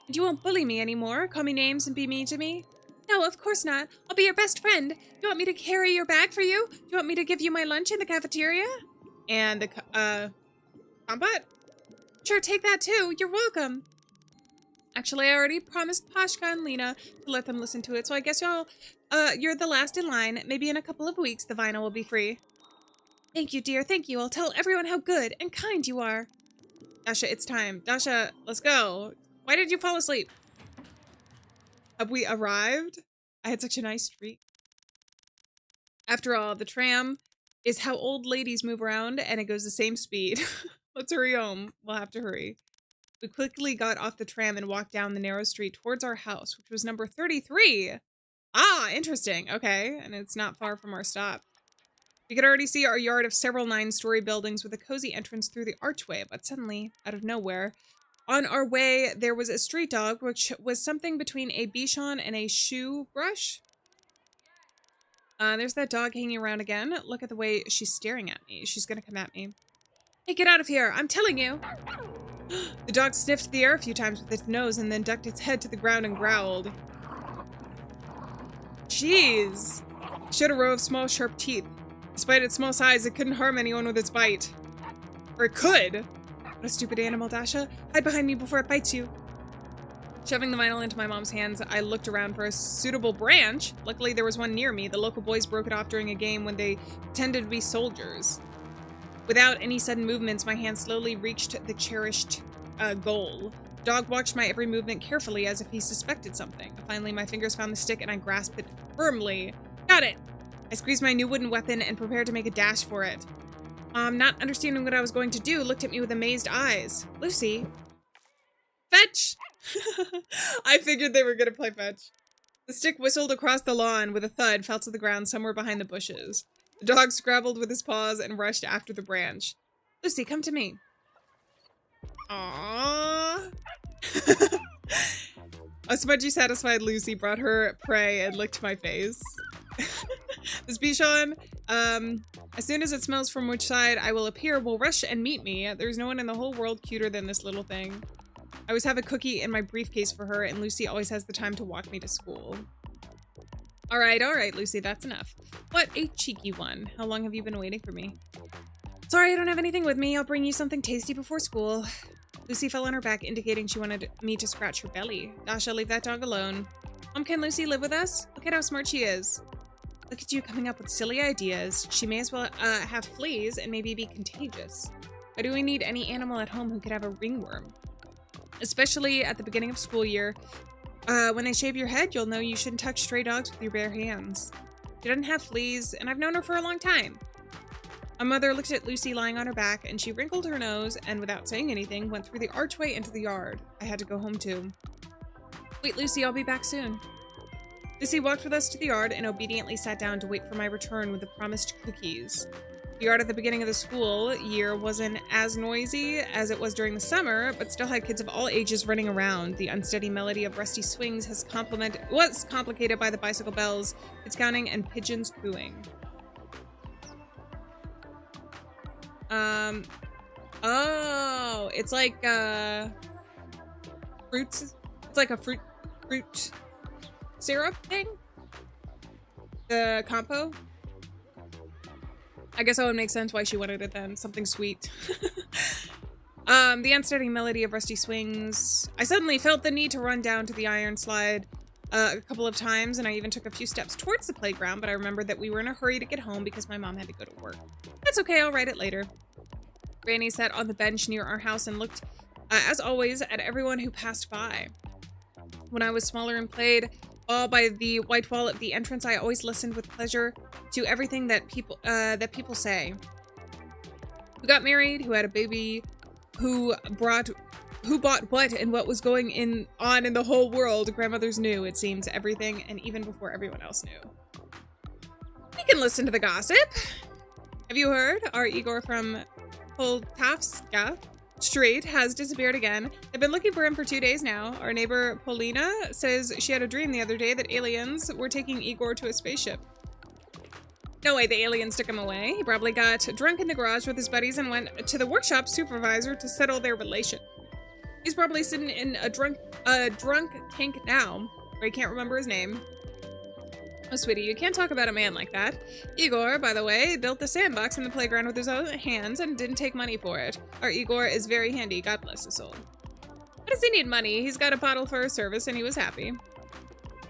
And you won't bully me anymore, call me names and be mean to me? No, of course not. I'll be your best friend. Do you want me to carry your bag for you? Do you want me to give you my lunch in the cafeteria? And the, combat? Sure, take that too. You're welcome. Actually, I already promised Pashka and Lena to let them listen to it, so I guess you're the last in line. Maybe in a couple of weeks the vinyl will be free. Thank you, dear. Thank you. I'll tell everyone how good and kind you are. Dasha, it's time. Dasha, let's go. Why did you fall asleep? Have we arrived? I had such a nice streak. After all, the tram is how old ladies move around, and it goes the same speed. Let's hurry home. We'll have to hurry. We quickly got off the tram and walked down the narrow street towards our house, which was number 33. Ah, interesting. Okay, and it's not far from our stop. We could already see our yard of several 9-story buildings with a cozy entrance through the archway, but suddenly, out of nowhere, on our way, there was a street dog, which was something between a Bichon and a shoe brush. There's that dog hanging around again. Look at the way she's staring at me. She's gonna come at me. Hey, get out of here! I'm telling you! The dog sniffed the air a few times with its nose and then ducked its head to the ground and growled. Jeez! It showed a row of small, sharp teeth. Despite its small size, it couldn't harm anyone with its bite. Or it could! What a stupid animal, Dasha. Hide behind me before it bites you. Shoving the vinyl into my mom's hands, I looked around for a suitable branch. Luckily, there was one near me. The local boys broke it off during a game when they pretended to be soldiers. Without any sudden movements, my hand slowly reached the cherished goal. The dog watched my every movement carefully as if he suspected something. Finally, my fingers found the stick and I grasped it firmly. Got it! I squeezed my new wooden weapon and prepared to make a dash for it. Not understanding what I was going to do, looked at me with amazed eyes. Lucy. Fetch! I figured they were gonna play fetch. The stick whistled across the lawn with a thud, fell to the ground somewhere behind the bushes. The dog scrabbled with his paws and rushed after the branch. Lucy, come to me. Aww. A smudgy, satisfied Lucy brought her prey and licked my face. This Bichon, as soon as it smells from which side I will appear, will rush and meet me. There's no one in the whole world cuter than this little thing. I always have a cookie in my briefcase for her, and Lucy always has the time to walk me to school. All right, Lucy, that's enough. What a cheeky one. How long have you been waiting for me? Sorry, I don't have anything with me. I'll bring you something tasty before school. Lucy fell on her back, indicating she wanted me to scratch her belly. Dasha, leave that dog alone. Mom, can Lucy live with us? Look at how smart she is. Look at you coming up with silly ideas. She may as well have fleas and maybe be contagious. Why do we need any animal at home who could have a ringworm? Especially at the beginning of school year. When they shave your head, you'll know you shouldn't touch stray dogs with your bare hands. She doesn't have fleas, and I've known her for a long time. My mother looked at Lucy lying on her back, and she wrinkled her nose, and without saying anything, went through the archway into the yard. I had to go home too. Wait, Lucy, I'll be back soon. Lucy walked with us to the yard and obediently sat down to wait for my return with the promised cookies. The yard at the beginning of the school year wasn't as noisy as it was during the summer, but still had kids of all ages running around. The unsteady melody of rusty swings was complicated by the bicycle bells, kids counting, and pigeons cooing. Oh, it's like, fruits. It's like a fruit syrup thing? The compo? I guess that would make sense why she wanted it then. Something sweet. The unsteady melody of rusty swings. I suddenly felt the need to run down to the iron slide a couple of times, and I even took a few steps towards the playground, but I remembered that we were in a hurry to get home because my mom had to go to work. That's okay, I'll write it later. Granny sat on the bench near our house and looked, as always, at everyone who passed by. When I was smaller and played all by the white wall at the entrance, I always listened with pleasure to everything that people say. Who got married, who had a baby, who brought who bought what and what was going on in the whole world. Grandmothers knew, it seems, everything, and even before everyone else knew. We can listen to the gossip. Have you heard? Our Igor from Poltavska Street has disappeared again. They've been looking for him for 2 days now. Our neighbor Polina says she had a dream the other day that aliens were taking Igor to a spaceship. No way the aliens took him away. He probably got drunk in the garage with his buddies and went to the workshop supervisor to settle their relation. He's probably sitting in a drunk tank now, or he can't remember his name. Oh, sweetie, you can't talk about a man like that. Igor, by the way, built the sandbox in the playground with his own hands and didn't take money for it. Our Igor is very handy, God bless his soul. Why does he need money? He's got a bottle for a service and he was happy.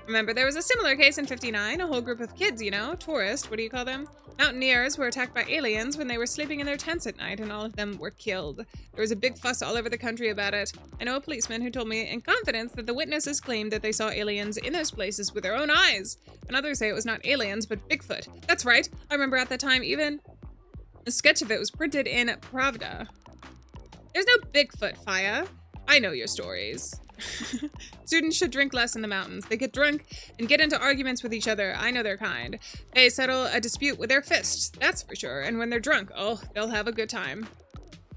Remember, there was a similar case in 59, a whole group of kids, you know, tourists, what do you call them? Mountaineers were attacked by aliens when they were sleeping in their tents at night, and all of them were killed. There was a big fuss all over the country about it. I know a policeman who told me in confidence that the witnesses claimed that they saw aliens in those places with their own eyes, and others say it was not aliens, but Bigfoot. That's right, I remember at that time even a sketch of it was printed in Pravda. There's no Bigfoot, Faya. I know your stories. Students should drink less in the mountains. They get drunk and get into arguments with each other. I know their kind. They settle a dispute with their fists, that's for sure. And when they're drunk, oh, they'll have a good time.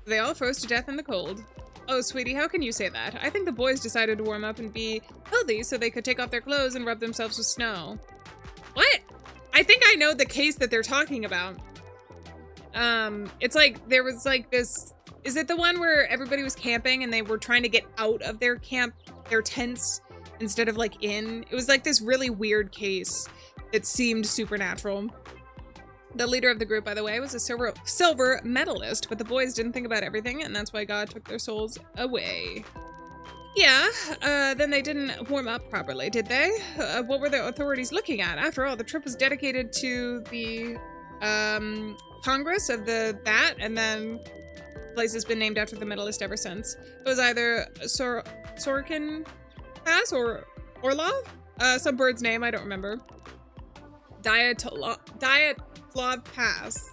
They all froze to death in the cold. Oh, sweetie, how can you say that? I think the boys decided to warm up and be healthy so they could take off their clothes and rub themselves with snow. What? I think I know the case that they're talking about. It's like, there was like this... Is it the one where everybody was camping and they were trying to get out of their tents instead of like in? It was like this really weird case that seemed supernatural. The leader of the group, by the way, was a silver medalist, but the boys didn't think about everything, and that's why God took their souls away. Yeah, then they didn't warm up properly, did they? What were the authorities looking at? After all, the trip was dedicated to the Congress of that, and then the place has been named after the medalist ever since. It was either Sorokin Pass or Orlov? Some bird's name, I don't remember. Dyatlov Pass.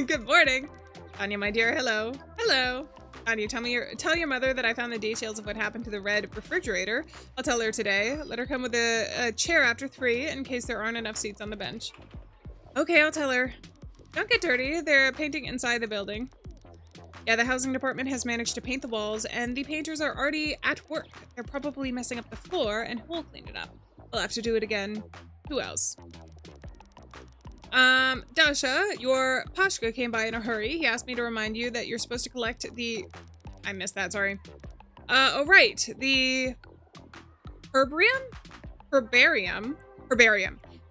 Good morning. Anya, my dear, hello. Hello. Anya, tell your mother that I found the details of what happened to the red refrigerator. I'll tell her today. Let her come with a chair after 3 in case there aren't enough seats on the bench. Okay, I'll tell her. Don't get dirty. They're painting inside the building. Yeah, the housing department has managed to paint the walls, and the painters are already at work. They're probably messing up the floor, and who will clean it up? We'll have to do it again. Who else? Dasha, your Pashka came by in a hurry. He asked me to remind you that you're supposed to collect the... I missed that, sorry. Oh, right. The... Herbarium.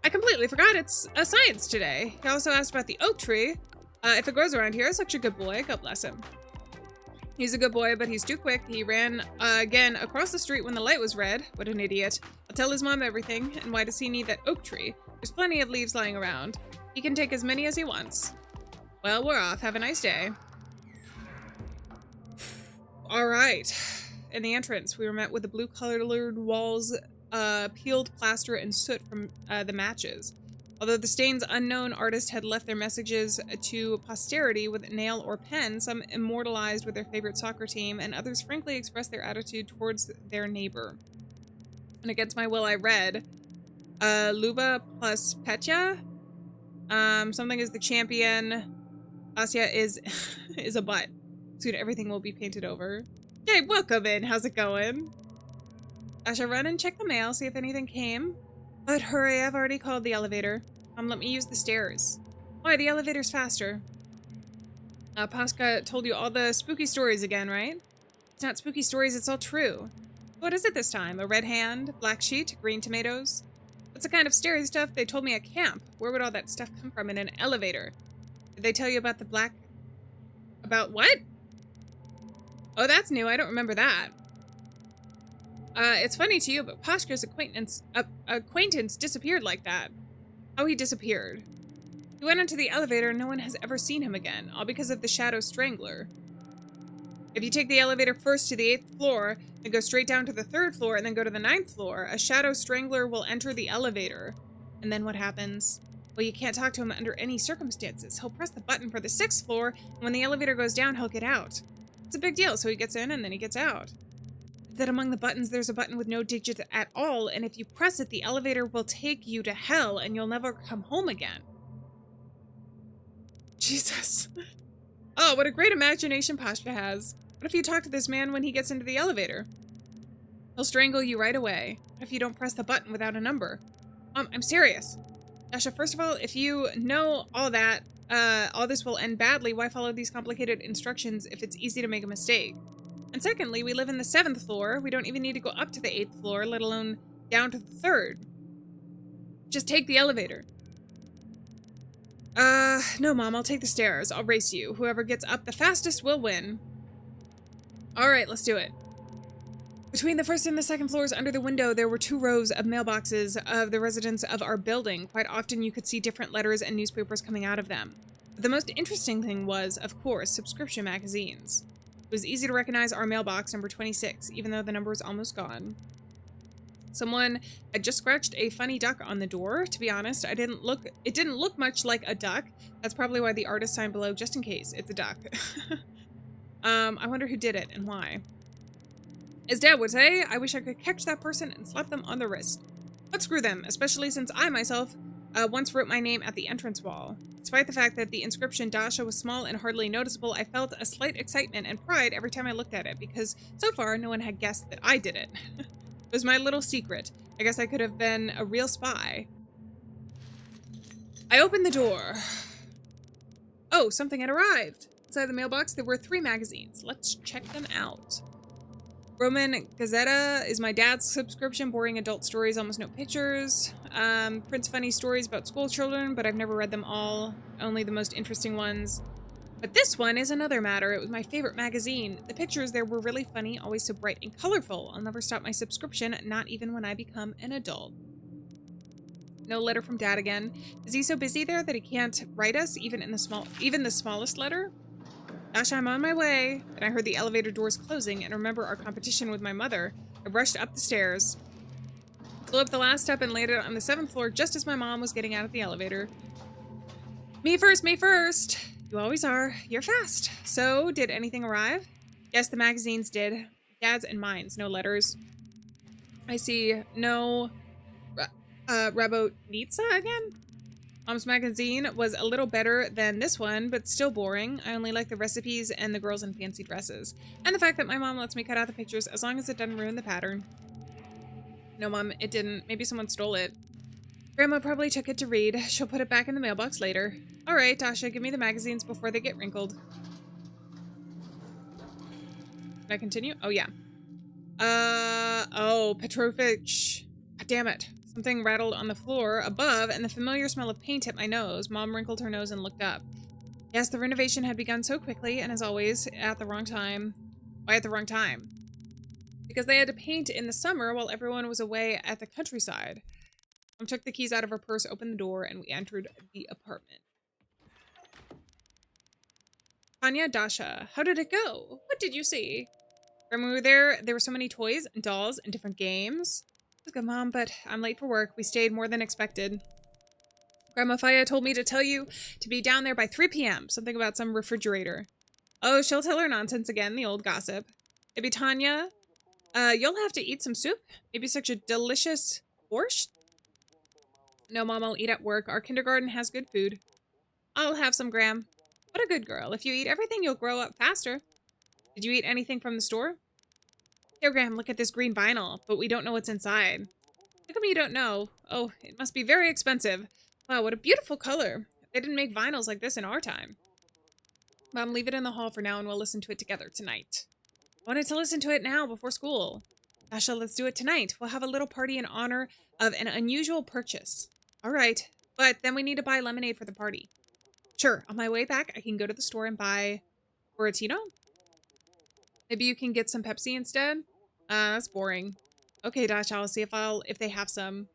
I completely forgot it's a science today. He also asked about the oak tree. If it grows around here, such a good boy. God bless him. He's a good boy, but he's too quick. He ran, again, across the street when the light was red. What an idiot. I'll tell his mom everything. And why does he need that oak tree? There's plenty of leaves lying around. He can take as many as he wants. Well, we're off. Have a nice day. All right. In the entrance, we were met with the blue-colored walls, peeled plaster, and soot from the matches. Although the stains unknown artists had left their messages to posterity with nail or pen, some immortalized with their favorite soccer team, and others frankly expressed their attitude towards their neighbor. And against my will, I read, Luba plus Petya. Something is the champion. Asya is a butt. Soon everything will be painted over. Hey, welcome in. How's it going? I shall run and check the mail, see if anything came. But hurry, I've already called the elevator. Let me use the stairs. Why, the elevator's faster. Pasca told you all the spooky stories again, right? It's not spooky stories, it's all true. What is it this time? A red hand? Black sheet? Green tomatoes? What's the kind of scary stuff they told me at camp? Where would all that stuff come from in an elevator? Did they tell you about the black... About what? Oh, that's new. I don't remember that. It's funny to you, but Pashka's acquaintance disappeared like that. How he disappeared. He went into the elevator and no one has ever seen him again, all because of the Shadow Strangler. If you take the elevator first to the 8th floor, then go straight down to the 3rd floor, and then go to the 9th floor, a Shadow Strangler will enter the elevator. And then what happens? Well, you can't talk to him under any circumstances. He'll press the button for the 6th floor, and when the elevator goes down, he'll get out. It's a big deal, so he gets in and then he gets out. It's that among the buttons, there's a button with no digits at all, and if you press it, the elevator will take you to hell and you'll never come home again. Jesus. Oh, what a great imagination Pasha has. What if you talk to this man when he gets into the elevator? He'll strangle you right away. What if you don't press the button without a number? I'm serious. Dasha, first of all, if you know all that, all this will end badly, why follow these complicated instructions if it's easy to make a mistake? And secondly, we live in the 7th floor. We don't even need to go up to the 8th floor, let alone down to the 3rd. Just take the elevator. No, Mom, I'll take the stairs. I'll race you. Whoever gets up the fastest will win. All right, let's do it. Between the 1st and the 2nd floors under the window, there were 2 rows of mailboxes of the residents of our building. Quite often, you could see different letters and newspapers coming out of them. But the most interesting thing was, of course, subscription magazines. It was easy to recognize our mailbox, number 26, even though the number was almost gone. Someone had just scratched a funny duck on the door. To be honest, it didn't look much like a duck. That's probably why the artist signed below, just in case it's a duck. I wonder who did it and why. As Dad would say, I wish I could catch that person and slap them on the wrist. But screw them, especially since I myself once wrote my name at the entrance wall. Despite the fact that the inscription Dasha was small and hardly noticeable, I felt a slight excitement and pride every time I looked at it, because so far no one had guessed that I did it. It was my little secret. I guess I could have been a real spy. I opened the door. Oh, something had arrived. Inside the mailbox, there were 3 magazines. Let's check them out. Roman Gazetta is my dad's subscription, boring adult stories, almost no pictures. Prince funny stories about school children, but I've never read them all, only the most interesting ones. But this one is another matter. It was my favorite magazine. The pictures there were really funny, always so bright and colorful. I'll never stop my subscription, not even when I become an adult. No letter from Dad again. Is he so busy there that he can't write us, even the smallest letter? Gosh, I'm on my way. And I heard the elevator doors closing and remember our competition with my mother. I rushed up the stairs, flew up the last step and landed on the 7th floor just as my mom was getting out of the elevator. Me first, me first. You always are. You're fast. So, did anything arrive? Yes, the magazines did. Dad's and mine's. No letters. I see no Rabotnitsa again? Mom's magazine was a little better than this one, but still boring. I only like the recipes and the girls in fancy dresses. And the fact that my mom lets me cut out the pictures as long as it doesn't ruin the pattern. No, Mom, it didn't. Maybe someone stole it. Grandma probably took it to read. She'll put it back in the mailbox later. All right, Tasha, give me the magazines before they get wrinkled. Can I continue? Oh, yeah. Oh, Petrovich. God damn it. Something rattled on the floor above, and the familiar smell of paint hit my nose. Mom wrinkled her nose and looked up. Yes, the renovation had begun so quickly, and as always, at the wrong time. Why at the wrong time? Because they had to paint in the summer while everyone was away at the countryside. Mom took the keys out of her purse, opened the door, and we entered the apartment. Tanya, Dasha, how did it go? What did you see? When we were there were so many toys and dolls and different games. It was good, Mom, but I'm late for work. We stayed more than expected. Grandma Faya told me to tell you to be down there by 3 p.m. Something about some refrigerator. Oh, she'll tell her nonsense again, the old gossip. Maybe Tanya, you'll have to eat some soup. Maybe such a delicious borscht. No, Mom, I'll eat at work. Our kindergarten has good food. I'll have some, Graham. What a good girl. If you eat everything, you'll grow up faster. Did you eat anything from the store? Here, Graham, look at this green vinyl, but we don't know what's inside. How come you don't know? Oh, it must be very expensive. Wow, what a beautiful color. They didn't make vinyls like this in our time. Mom, leave it in the hall for now and we'll listen to it together tonight. I wanted to listen to it now before school. Dasha, let's do it tonight. We'll have a little party in honor of an unusual purchase. All right, but then we need to buy lemonade for the party. Sure, on my way back, I can go to the store and buy Buratino. Maybe you can get some Pepsi instead? That's boring. Okay, Dasha, I'll see if they have some.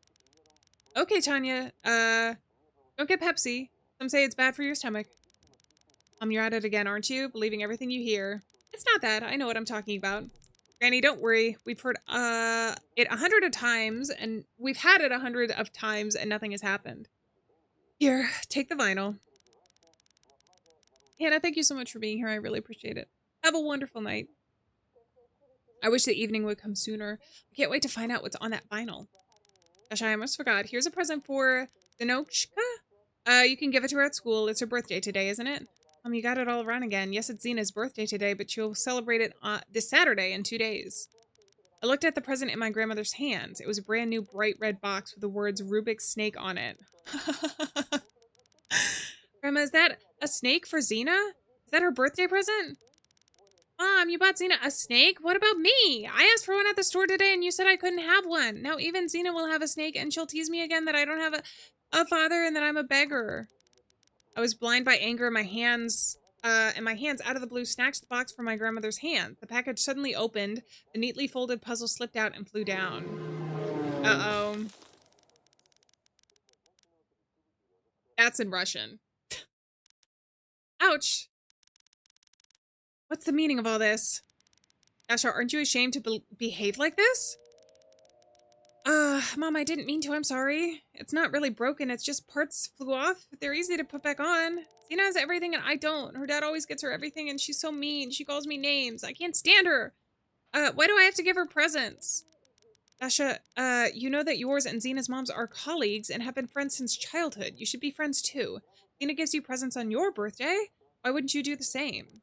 Okay, Tanya, don't get Pepsi. Some say it's bad for your stomach. You're at it again, aren't you? Believing everything you hear. It's not that. I know what I'm talking about. Granny, don't worry. We've heard it 100 of times, and we've had it 100 of times, and nothing has happened. Here, take the vinyl. Hannah, thank you so much for being here. I really appreciate it. Have a wonderful night. I wish the evening would come sooner. I can't wait to find out what's on that vinyl. Gosh, I almost forgot. Here's a present for Danochka. You can give it to her at school. It's her birthday today, isn't it? You got it all wrong again. Yes, it's Zena's birthday today, but she'll celebrate it this Saturday in 2 days. I looked at the present in my grandmother's hands. It was a brand new bright red box with the words Rubik's Snake on it. Grandma, is that a snake for Zena? Is that her birthday present? Mom, you bought Zena a snake? What about me? I asked for one at the store today and you said I couldn't have one. Now even Zena will have a snake and she'll tease me again that I don't have a father and that I'm a beggar. I was blind by anger and my hands out of the blue snatched the box from my grandmother's hand. The package suddenly opened, the neatly folded puzzle slipped out and flew down. Uh-oh. That's in Russian. Ouch. What's the meaning of all this? Dasha, aren't you ashamed to behave like this? Mom, I didn't mean to. I'm sorry. It's not really broken. It's just parts flew off. They're easy to put back on. Zena has everything and I don't. Her dad always gets her everything and she's so mean. She calls me names. I can't stand her. Why do I have to give her presents? Dasha, you know that yours and Zena's moms are colleagues and have been friends since childhood. You should be friends too. Zena gives you presents on your birthday. Why wouldn't you do the same?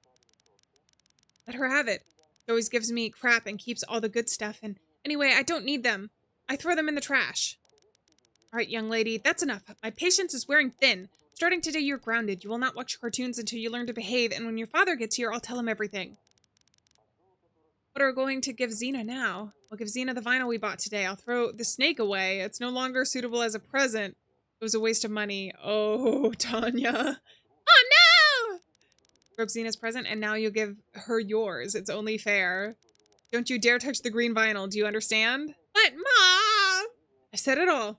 Let her have it. She always gives me crap and keeps all the good stuff. And anyway, I don't need them. I throw them in the trash. All right, young lady, that's enough. My patience is wearing thin. Starting today, you're grounded. You will not watch cartoons until you learn to behave. And when your father gets here, I'll tell him everything. What are we going to give Zena now? We'll give Zena the vinyl we bought today. I'll throw the snake away. It's no longer suitable as a present. It was a waste of money. Oh, Tanya. Oh, no! Broke Zena's present, and now you'll give her yours. It's only fair. Don't you dare touch the green vinyl. Do you understand? But, Mom! I said it all.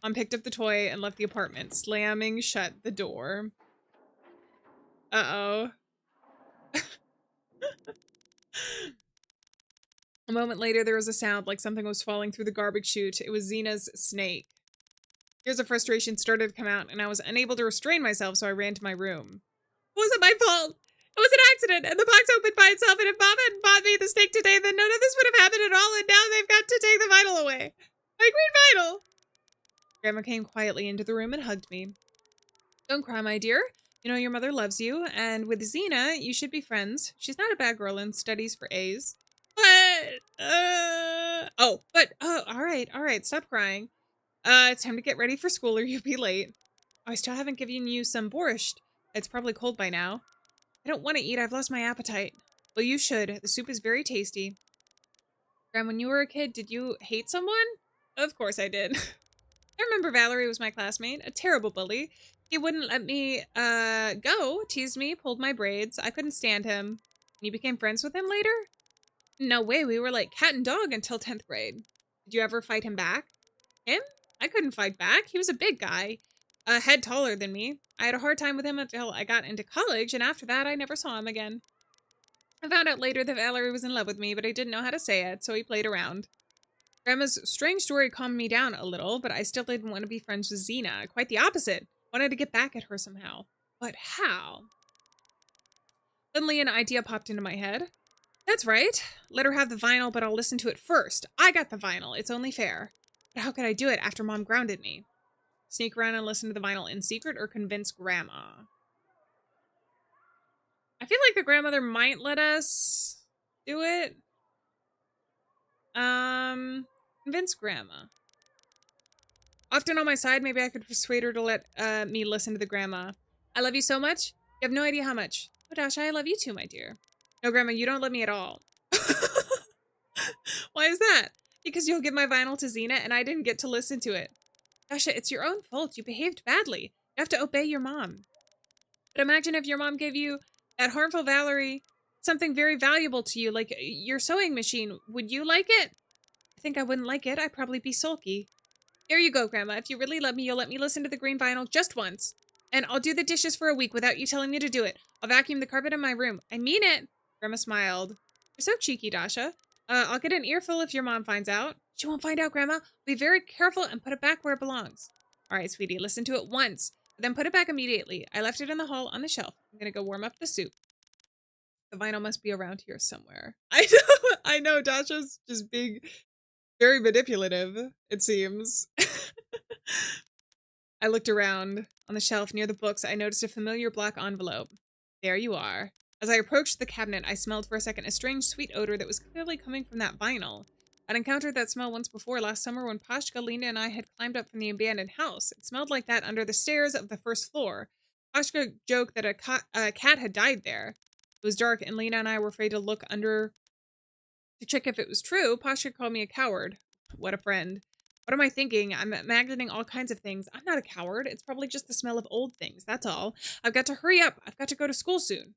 Mom picked up the toy and left the apartment, slamming shut the door. Uh-oh. A moment later, there was a sound like something was falling through the garbage chute. It was Zena's snake. Tears of frustration started to come out, and I was unable to restrain myself, so I ran to my room. It wasn't my fault. It was an accident, and the box opened by itself, and if Mom hadn't bought me the snake today, then none of this would have happened at all, and now they've got to take the vinyl away. My green vinyl! Grandma came quietly into the room and hugged me. Don't cry, my dear. You know your mother loves you, and with Zena, you should be friends. She's not a bad girl and studies for A's. All right, stop crying. It's time to get ready for school or you'll be late. Oh, I still haven't given you some borscht. It's probably cold by now. I don't want to eat, I've lost my appetite. Well, you should. The soup is very tasty. Graham, when you were a kid, did you hate someone? Of course I did. I remember Valerie was my classmate, a terrible bully. He wouldn't let me, go, teased me, pulled my braids. I couldn't stand him. You became friends with him later? No way, we were like cat and dog until 10th grade. Did you ever fight him back? Him? I couldn't fight back. He was a big guy. A head taller than me. I had a hard time with him until I got into college, and after that, I never saw him again. I found out later that Valerie was in love with me, but I didn't know how to say it, so he played around. Grandma's strange story calmed me down a little, but I still didn't want to be friends with Zena. Quite the opposite. Wanted to get back at her somehow. But how? Suddenly an idea popped into my head. That's right. Let her have the vinyl, but I'll listen to it first. I got the vinyl. It's only fair. But how could I do it after Mom grounded me? Sneak around and listen to the vinyl in secret or convince Grandma? I feel like the grandmother might let us do it. Convince Grandma. Often on my side, maybe I could persuade her to let me listen to the grandma. I love you so much. You have no idea how much. Oh, Dasha, I love you too, my dear. No, Grandma, you don't love me at all. Why is that? Because you'll give my vinyl to Zena and I didn't get to listen to it. Dasha, it's your own fault. You behaved badly. You have to obey your mom. But imagine if your mom gave you that harmful Valerie something very valuable to you, like your sewing machine. Would you like it? I think I wouldn't like it. I'd probably be sulky. There you go, Grandma. If you really love me, you'll let me listen to the green vinyl just once. And I'll do the dishes for a week without you telling me to do it. I'll vacuum the carpet in my room. I mean it. Grandma smiled. You're so cheeky, Dasha. I'll get an earful if your mom finds out. She won't find out, Grandma. Be very careful and put it back where it belongs. All right, sweetie, listen to it once, but then put it back immediately. I left it in the hall on the shelf. I'm gonna go warm up the soup. The vinyl must be around here somewhere. I know, Dasha's just being very manipulative, it seems. I looked around. On the shelf near the books, I noticed a familiar black envelope. There you are. As I approached the cabinet, I smelled for a second a strange sweet odor that was clearly coming from that vinyl. I'd encountered that smell once before, last summer when Pashka, Lena, and I had climbed up from the abandoned house. It smelled like that under the stairs of the first floor. Pashka joked that a cat had died there. It was dark, and Lena and I were afraid to look under to check if it was true. Pashka called me a coward. What a friend. What am I thinking? I'm imagining all kinds of things. I'm not a coward. It's probably just the smell of old things, that's all. I've got to hurry up. I've got to go to school soon.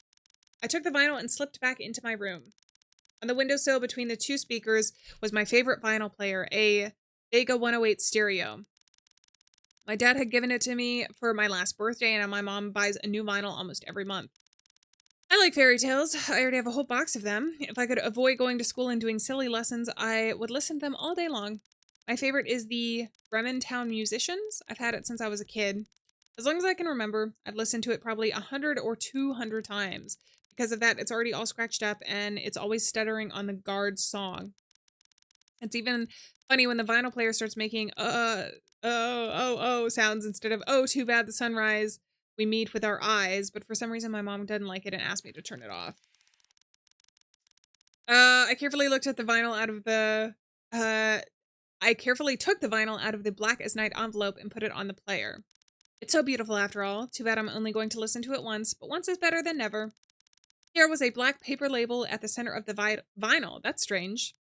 I took the vinyl and slipped back into my room. On the windowsill between the two speakers was my favorite vinyl player, a Vega 108 stereo. My dad had given it to me for my last birthday, and my mom buys a new vinyl almost every month. I like fairy tales. I already have a whole box of them. If I could avoid going to school and doing silly lessons, I would listen to them all day long. My favorite is the Bremen Town Musicians. I've had it since I was a kid. As long as I can remember, I've listened to it probably 100 or 200 times. Because of that, it's already all scratched up, and it's always stuttering on the guard song. It's even funny when the vinyl player starts making sounds instead of, oh, too bad the sunrise we meet with our eyes, but for some reason my mom didn't like it and asked me to turn it off. I carefully took the vinyl out of the black as night envelope and put it on the player. It's so beautiful after all. Too bad I'm only going to listen to it once, but once is better than never. Here was a black paper label at the center of the vinyl. That's strange.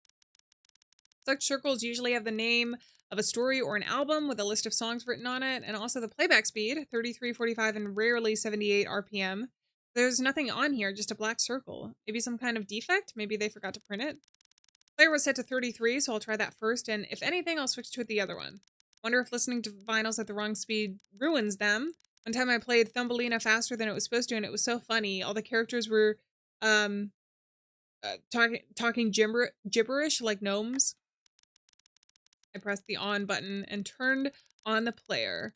Such circles usually have the name of a story or an album with a list of songs written on it, and also the playback speed, 33, 45, and rarely 78 RPM. There's nothing on here, just a black circle. Maybe some kind of defect? Maybe they forgot to print it? Player was set to 33, so I'll try that first, and if anything, I'll switch to the other one. Wonder if listening to vinyls at the wrong speed ruins them. One time I played Thumbelina faster than it was supposed to, and it was so funny. All the characters were talking gibberish like gnomes. I pressed the on button and turned on the player.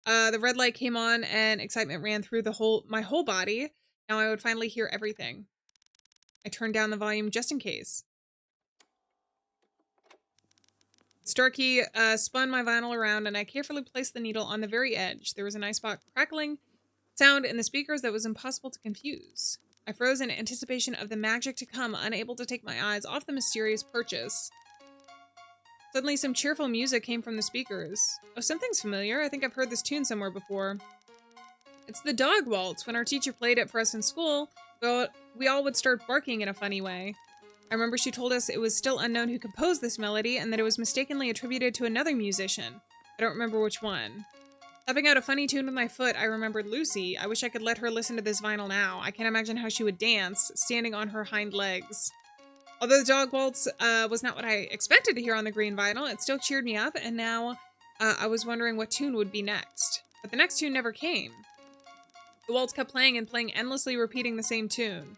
The red light came on and excitement ran through my whole body. Now I would finally hear everything. I turned down the volume just in case. Starkey spun my vinyl around and I carefully placed the needle on the very edge. There was a nice crackling sound in the speakers that was impossible to confuse. I froze in anticipation of the magic to come, unable to take my eyes off the mysterious purchase. Suddenly, some cheerful music came from the speakers. Oh, something's familiar. I think I've heard this tune somewhere before. It's the dog waltz. When our teacher played it for us in school, we all would start barking in a funny way. I remember she told us it was still unknown who composed this melody and that it was mistakenly attributed to another musician. I don't remember which one. Tapping out a funny tune with my foot, I remembered Lucy. I wish I could let her listen to this vinyl now. I can't imagine how she would dance, standing on her hind legs. Although the dog waltz was not what I expected to hear on the green vinyl, it still cheered me up, and now I was wondering what tune would be next. But the next tune never came. The waltz kept playing and playing endlessly, repeating the same tune.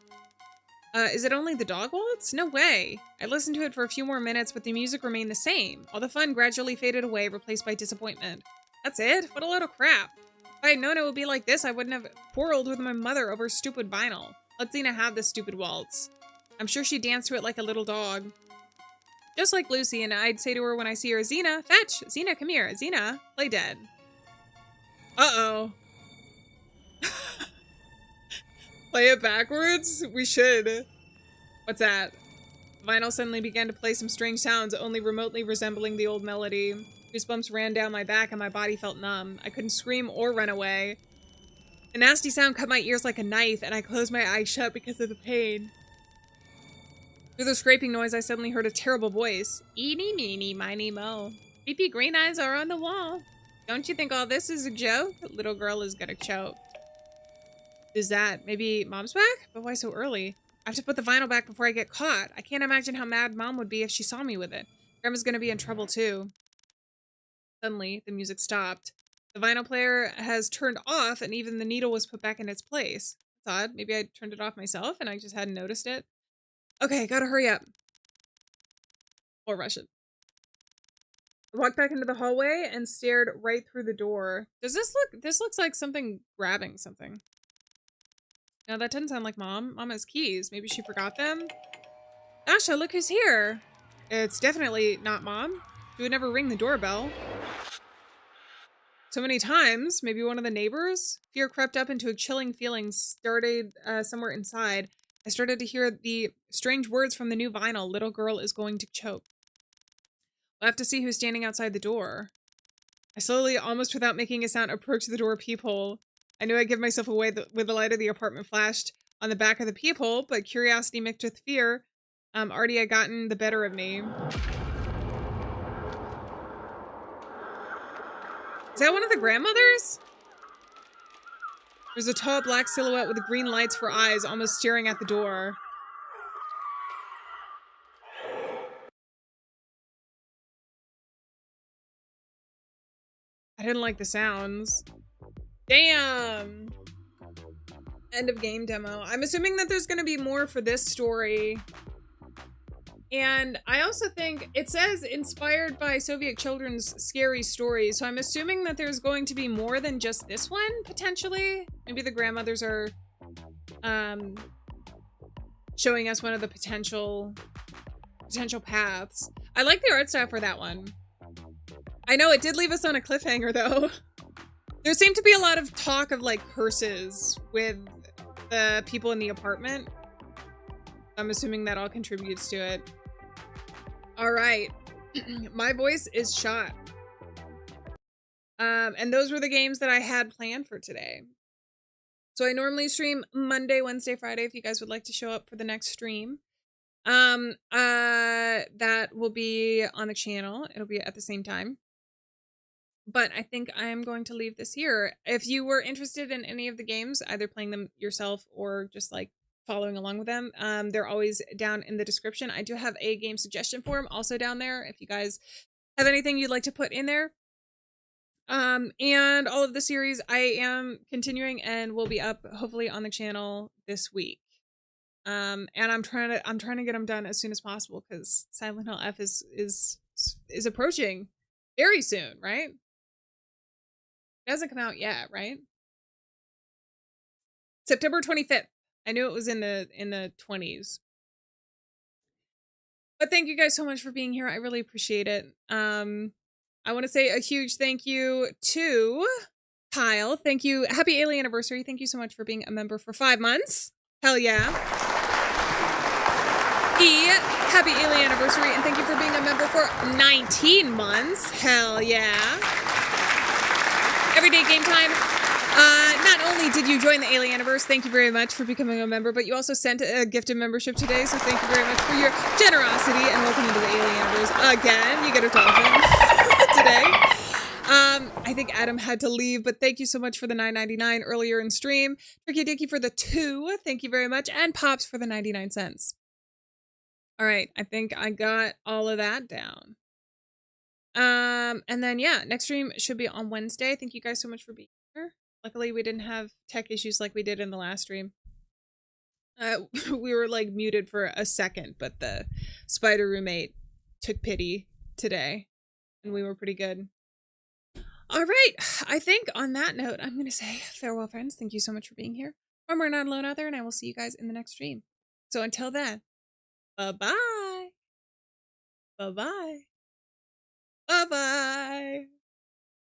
Is it only the dog waltz? No way. I listened to it for a few more minutes, but the music remained the same. All the fun gradually faded away, replaced by disappointment. That's it? What a load of crap. If I had known it would be like this, I wouldn't have quarreled with my mother over stupid vinyl. Let Xena have this stupid waltz. I'm sure she danced to it like a little dog. Just like Lucy, and I'd say to her when I see her, Xena, fetch! Xena, come here! Xena, play dead. Uh-oh. Play it backwards? We should. What's that? Vinyl suddenly began to play some strange sounds, only remotely resembling the old melody. Goosebumps ran down my back and my body felt numb. I couldn't scream or run away. A nasty sound cut my ears like a knife, and I closed my eyes shut because of the pain. Through the scraping noise, I suddenly heard a terrible voice. Eeny, meeny, miny, mo. Creepy green eyes are on the wall. Don't you think all this is a joke? The little girl is gonna choke. Who's that? Maybe Mom's back? But why so early? I have to put the vinyl back before I get caught. I can't imagine how mad Mom would be if she saw me with it. Grandma's gonna be in trouble too. Suddenly, the music stopped. The vinyl player has turned off and even the needle was put back in its place. That's odd. Maybe I turned it off myself and I just hadn't noticed it. Okay, gotta hurry up. Or rush it. I walked back into the hallway and stared right through the door. Does this looks like something grabbing something. No, that doesn't sound like Mom. Mom has keys. Maybe she forgot them? Asha, look who's here. It's definitely not Mom. She would never ring the doorbell. So many times, maybe one of the neighbors? Fear crept up into a chilling feeling, started somewhere inside. I started to hear the strange words from the new vinyl, "Little girl is going to choke." We'll have to see who's standing outside the door. I slowly, almost without making a sound, approached the door peephole. I knew I'd give myself away with the light of the apartment flashed on the back of the peephole, but curiosity mixed with fear already had gotten the better of me. Is that one of the grandmothers? There's a tall black silhouette with green lights for eyes, almost staring at the door. I didn't like the sounds. Damn! End of game demo. I'm assuming that there's going to be more for this story. And I also think it says inspired by Soviet children's scary stories. So I'm assuming that there's going to be more than just this one, potentially. Maybe the grandmothers are showing us one of the potential paths. I like the art style for that one. I know it did leave us on a cliffhanger though. There seemed to be a lot of talk of like curses with the people in the apartment. I'm assuming that all contributes to it. All right. My voice is shot. And those were the games that I had planned for today. So I normally stream Monday, Wednesday, Friday if you guys would like to show up for the next stream. That will be on the channel. It'll be at the same time. But I think I am going to leave this here. If you were interested in any of the games, either playing them yourself or just like following along with them, they're always down in the description. I do have a game suggestion form also down there if you guys have anything you'd like to put in there. And all of the series I am continuing and will be up hopefully on the channel this week. And I'm trying to get them done as soon as possible because Silent Hill F is approaching very soon, right? It hasn't come out yet, right? September 25th. I knew it was in the 20s. But thank you guys so much for being here. I really appreciate it. I want to say a huge thank you to Kyle. Thank you. Happy Alien anniversary. Thank you so much for being a member for 5 months. Hell yeah. Happy Alien anniversary. And thank you for being a member for 19 months. Hell yeah. Everyday game time. Not only did you join the Alieaniverse, thank you very much for becoming a member, but you also sent a gifted membership today, so thank you very much for your generosity and welcome into the Alieaniverse again. You get a dolphin today. I think Adam had to leave, but thank you so much for the $9.99 earlier in stream. Tricky Dicky for the 2, thank you very much, and Pops for the 99 cents. All right, I think I got all of that down. And then yeah, next stream should be on Wednesday. Thank you guys so much for being here. Luckily, we didn't have tech issues like we did in the last stream. We were like muted for a second, but the spider roommate took pity today, and we were pretty good. All right, I think on that note, I'm gonna say farewell, friends. Thank you so much for being here. Remember, not alone out there, and I will see you guys in the next stream. So until then, bye-bye. Bye-bye.